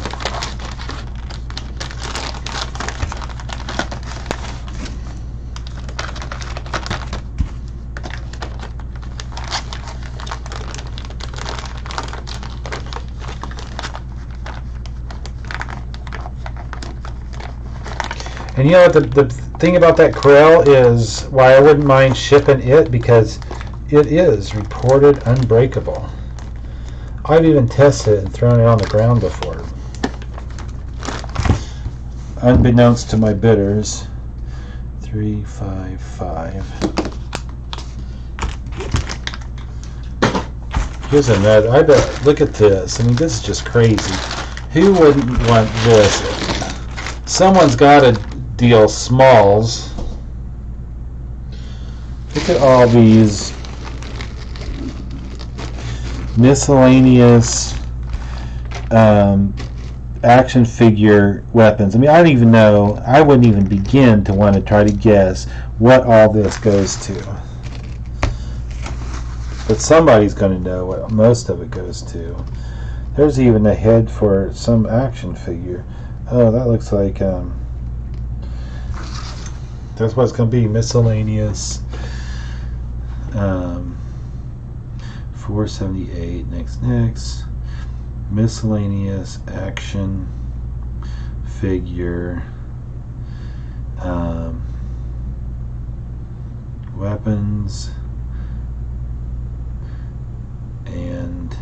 And you know what the thing about that Corel is why I wouldn't mind shipping it, because it is reported unbreakable. I've even tested it and thrown it on the ground before. Unbeknownst to my bidders. 355. Here's another. I bet. Look at this. I mean, this is just crazy. Who wouldn't want this? Someone's got to deal smalls. Look at all these miscellaneous action figure weapons. I mean, I don't even know. I wouldn't even begin to want to try to guess what all this goes to. But somebody's going to know what most of it goes to. There's even a head for some action figure. Oh, that looks like that's what it's going to be. Miscellaneous. 478. Next. Miscellaneous action figure. Weapons and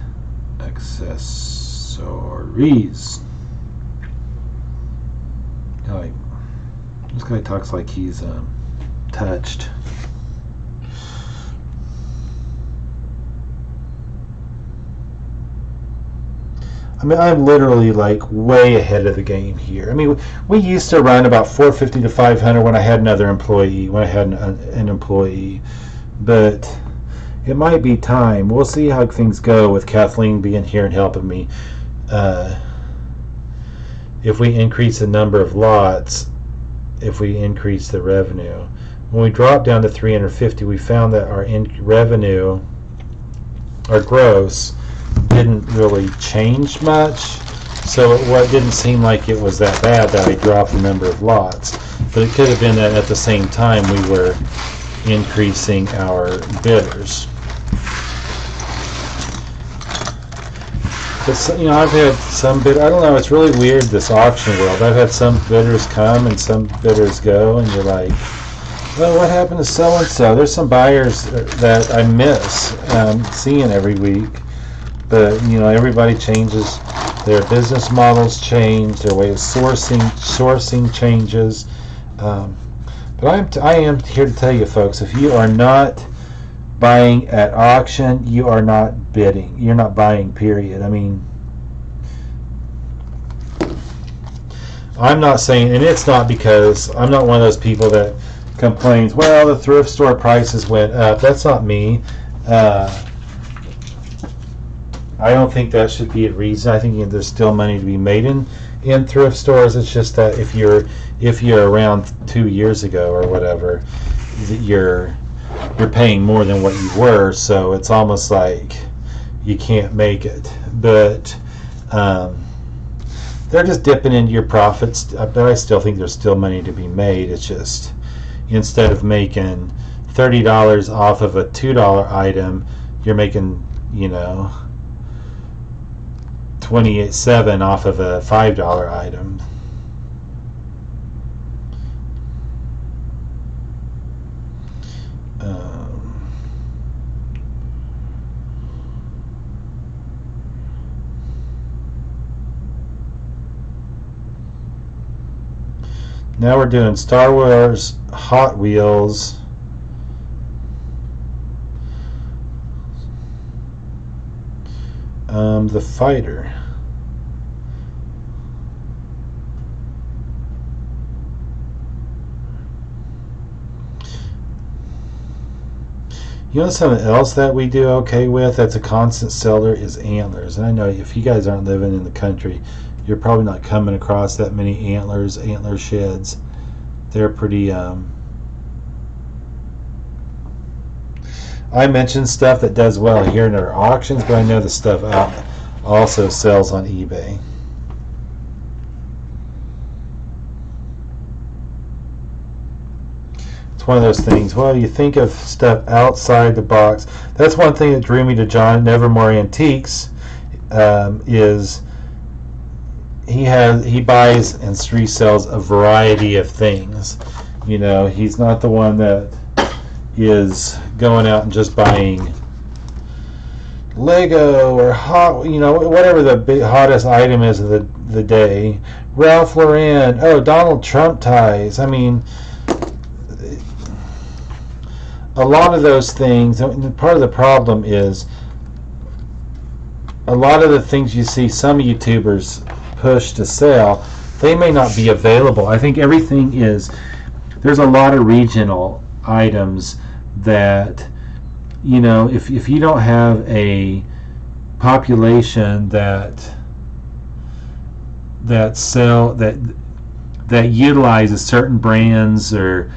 accessories. Like, this guy talks like he's touched. I mean, I'm literally like way ahead of the game here. I mean, we used to run about 450 to 500 when I had another employee, when I had an employee, but it might be time. We'll see how things go with Kathleen being here and helping me. If we increase the number of lots, if we increase the revenue. When we dropped down to 350, we found that our revenue, our gross, didn't really change much. So it didn't seem like it was that bad that I dropped the number of lots. But it could have been that at the same time we were increasing our bidders. But you know, I've had some bid. I don't know. It's really weird, this auction world. I've had some bidders come and some bidders go, and you're like, well, what happened to so and so? There's some buyers that I miss seeing every week. But you know, everybody changes. Their business models change. Their way of sourcing changes. But I am here to tell you, folks, if you are not buying at auction, you are not bidding. You're not buying, period. I mean, I'm not saying, and it's not because I'm not one of those people that complains, well, the thrift store prices went up. That's not me. I don't think that should be a reason. I think there's still money to be made in thrift stores. It's just that if you're around 2 years ago or whatever, you're paying more than what you were, so it's almost like you can't make it. But they're just dipping into your profits. But I still think there's still money to be made. It's just, instead of making $30 off of a $2 item, you're making, you know, 28.7 off of a $5 item. Now we're doing Star Wars Hot Wheels. The Fighter. You know something else that we do okay with that's a constant seller is antlers. And I know if you guys aren't living in the country, you're probably not coming across that many antler sheds. They're pretty I mentioned stuff that does well here in our auctions, but I know the stuff also sells on eBay. It's one of those things. Well, you think of stuff outside the box. That's one thing that drew me to John at Nevermore Antiques. Is he buys and resells a variety of things. You know, he's not the one that is going out and just buying Lego or whatever the big hottest item is of the day. Ralph Lauren, Donald Trump ties. I mean, a lot of those things. Part of the problem is a lot of the things you see some YouTubers push to sell, they may not be available. I think everything is, there's a lot of regional items that, you know, if you don't have a population that utilizes certain brands or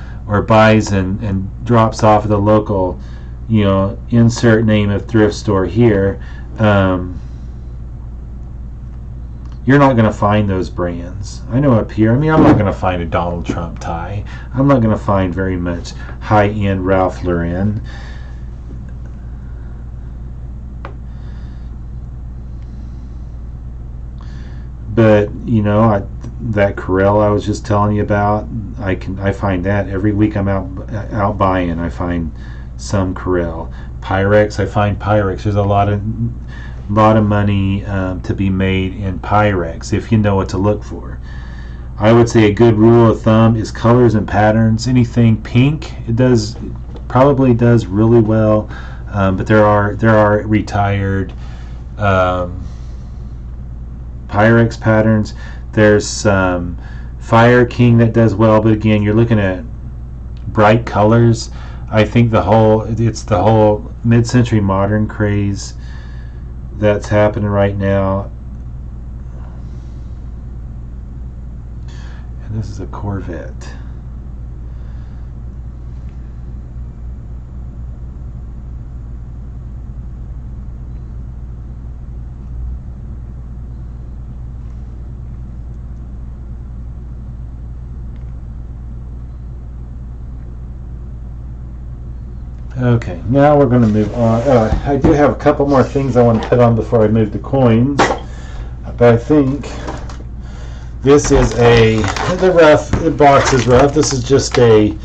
buys and drops off at the local, you know, insert name of thrift store here, you're not going to find those brands. I know up here, I'm not going to find a Donald Trump tie. I'm not going to find very much high-end Ralph Lauren. But, you know, that Corel I was just telling you about, I find that every week I'm out buying. I find some Corel. Pyrex, I find Pyrex. There's a lot of money to be made in Pyrex if you know what to look for. I would say a good rule of thumb is colors and patterns. Anything pink, it probably does really well, but there are retired Pyrex patterns. There's Fire King that does well, but again, you're looking at bright colors. I think it's the whole mid-century modern craze that's happening right now. And this is a Corvette. Okay, now we're going to move on. I do have a couple more things I want to put on before I move the coins. But I think this is the box is rough. This is just a,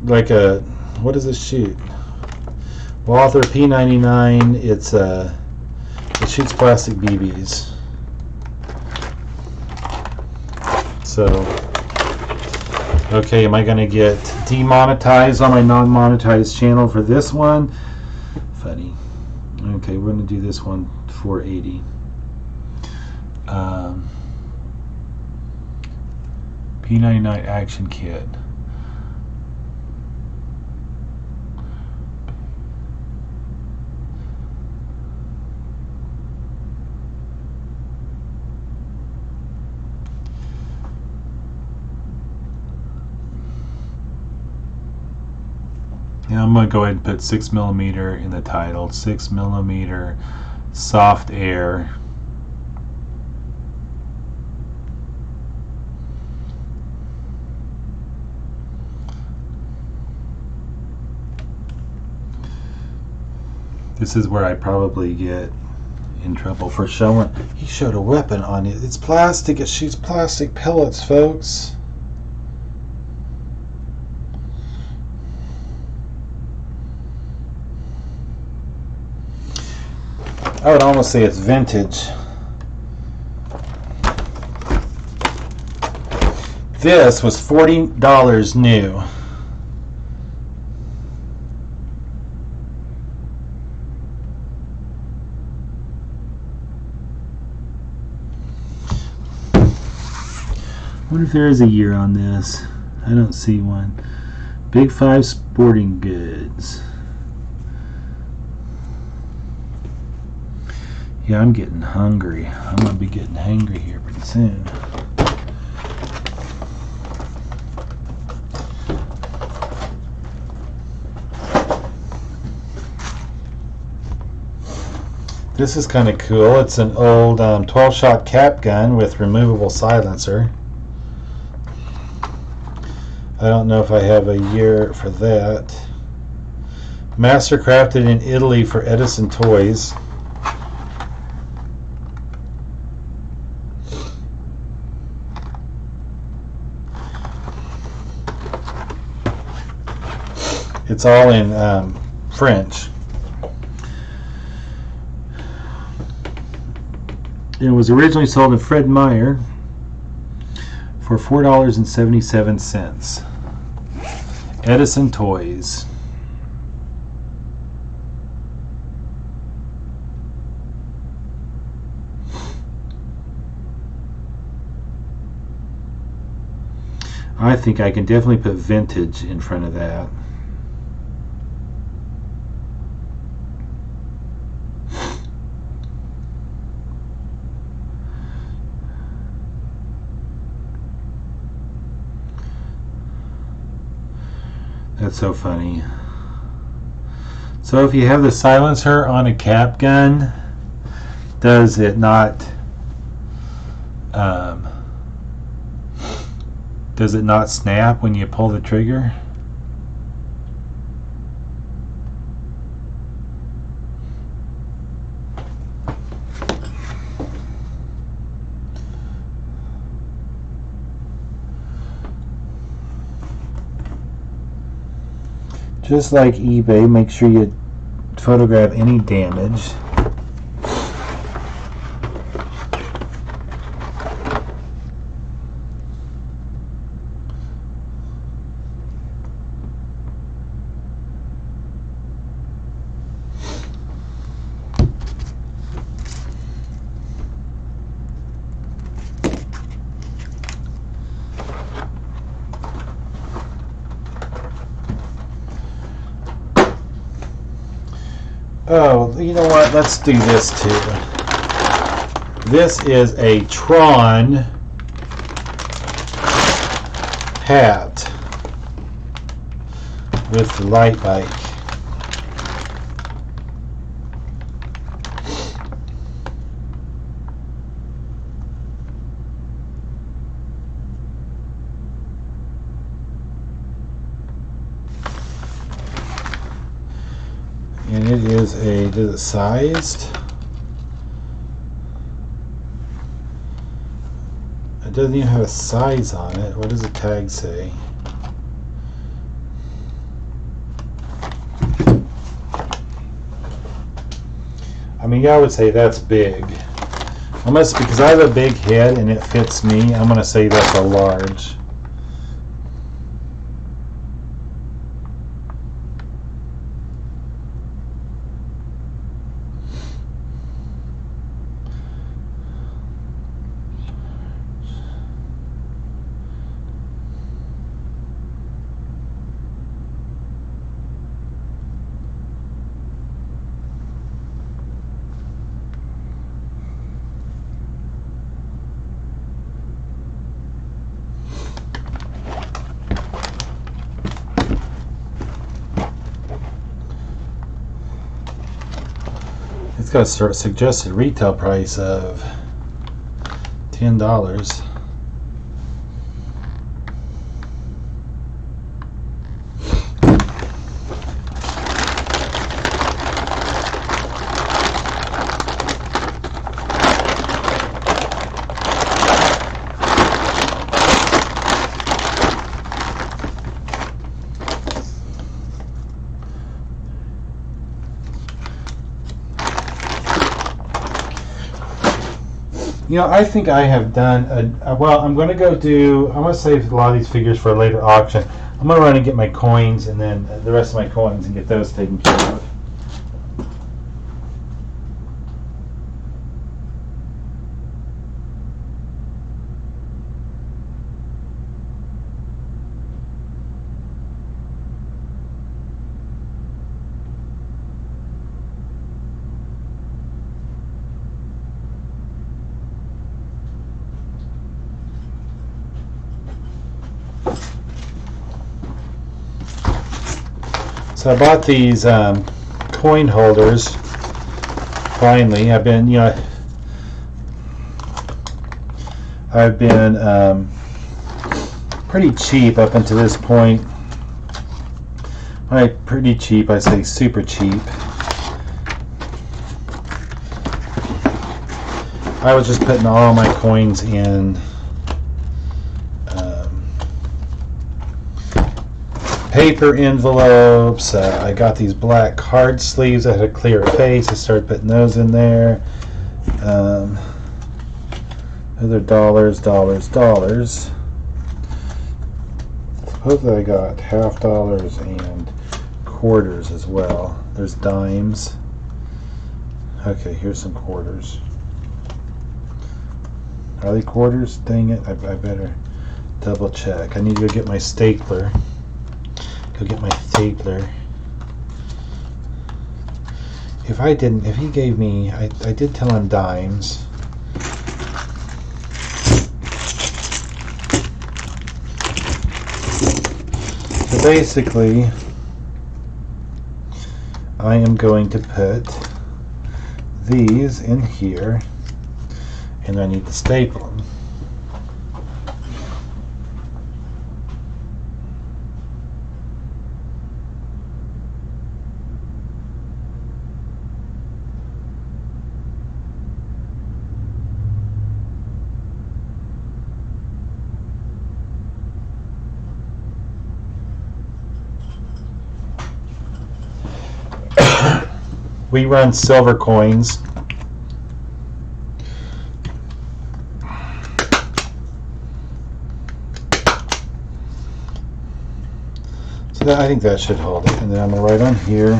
like a, what does this shoot? Walther P99. It shoots plastic BBs. So, okay, am I going to get demonetized on my non-monetized channel for this one? Funny. Okay, we're going to do this one 480. P99 Action Kit. Now I'm going to go ahead and put 6mm in the title. 6mm soft air. This is where I probably get in trouble for showing. He showed a weapon on it. It's plastic. It shoots plastic pellets, folks. I would almost say it's vintage. This was $40 new. I wonder if there is a year on this. I don't see one. Big 5 Sporting Goods. Yeah, I'm getting hungry. I'm going to be getting hangry here pretty soon. This is kind of cool. It's an old 12-shot cap gun with removable silencer. I don't know if I have a year for that. Master crafted in Italy for Edison Toys. It's all in French. It was originally sold to Fred Meyer for $4.77. Edison Toys. I think I can definitely put vintage in front of that. That's so funny. So if you have the silencer on a cap gun, does it not snap when you pull the trigger? Just like eBay, make sure you photograph any damage. Oh, you know what? Let's do this too. This is a Tron hat with the light bike. is is it sized? It doesn't even have a size on it. What does the tag say? I mean, I would say that's big. Almost because I have a big head and it fits me, I'm going to say that's a large. It's got a suggested retail price of $10. You know, I think I have done well. I'm going to go do. I'm going to save a lot of these figures for a later auction. I'm going to run and get my coins, and then the rest of my coins, and get those taken care of. So I bought these coin holders. Finally, I've been pretty cheap up until this point. By pretty cheap, I say super cheap. I was just putting all my coins in paper envelopes. I got these black card sleeves that had a clear face. I started putting those in there. Other dollars. Suppose I got half dollars and quarters as well. There's dimes. Okay, here's some quarters. Are they quarters? Dang it, I better double check. I need to go get my stapler. If he gave me, I did tell him dimes. So basically, I am going to put these in here, and I need to staple them. We run silver coins. So I think that should hold it. And then I'm going to write on here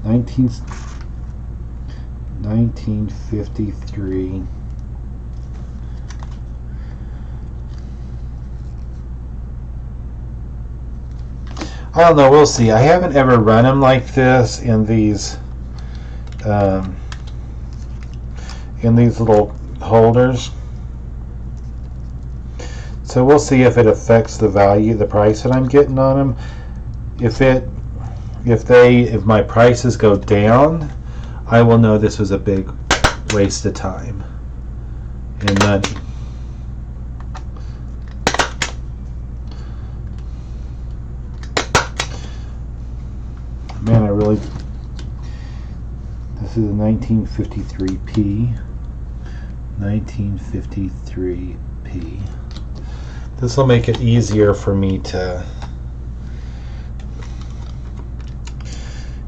1953. I don't know, we'll see. I haven't ever run them like this in these little holders. So we'll see if it affects the value, the price that I'm getting on them. If my prices go down, I will know this was a big waste of time and money. Man, I really This is a 1953P. 1953P. This will make it easier for me to,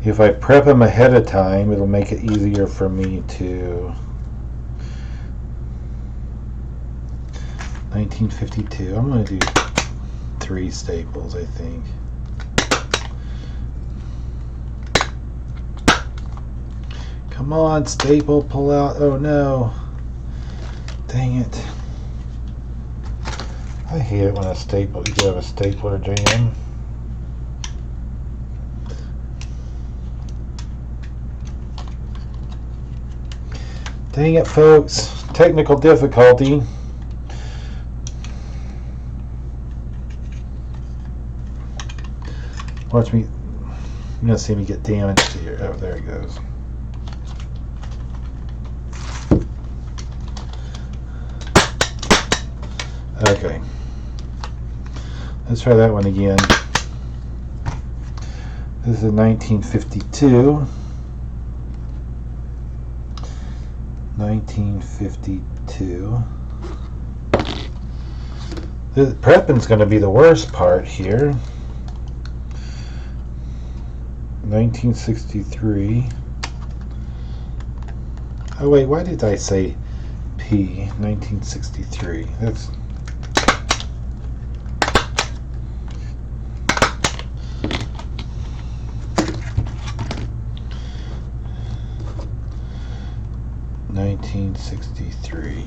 if I prep them ahead of time, it'll make it easier for me to. 1952. I'm going to do 3 staples, I think. Come on, staple, pull out. Oh no. Dang it. I hate it when a staple, you have a stapler jam. Dang it, folks. Technical difficulty. Watch me. You're going to see me get damaged here. Oh, there it goes. Okay. Let's try that one again. This is a 1952. 1952. The prepping's going to be the worst part here. 1963. Oh wait, why did I say P? 1963. That's 1963.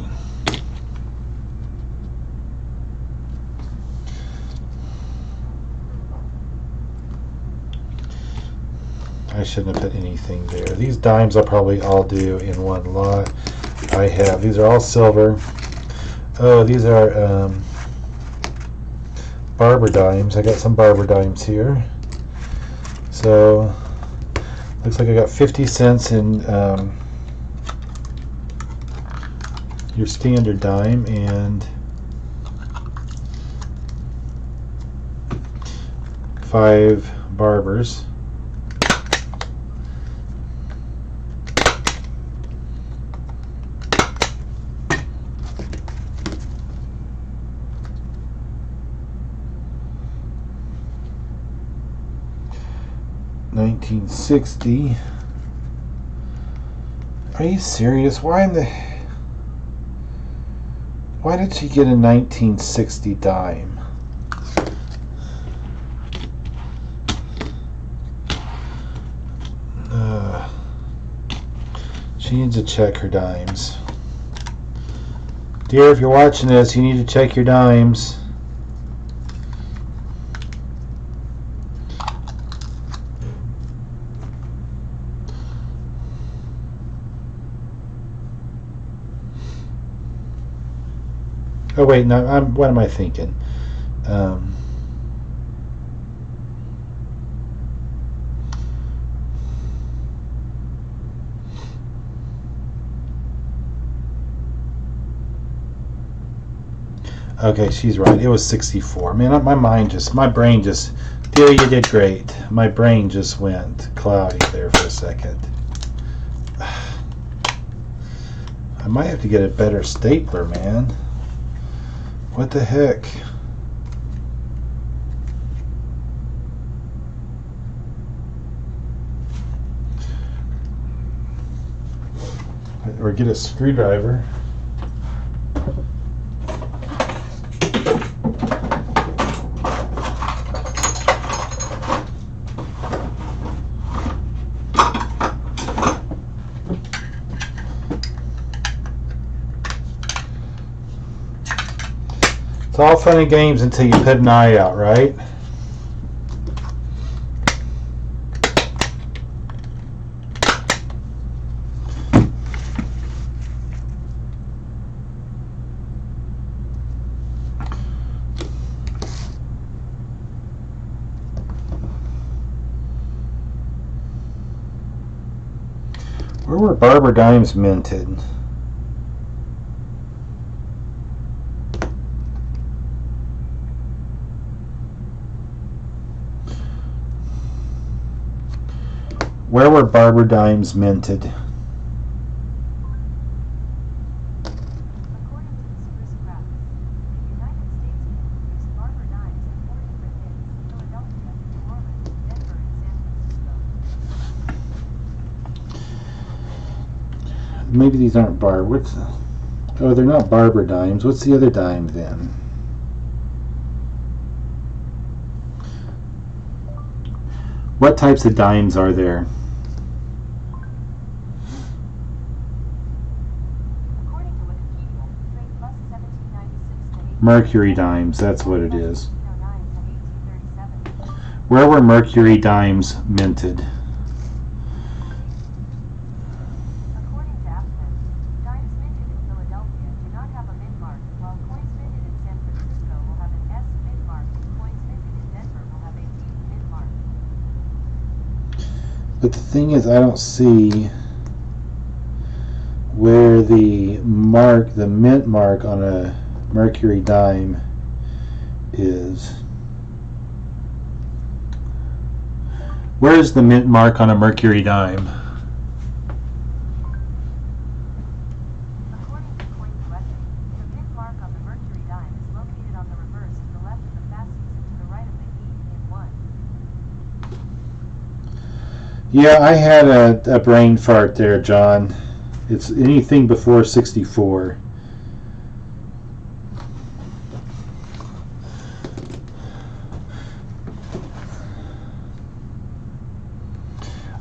I shouldn't have put anything there. These dimes I'll probably all do in one lot. I have, these are all silver. Oh, these are barber dimes. I got some barber dimes here. So, looks like I got 50 cents in your standard dime and 5 barbers. $19.60. Are you serious? Why did she get a 1960 dime? She needs to check her dimes. Dear, if you're watching this, you need to check your dimes. Oh wait, no. What am I thinking? Okay, she's right. It was 64. Man, my brain just. Dear, you did great. My brain just went cloudy there for a second. I might have to get a better stapler, man. What the heck? Or get a screwdriver. It's all fun and games until you put an eye out, right? Where were barber dimes minted? Where were barber dimes minted? Maybe these aren't Barber. Oh, they're not Barber dimes. What's the other dime then? What types of dimes are there? According to Wikipedia, trade plus 1796 to 1837. Mercury dimes, that's what it is. 1809 to 1837. Where were Mercury dimes minted? According to Appleton, dimes minted in Philadelphia do not have a mint mark, while coins minted in San Francisco will have an S mint mark, and coins minted in Denver will have a T mint mark. But the thing is, I don't see where the mark, the mint mark on a Mercury dime is. Where is the mint mark on a Mercury dime? According to Coin Collector, the mint mark on the Mercury dime is located on the reverse to the left of the fasces and to the right of the E in 1. Yeah, I had a brain fart there, John. It's anything before 64.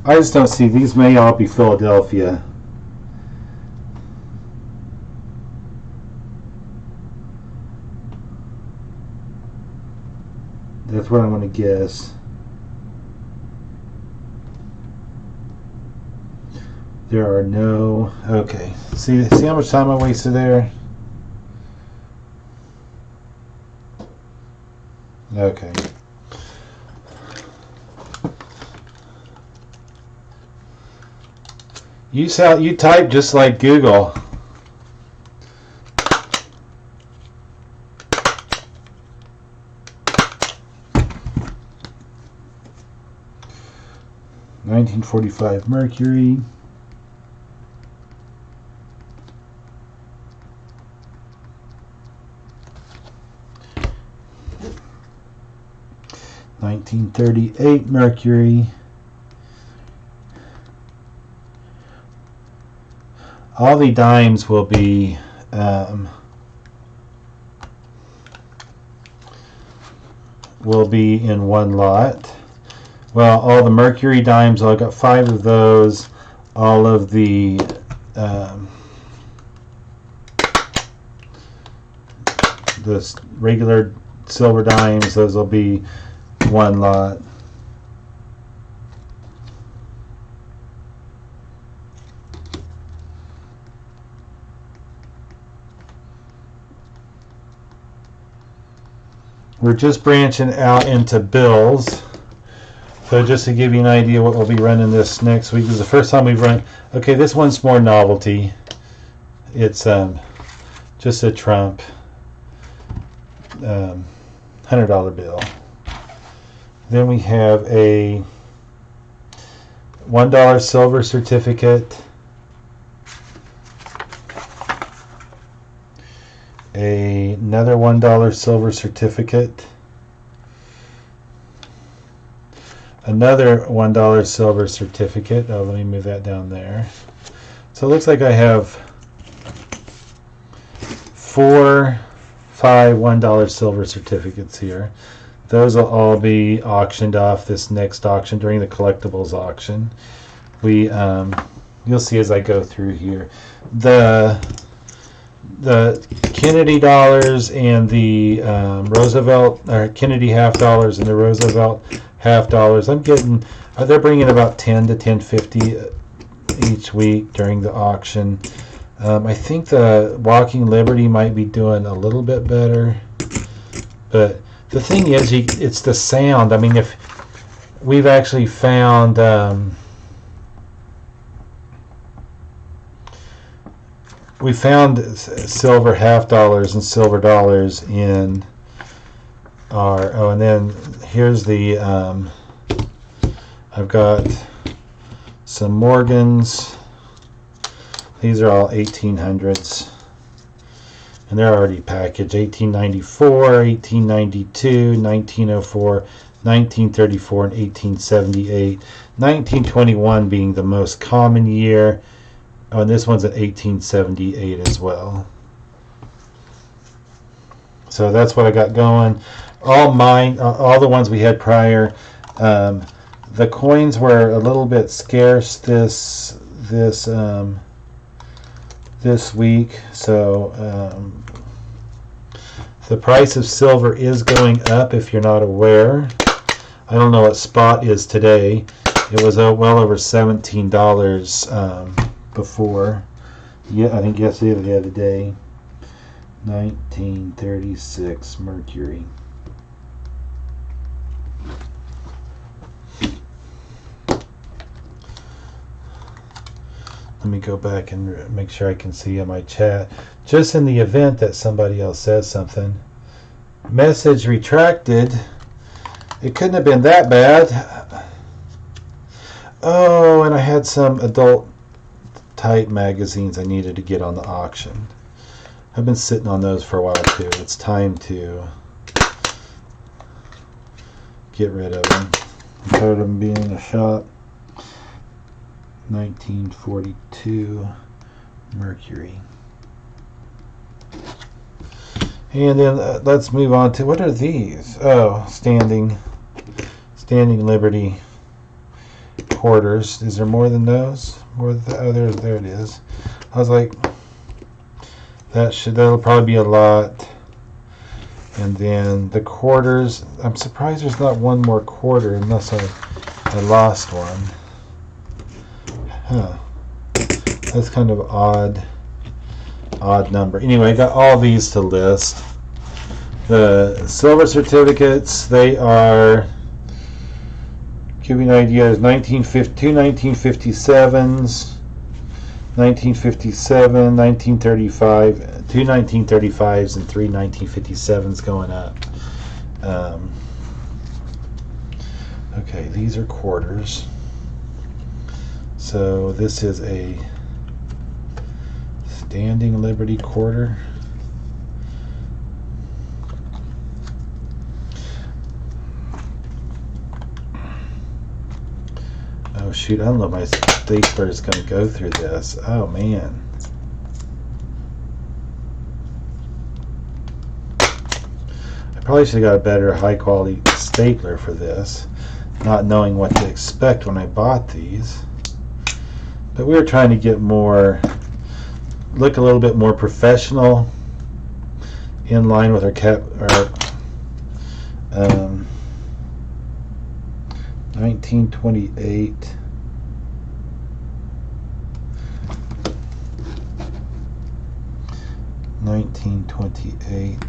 I just don't see, these may all be Philadelphia. That's what I'm going to guess. There are no, okay. See how much time I wasted there? Okay. You type just like Google. $1945 Mercury. $1938 Mercury. All the dimes will be in one lot. Well, all the Mercury dimes, I got 5 of those. All of the regular silver dimes, those will be one lot. We're just branching out into bills. So just to give you an idea what we'll be running this next week. This is the first time we've run. Okay, this one's more novelty. It's just a Trump $100 bill. Then we have a $1 silver certificate, another $1 silver certificate, another $1 silver certificate. Oh, let me move that down there. So it looks like I have 4, 5 $1 silver certificates here. Those will all be auctioned off this next auction during the collectibles auction. You'll see as I go through here. The Kennedy dollars and the Roosevelt, or Kennedy half dollars and the Roosevelt half dollars, I'm getting, they're bringing about 10 to 10.50 each week during the auction. I think the Walking Liberty might be doing a little bit better, but the thing is, it's the sound. I mean, if we've actually found silver half dollars and silver dollars in our. Oh, and then here's the. I've got some Morgans. These are all 1800s. And they're already packaged. 1894, 1892, 1904, 1934, and 1878. 1921 being the most common year. Oh, and this one's at 1878 as well. So that's what I got going. All mine, all the ones we had prior. The coins were a little bit scarce this week, so the price of silver is going up. If you're not aware, I don't know what spot is today. It was well over $17 before. Yeah, I think yesterday or the other day. 1936 mercury. Let me go back and make sure I can see in my chat. Just in the event that somebody else says something. Message retracted. It couldn't have been that bad. Oh, and I had some adult type magazines I needed to get on the auction. I've been sitting on those for a while too. It's time to get rid of them. I'm tired of them being in the shop. 1942 mercury. And then let's move on to, what are these? Oh, standing Liberty quarters. Is there more than those? More than oh, there it is. I was like, that'll probably be a lot. And then the quarters. I'm surprised there's not one more quarter unless I lost one. Huh. That's kind of odd number. Anyway, I got all these to list. The silver certificates, they are, give you an idea, is 1957s, 1957, 1935, two 1935s and three 1957s going up. Okay, these are quarters. So this is a standing Liberty quarter. Oh shoot, I don't know if my stapler is going to go through this. Oh man. I probably should have got a better high quality stapler for this, not knowing what to expect when I bought these. But we were trying to get look a little bit more professional, in line with our 1928.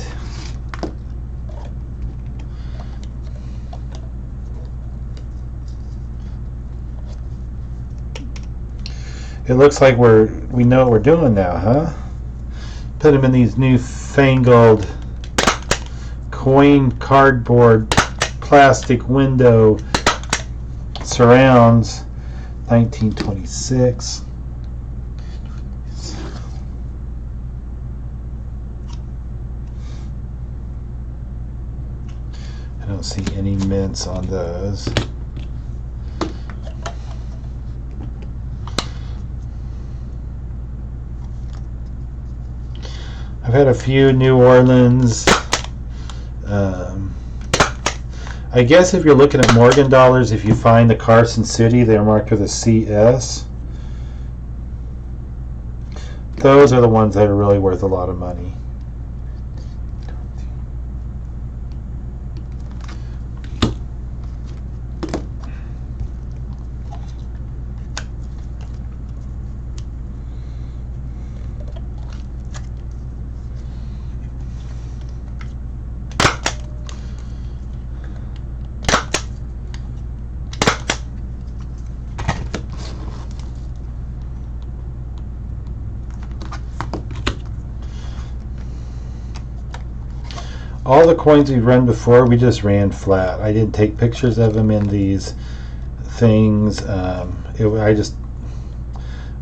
It looks like we know what we're doing now, huh? Put them in these newfangled coin cardboard plastic window surrounds. 1926. I don't see any mints on those. I've had a few New Orleans. I guess if you're looking at Morgan dollars, if you find the Carson City, they're marked with a CS. Those are the ones that are really worth a lot of money. All the coins we've run before, we just ran flat. I didn't take pictures of them in these things. I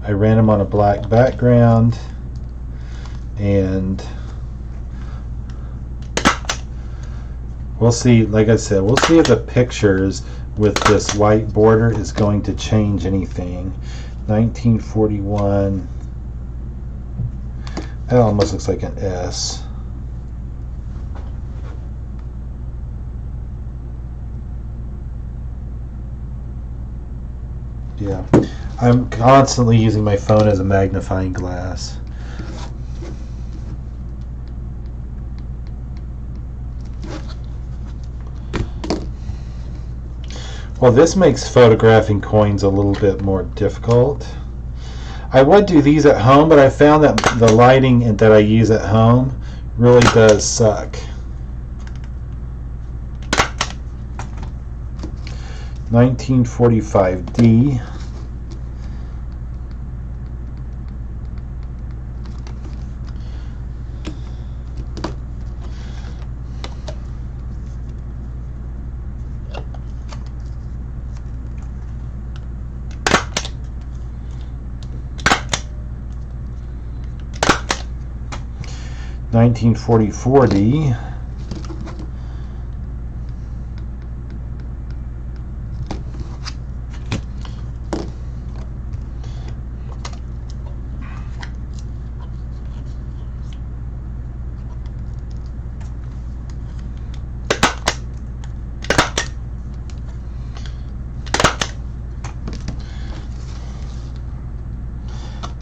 ran them on a black background, and we'll see. Like I said, we'll see if the pictures with this white border is going to change anything. 1941. That almost looks like an S. Yeah, I'm constantly using my phone as a magnifying glass. Well, this makes photographing coins a little bit more difficult. I would do these at home, but I found that the lighting that I use at home really does suck. 1945D. $1944D.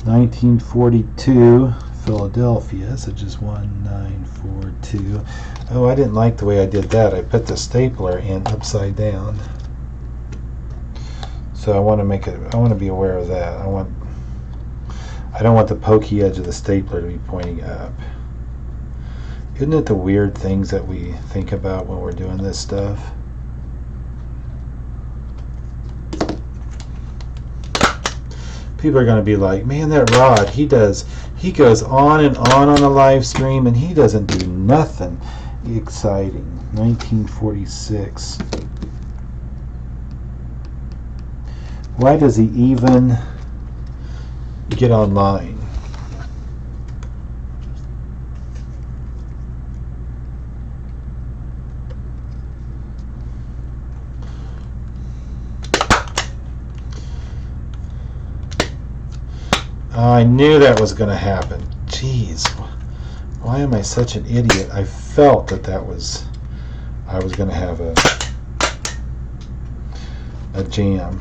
$1942 Philadelphia, so just 1942. Oh, I didn't like the way I did that. I put the stapler in upside down. So I want to make it. I want to be aware of that. I don't want the pokey edge of the stapler to be pointing up. Isn't it the weird things that we think about when we're doing this stuff? People are going to be like, man, that Rod, he goes on and on a live stream and he doesn't do nothing exciting. 1946. Why does he even get online? I knew that was going to happen. Jeez, why am I such an idiot? I felt that I was going to have a jam.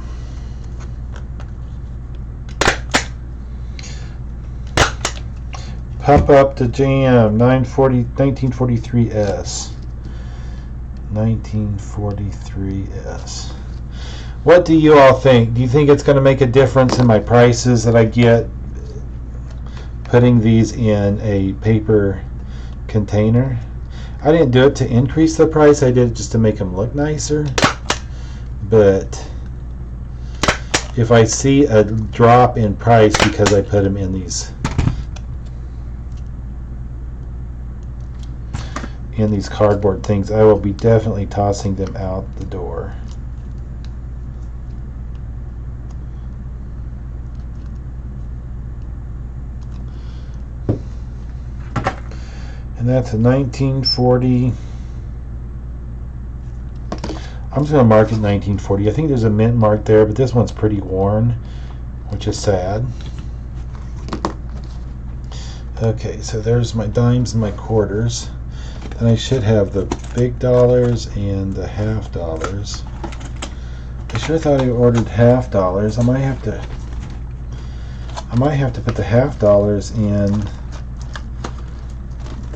Pop up the jam. 1943S. 1943S. What do you all think? Do you think it's going to make a difference in my prices that I get putting these in a paper container? I didn't do it to increase the price. I did it just to make them look nicer. But if I see a drop in price because I put them in these cardboard things, I will be definitely tossing them out the door. And that's a 1940. I'm just going to mark it 1940. I think there's a mint mark there, but this one's pretty worn, which is sad. Okay, so there's my dimes and my quarters. And I should have the big dollars and the half dollars. I sure thought I ordered half dollars. I might have to put the half dollars in.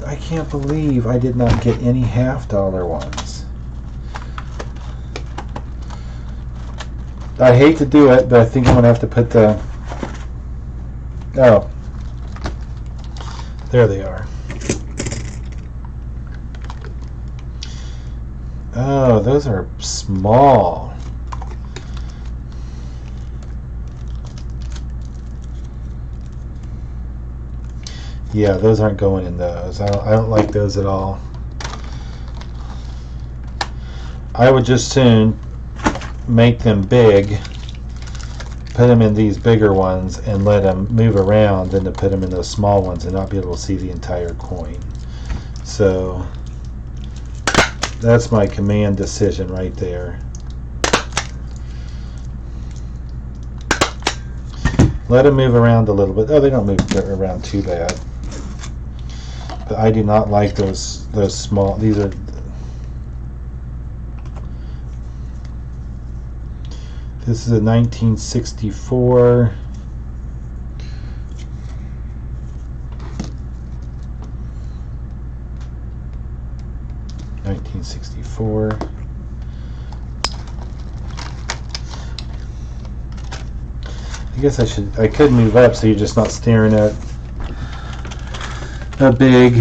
I can't believe I did not get any half dollar ones. I hate to do it, but I think I'm going to have to put the... Oh. There they are. Oh, those are small. Yeah, those aren't going in those. I don't like those at all. I would just soon make them big, put them in these bigger ones, and let them move around than to put them in those small ones and not be able to see the entire coin. So that's my command decision right there. Let them move around a little bit. Oh, they don't move around too bad. But I do not like those small. These are. This is a 1964. I guess I could move up so you're just not staring at a big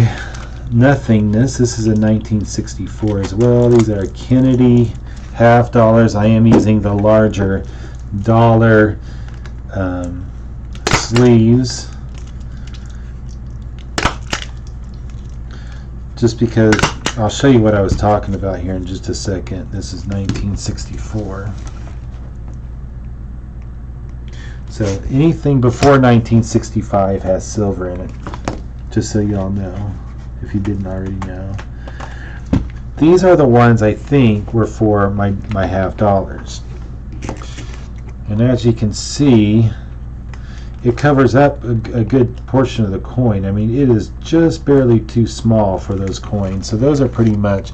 nothingness. This is a 1964 as well. These are Kennedy half dollars. I am using the larger dollar sleeves just because I'll show you what I was talking about here in just a second. This is 1964. So anything before 1965 has silver in it, just so you all know, if you didn't already know. These are the ones I think were for my half dollars. And as you can see, it covers up a good portion of the coin. I mean, it is just barely too small for those coins. So those are pretty much,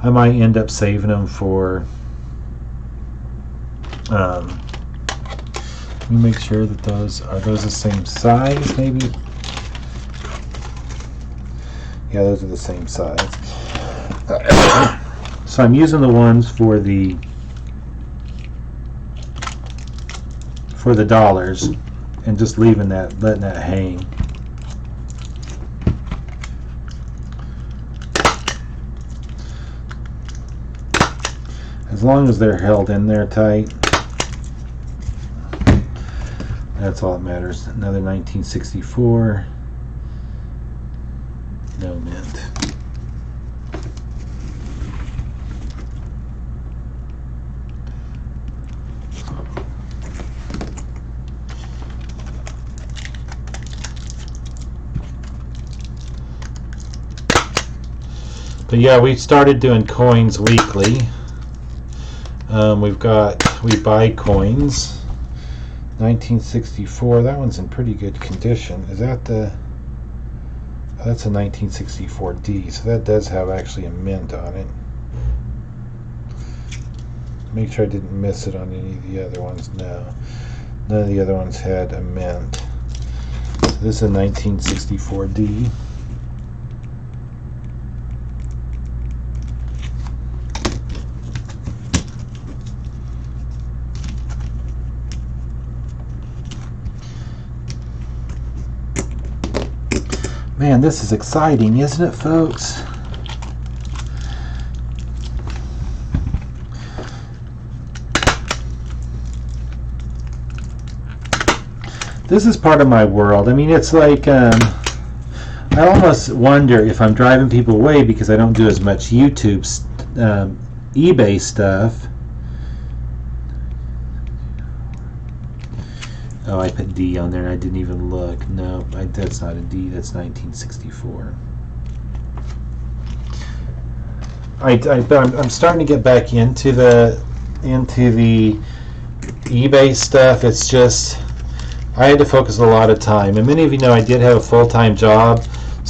I might end up saving them for, let me make sure that those the same size, maybe? Yeah, those are the same size. So I'm using the ones for the dollars and just leaving that, letting that hang. As long as they're held in there tight, that's all that matters. Another 1964. No mint. But yeah, we started doing coins weekly. We buy coins. 1964, that one's in pretty good condition. Is that the, oh, that's a 1964D, so that does have actually a mint on it. Make sure I didn't miss it on any of the other ones. No, none of the other ones had a mint. So this is a 1964D. Man, this is exciting, isn't it, folks? This is part of my world. I mean, it's like, I almost wonder if I'm driving people away because I don't do as much YouTube, eBay stuff. Oh, I put D on there and I didn't even look. No, that's not a D. That's 1964. But I'm starting to get back into the eBay stuff. It's just I had to focus a lot of time, and many of you know I did have a full-time job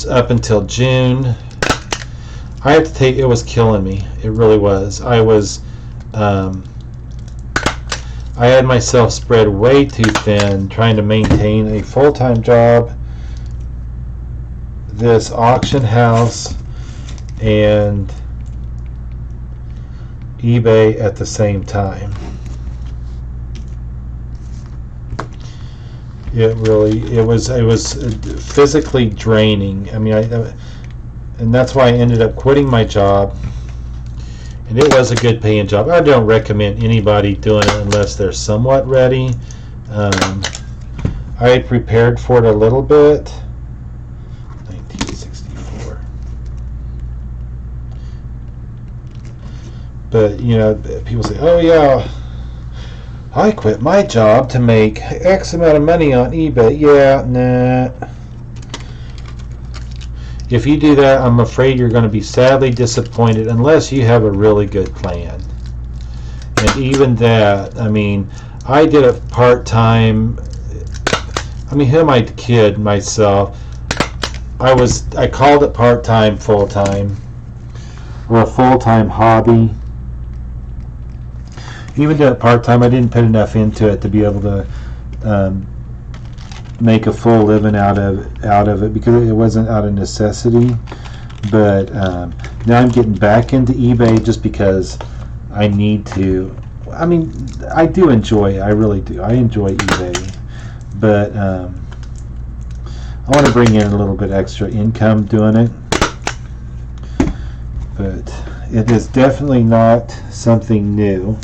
up until June. I had to take. It was killing me. It really was. I had myself spread way too thin trying to maintain a full-time job, this auction house, and eBay at the same time. It was physically draining. I mean, and that's why I ended up quitting my job. And it was a good paying job. I don't recommend anybody doing it unless they're somewhat ready. I had prepared for it a little bit. 1964. But, you know, people say, oh yeah, I quit my job to make X amount of money on eBay. Yeah, nah. If you do that, I'm afraid you're going to be sadly disappointed unless you have a really good plan. And even that, I mean, I did it part-time I mean, who am I to kid myself? I called it part-time, full-time, or a full-time hobby. Even though part-time, I didn't put enough into it to be able to make a full living out of it because it wasn't out of necessity. But now I'm getting back into eBay just because I need to. I mean, I do enjoy it. I really do. I enjoy eBay, but I want to bring in a little bit extra income doing it. But it is definitely not something new.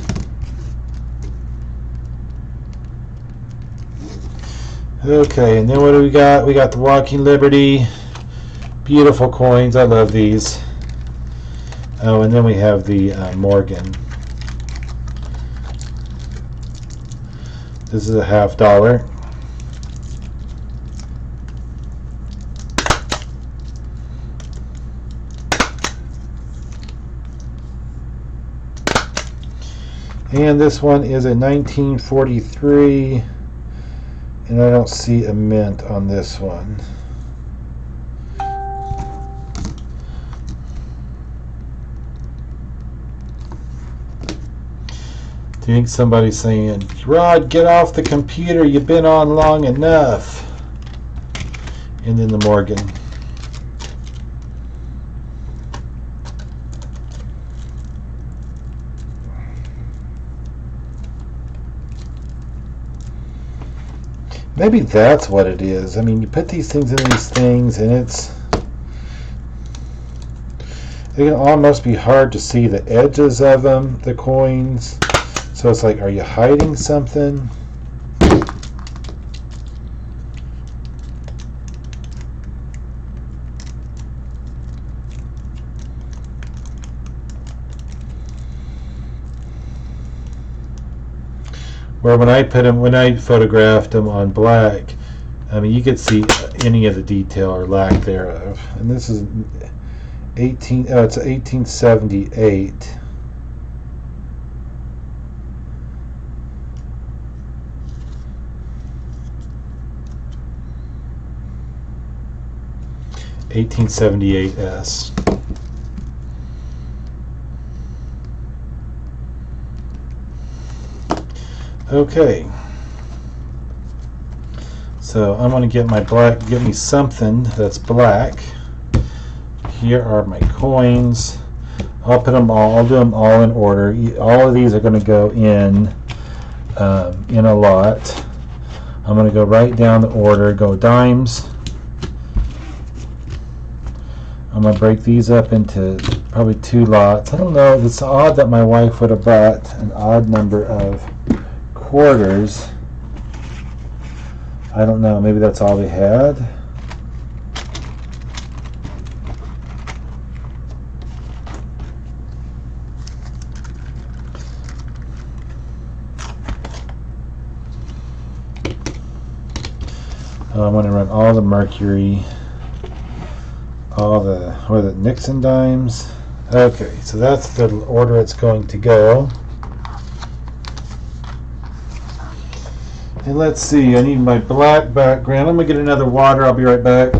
Okay, and then what do we got? We got the Walking Liberty. Beautiful coins. I love these. Oh, and then we have the Morgan. This is a $50. And this one is a 1943, and I don't see a mint on this one. Do you think somebody's saying, Rod, get off the computer, you've been on long enough? And then the Morgan. Maybe that's what it is. I mean, you put these things in these things, and it can almost be hard to see the edges of them, the coins. So it's like, are you hiding something? Where when I photographed them on black, I mean, you could see any of the detail or lack thereof. And this is it's 1878. $1878s. Okay, so I'm going to get me something that's black. Here are my coins. I'll do them all in order. All of these are going to go in a lot. I'm going to go right down the order, go dimes. I'm going to break these up into probably 2 lots. I don't know, it's odd that my wife would have bought an odd number of quarters. I don't know, maybe that's all they had. I'm going to run all the Mercury, all the Nixon dimes. Okay, so that's the order it's going to go. And let's see, I need my black background. I'm going to get another water. I'll be right back.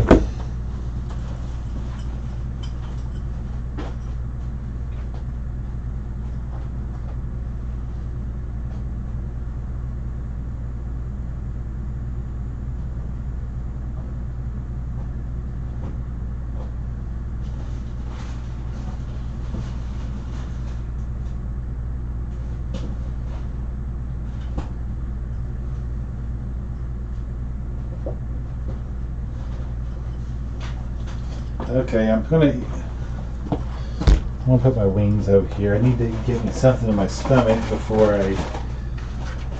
Okay, I'm gonna put my wings out here. I need to get me something in my stomach before I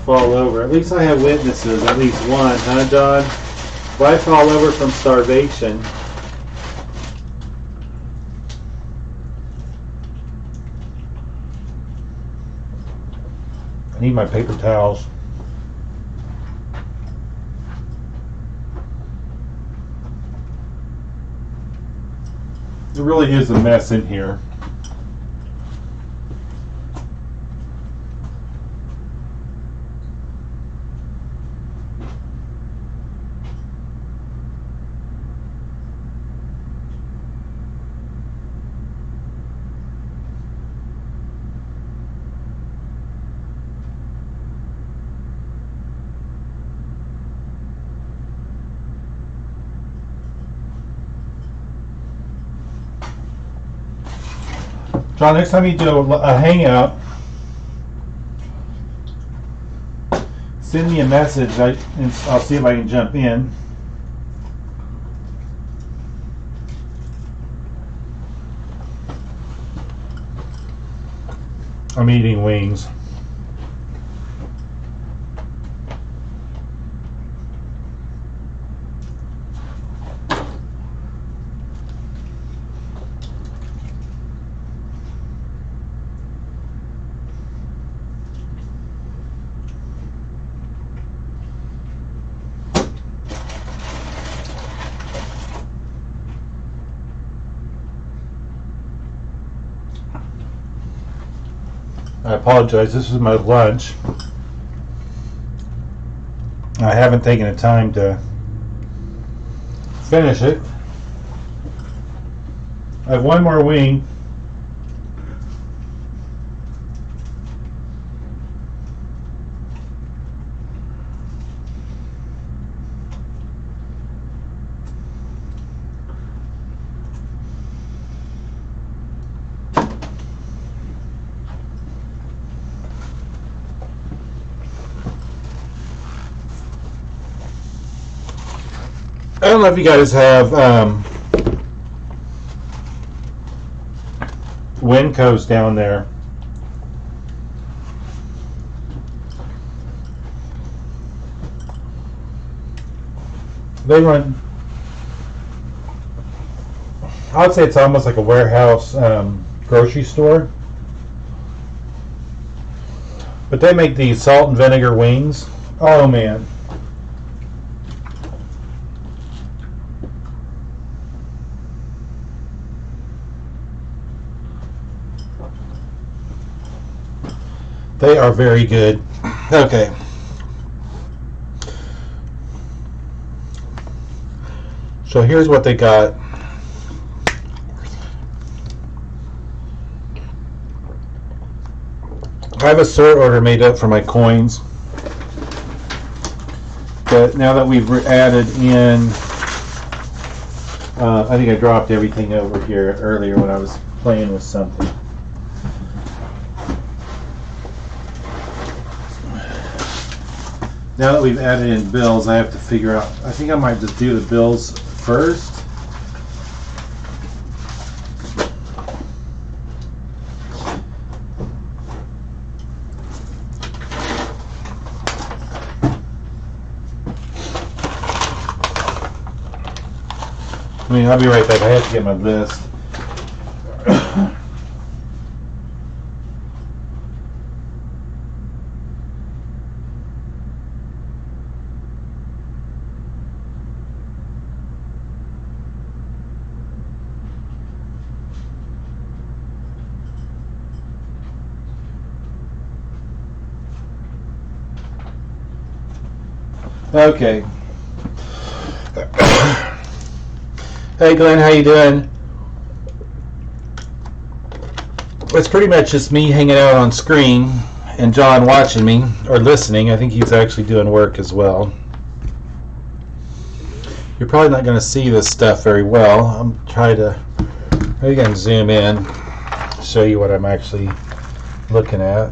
fall over. At least I have witnesses, at least one, huh, John? If I fall over from starvation, I need my paper towels. It really is a mess in here. John, next time you do a hangout, send me a message. And I'll see if I can jump in. I'm eating wings. I apologize. This is my lunch. I haven't taken the time to finish it. I have one more wing. I don't know if you guys have Winco's down there. They run, I would say it's almost like a warehouse grocery store. But they make these salt and vinegar wings. Oh man. They are very good. Okay. So here's what they got. I have a sort order made up for my coins. But now that we've added in, I think I dropped everything over here earlier when I was playing with something. Now that we've added in bills, I have to figure out, I think I might just do the bills first. I mean, I'll be right back. I have to get my list. Okay. Hey Glenn, how you doing? It's pretty much just me hanging out on screen and John watching me or listening. I think he's actually doing work as well. You're probably not going to see this stuff very well. I'm trying to, maybe I can zoom in, show you what I'm actually looking at.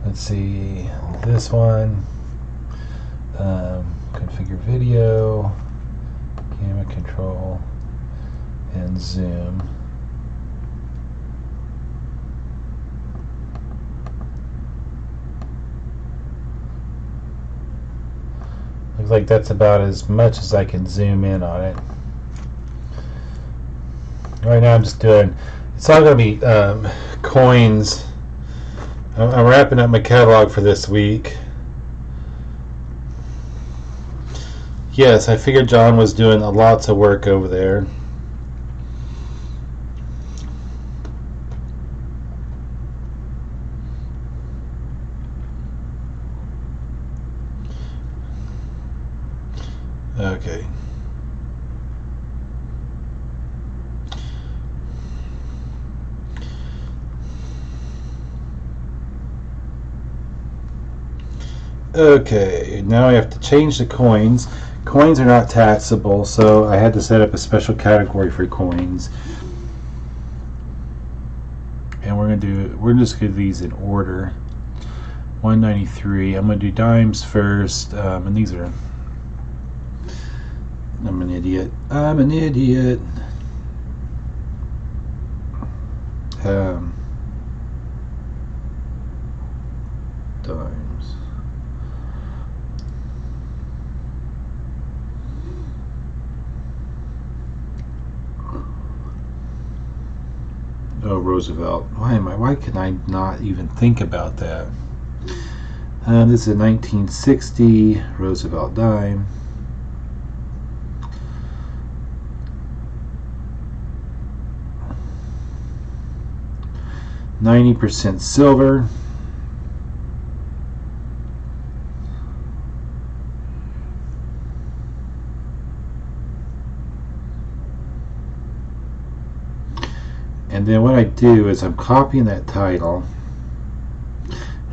Let's see, this one, configure video, camera control, and zoom. Looks like that's about as much as I can zoom in on it. Right now I'm just doing, it's all going to be coins. I'm wrapping up my catalog for this week. Yes, I figured John was doing lots of work over there. Okay. Okay, now I have to change the coins. Coins are not taxable, so I had to set up a special category for coins. and we're just gonna do these in order. 193. I'm gonna do dimes first, and these are. I'm an idiot. Dimes. Oh, Roosevelt. Why can I not even think about that? This is a 1960 Roosevelt dime. %90 silver. And then what I do is I'm copying that title,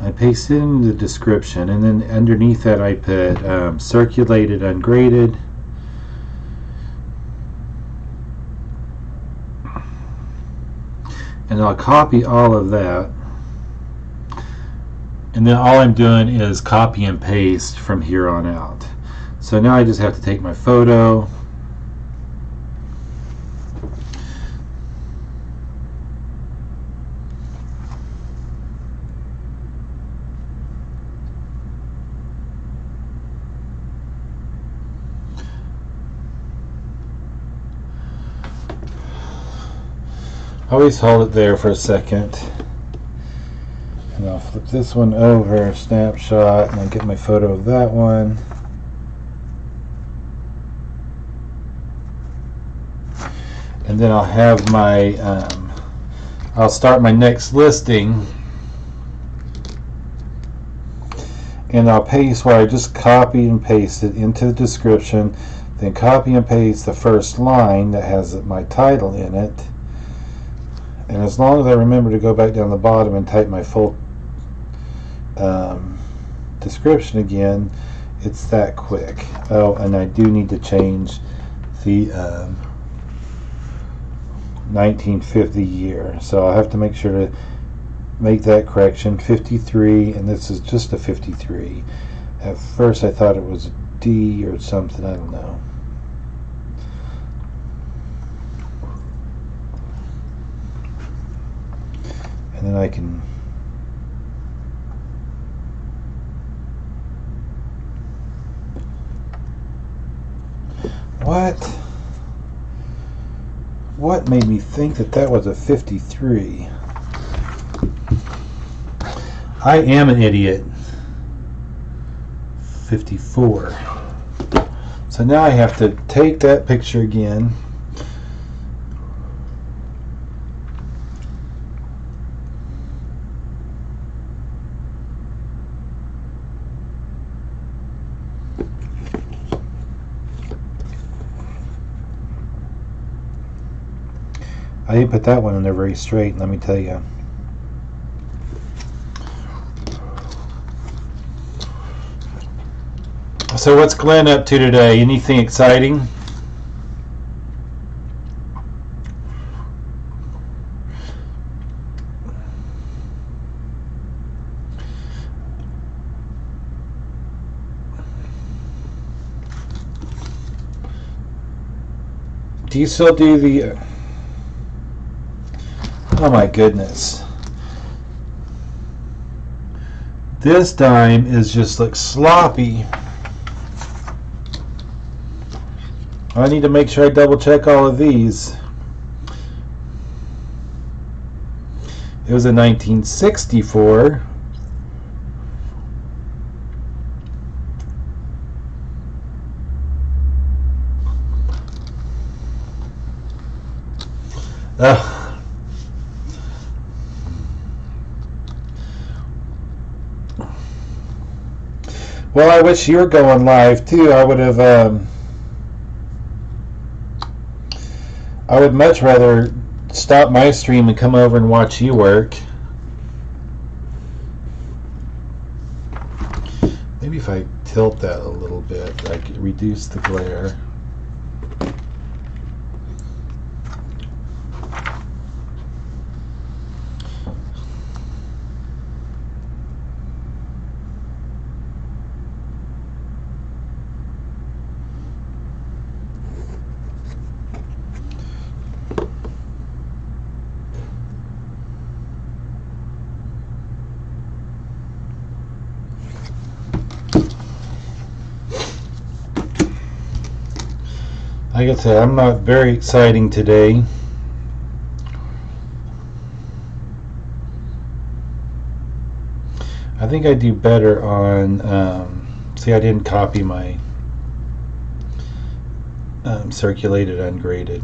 I paste it in the description, and then underneath that I put circulated ungraded, and I'll copy all of that, and then all I'm doing is copy and paste from here on out. So now I just have to take my photo, always hold it there for a second, and I'll flip this one over, snapshot, and I'll get my photo of that one. And then I'll have my, I'll start my next listing, and I'll paste where I just copied and pasted into the description, then copy and paste the first line that has my title in it. And as long as I remember to go back down the bottom and type my full description again, it's that quick. Oh, and I do need to change the 1950 year. So I'll have to make sure to make that correction. 53, and this is just a 53. At first I thought it was D or something, I don't know. And then I can what made me think that that was a 53? I am an idiot. 54. So now I have to take that picture again, I didn't put that one in there very straight, let me tell you. So what's Glenn up to today? Anything exciting? Do you still do the... Oh my goodness. This dime is just like sloppy. I need to make sure I double check all of these. It was a 1964. Well, I wish you were going live too. I would have. I would much rather stop my stream and come over and watch you work. Maybe if I tilt that a little bit, I could reduce the glare. Like I said, I'm not very exciting today. I think I do better on, see, I didn't copy my circulated ungraded.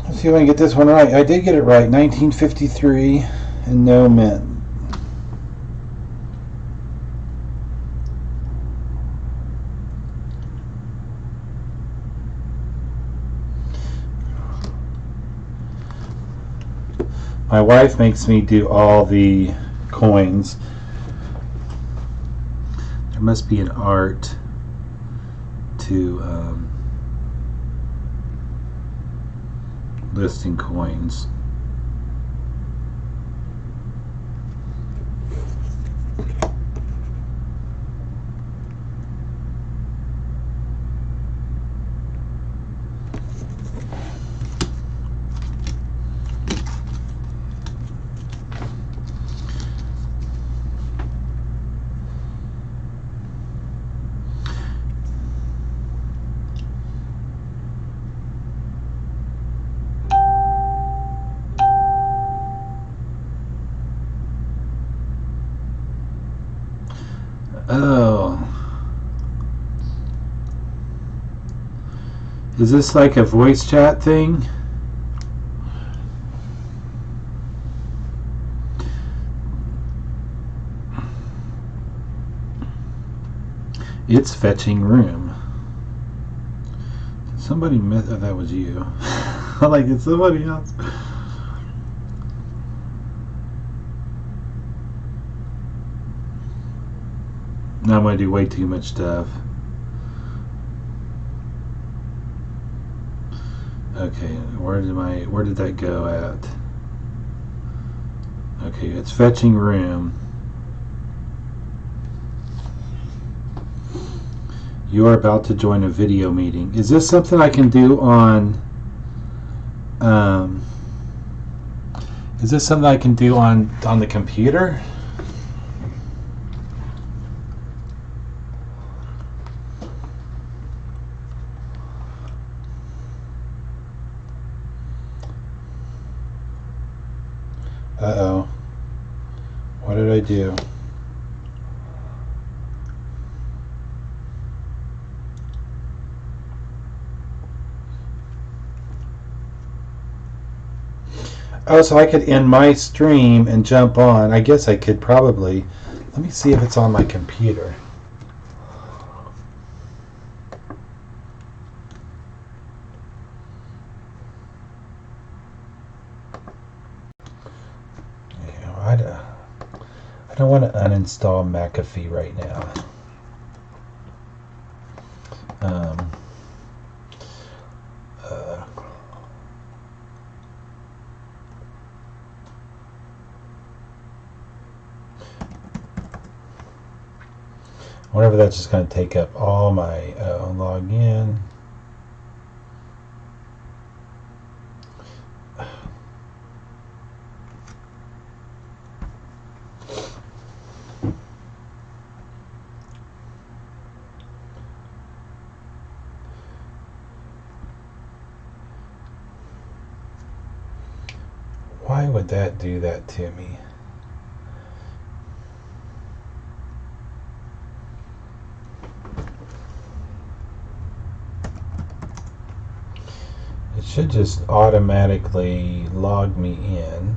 Let's see if I can get this one right. I did get it right. 1953 and no mint. My wife makes me do all the coins. There must be an art to listing coins. Oh. Is this like a voice chat thing? It's fetching room. Somebody met. Oh, that was you. Like it's somebody else. Now I'm going to do way too much stuff. Okay, where did that go at? Okay, it's fetching room. You are about to join a video meeting. Is this something I can do on is this something I can do on the computer? Uh-oh. What did I do? Oh, so I could end my stream and jump on. I guess I could probably. Let me see if it's on my computer. I don't want to uninstall McAfee right now. Whatever, that's just going to take up all my log in. Why would that do that to me? It should just automatically log me in.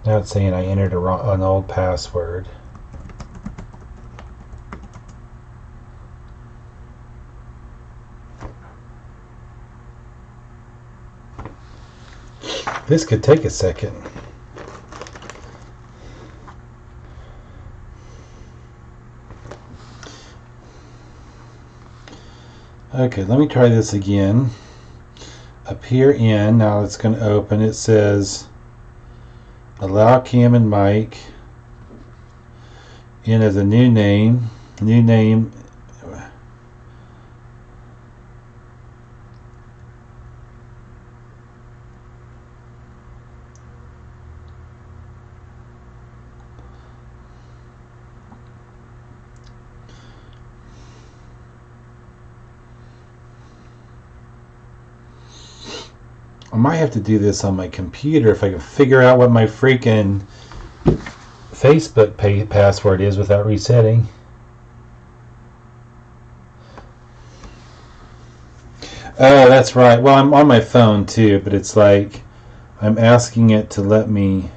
Now it's saying I entered an old password. This could take a second. Okay, let me try this again. Appear in. Now it's going to open. It says allow cam and mic. in as a new name. New name. I might have to do this on my computer if I can figure out what my freaking Facebook password is without resetting. Oh, that's right. Well, I'm on my phone too, but it's like I'm asking it to let me.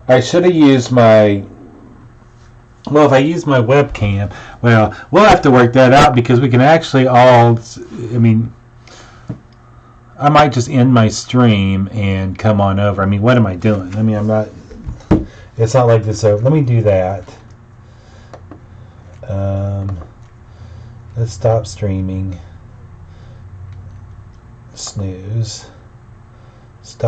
I should have used my. Well, if I use my webcam, well, we'll have to work that out because we can actually all. I mean, I might just end my stream and come on over. I mean, what am I doing? I mean, I'm not. It's not like this. Let me do that. Let's stop streaming. Snooze.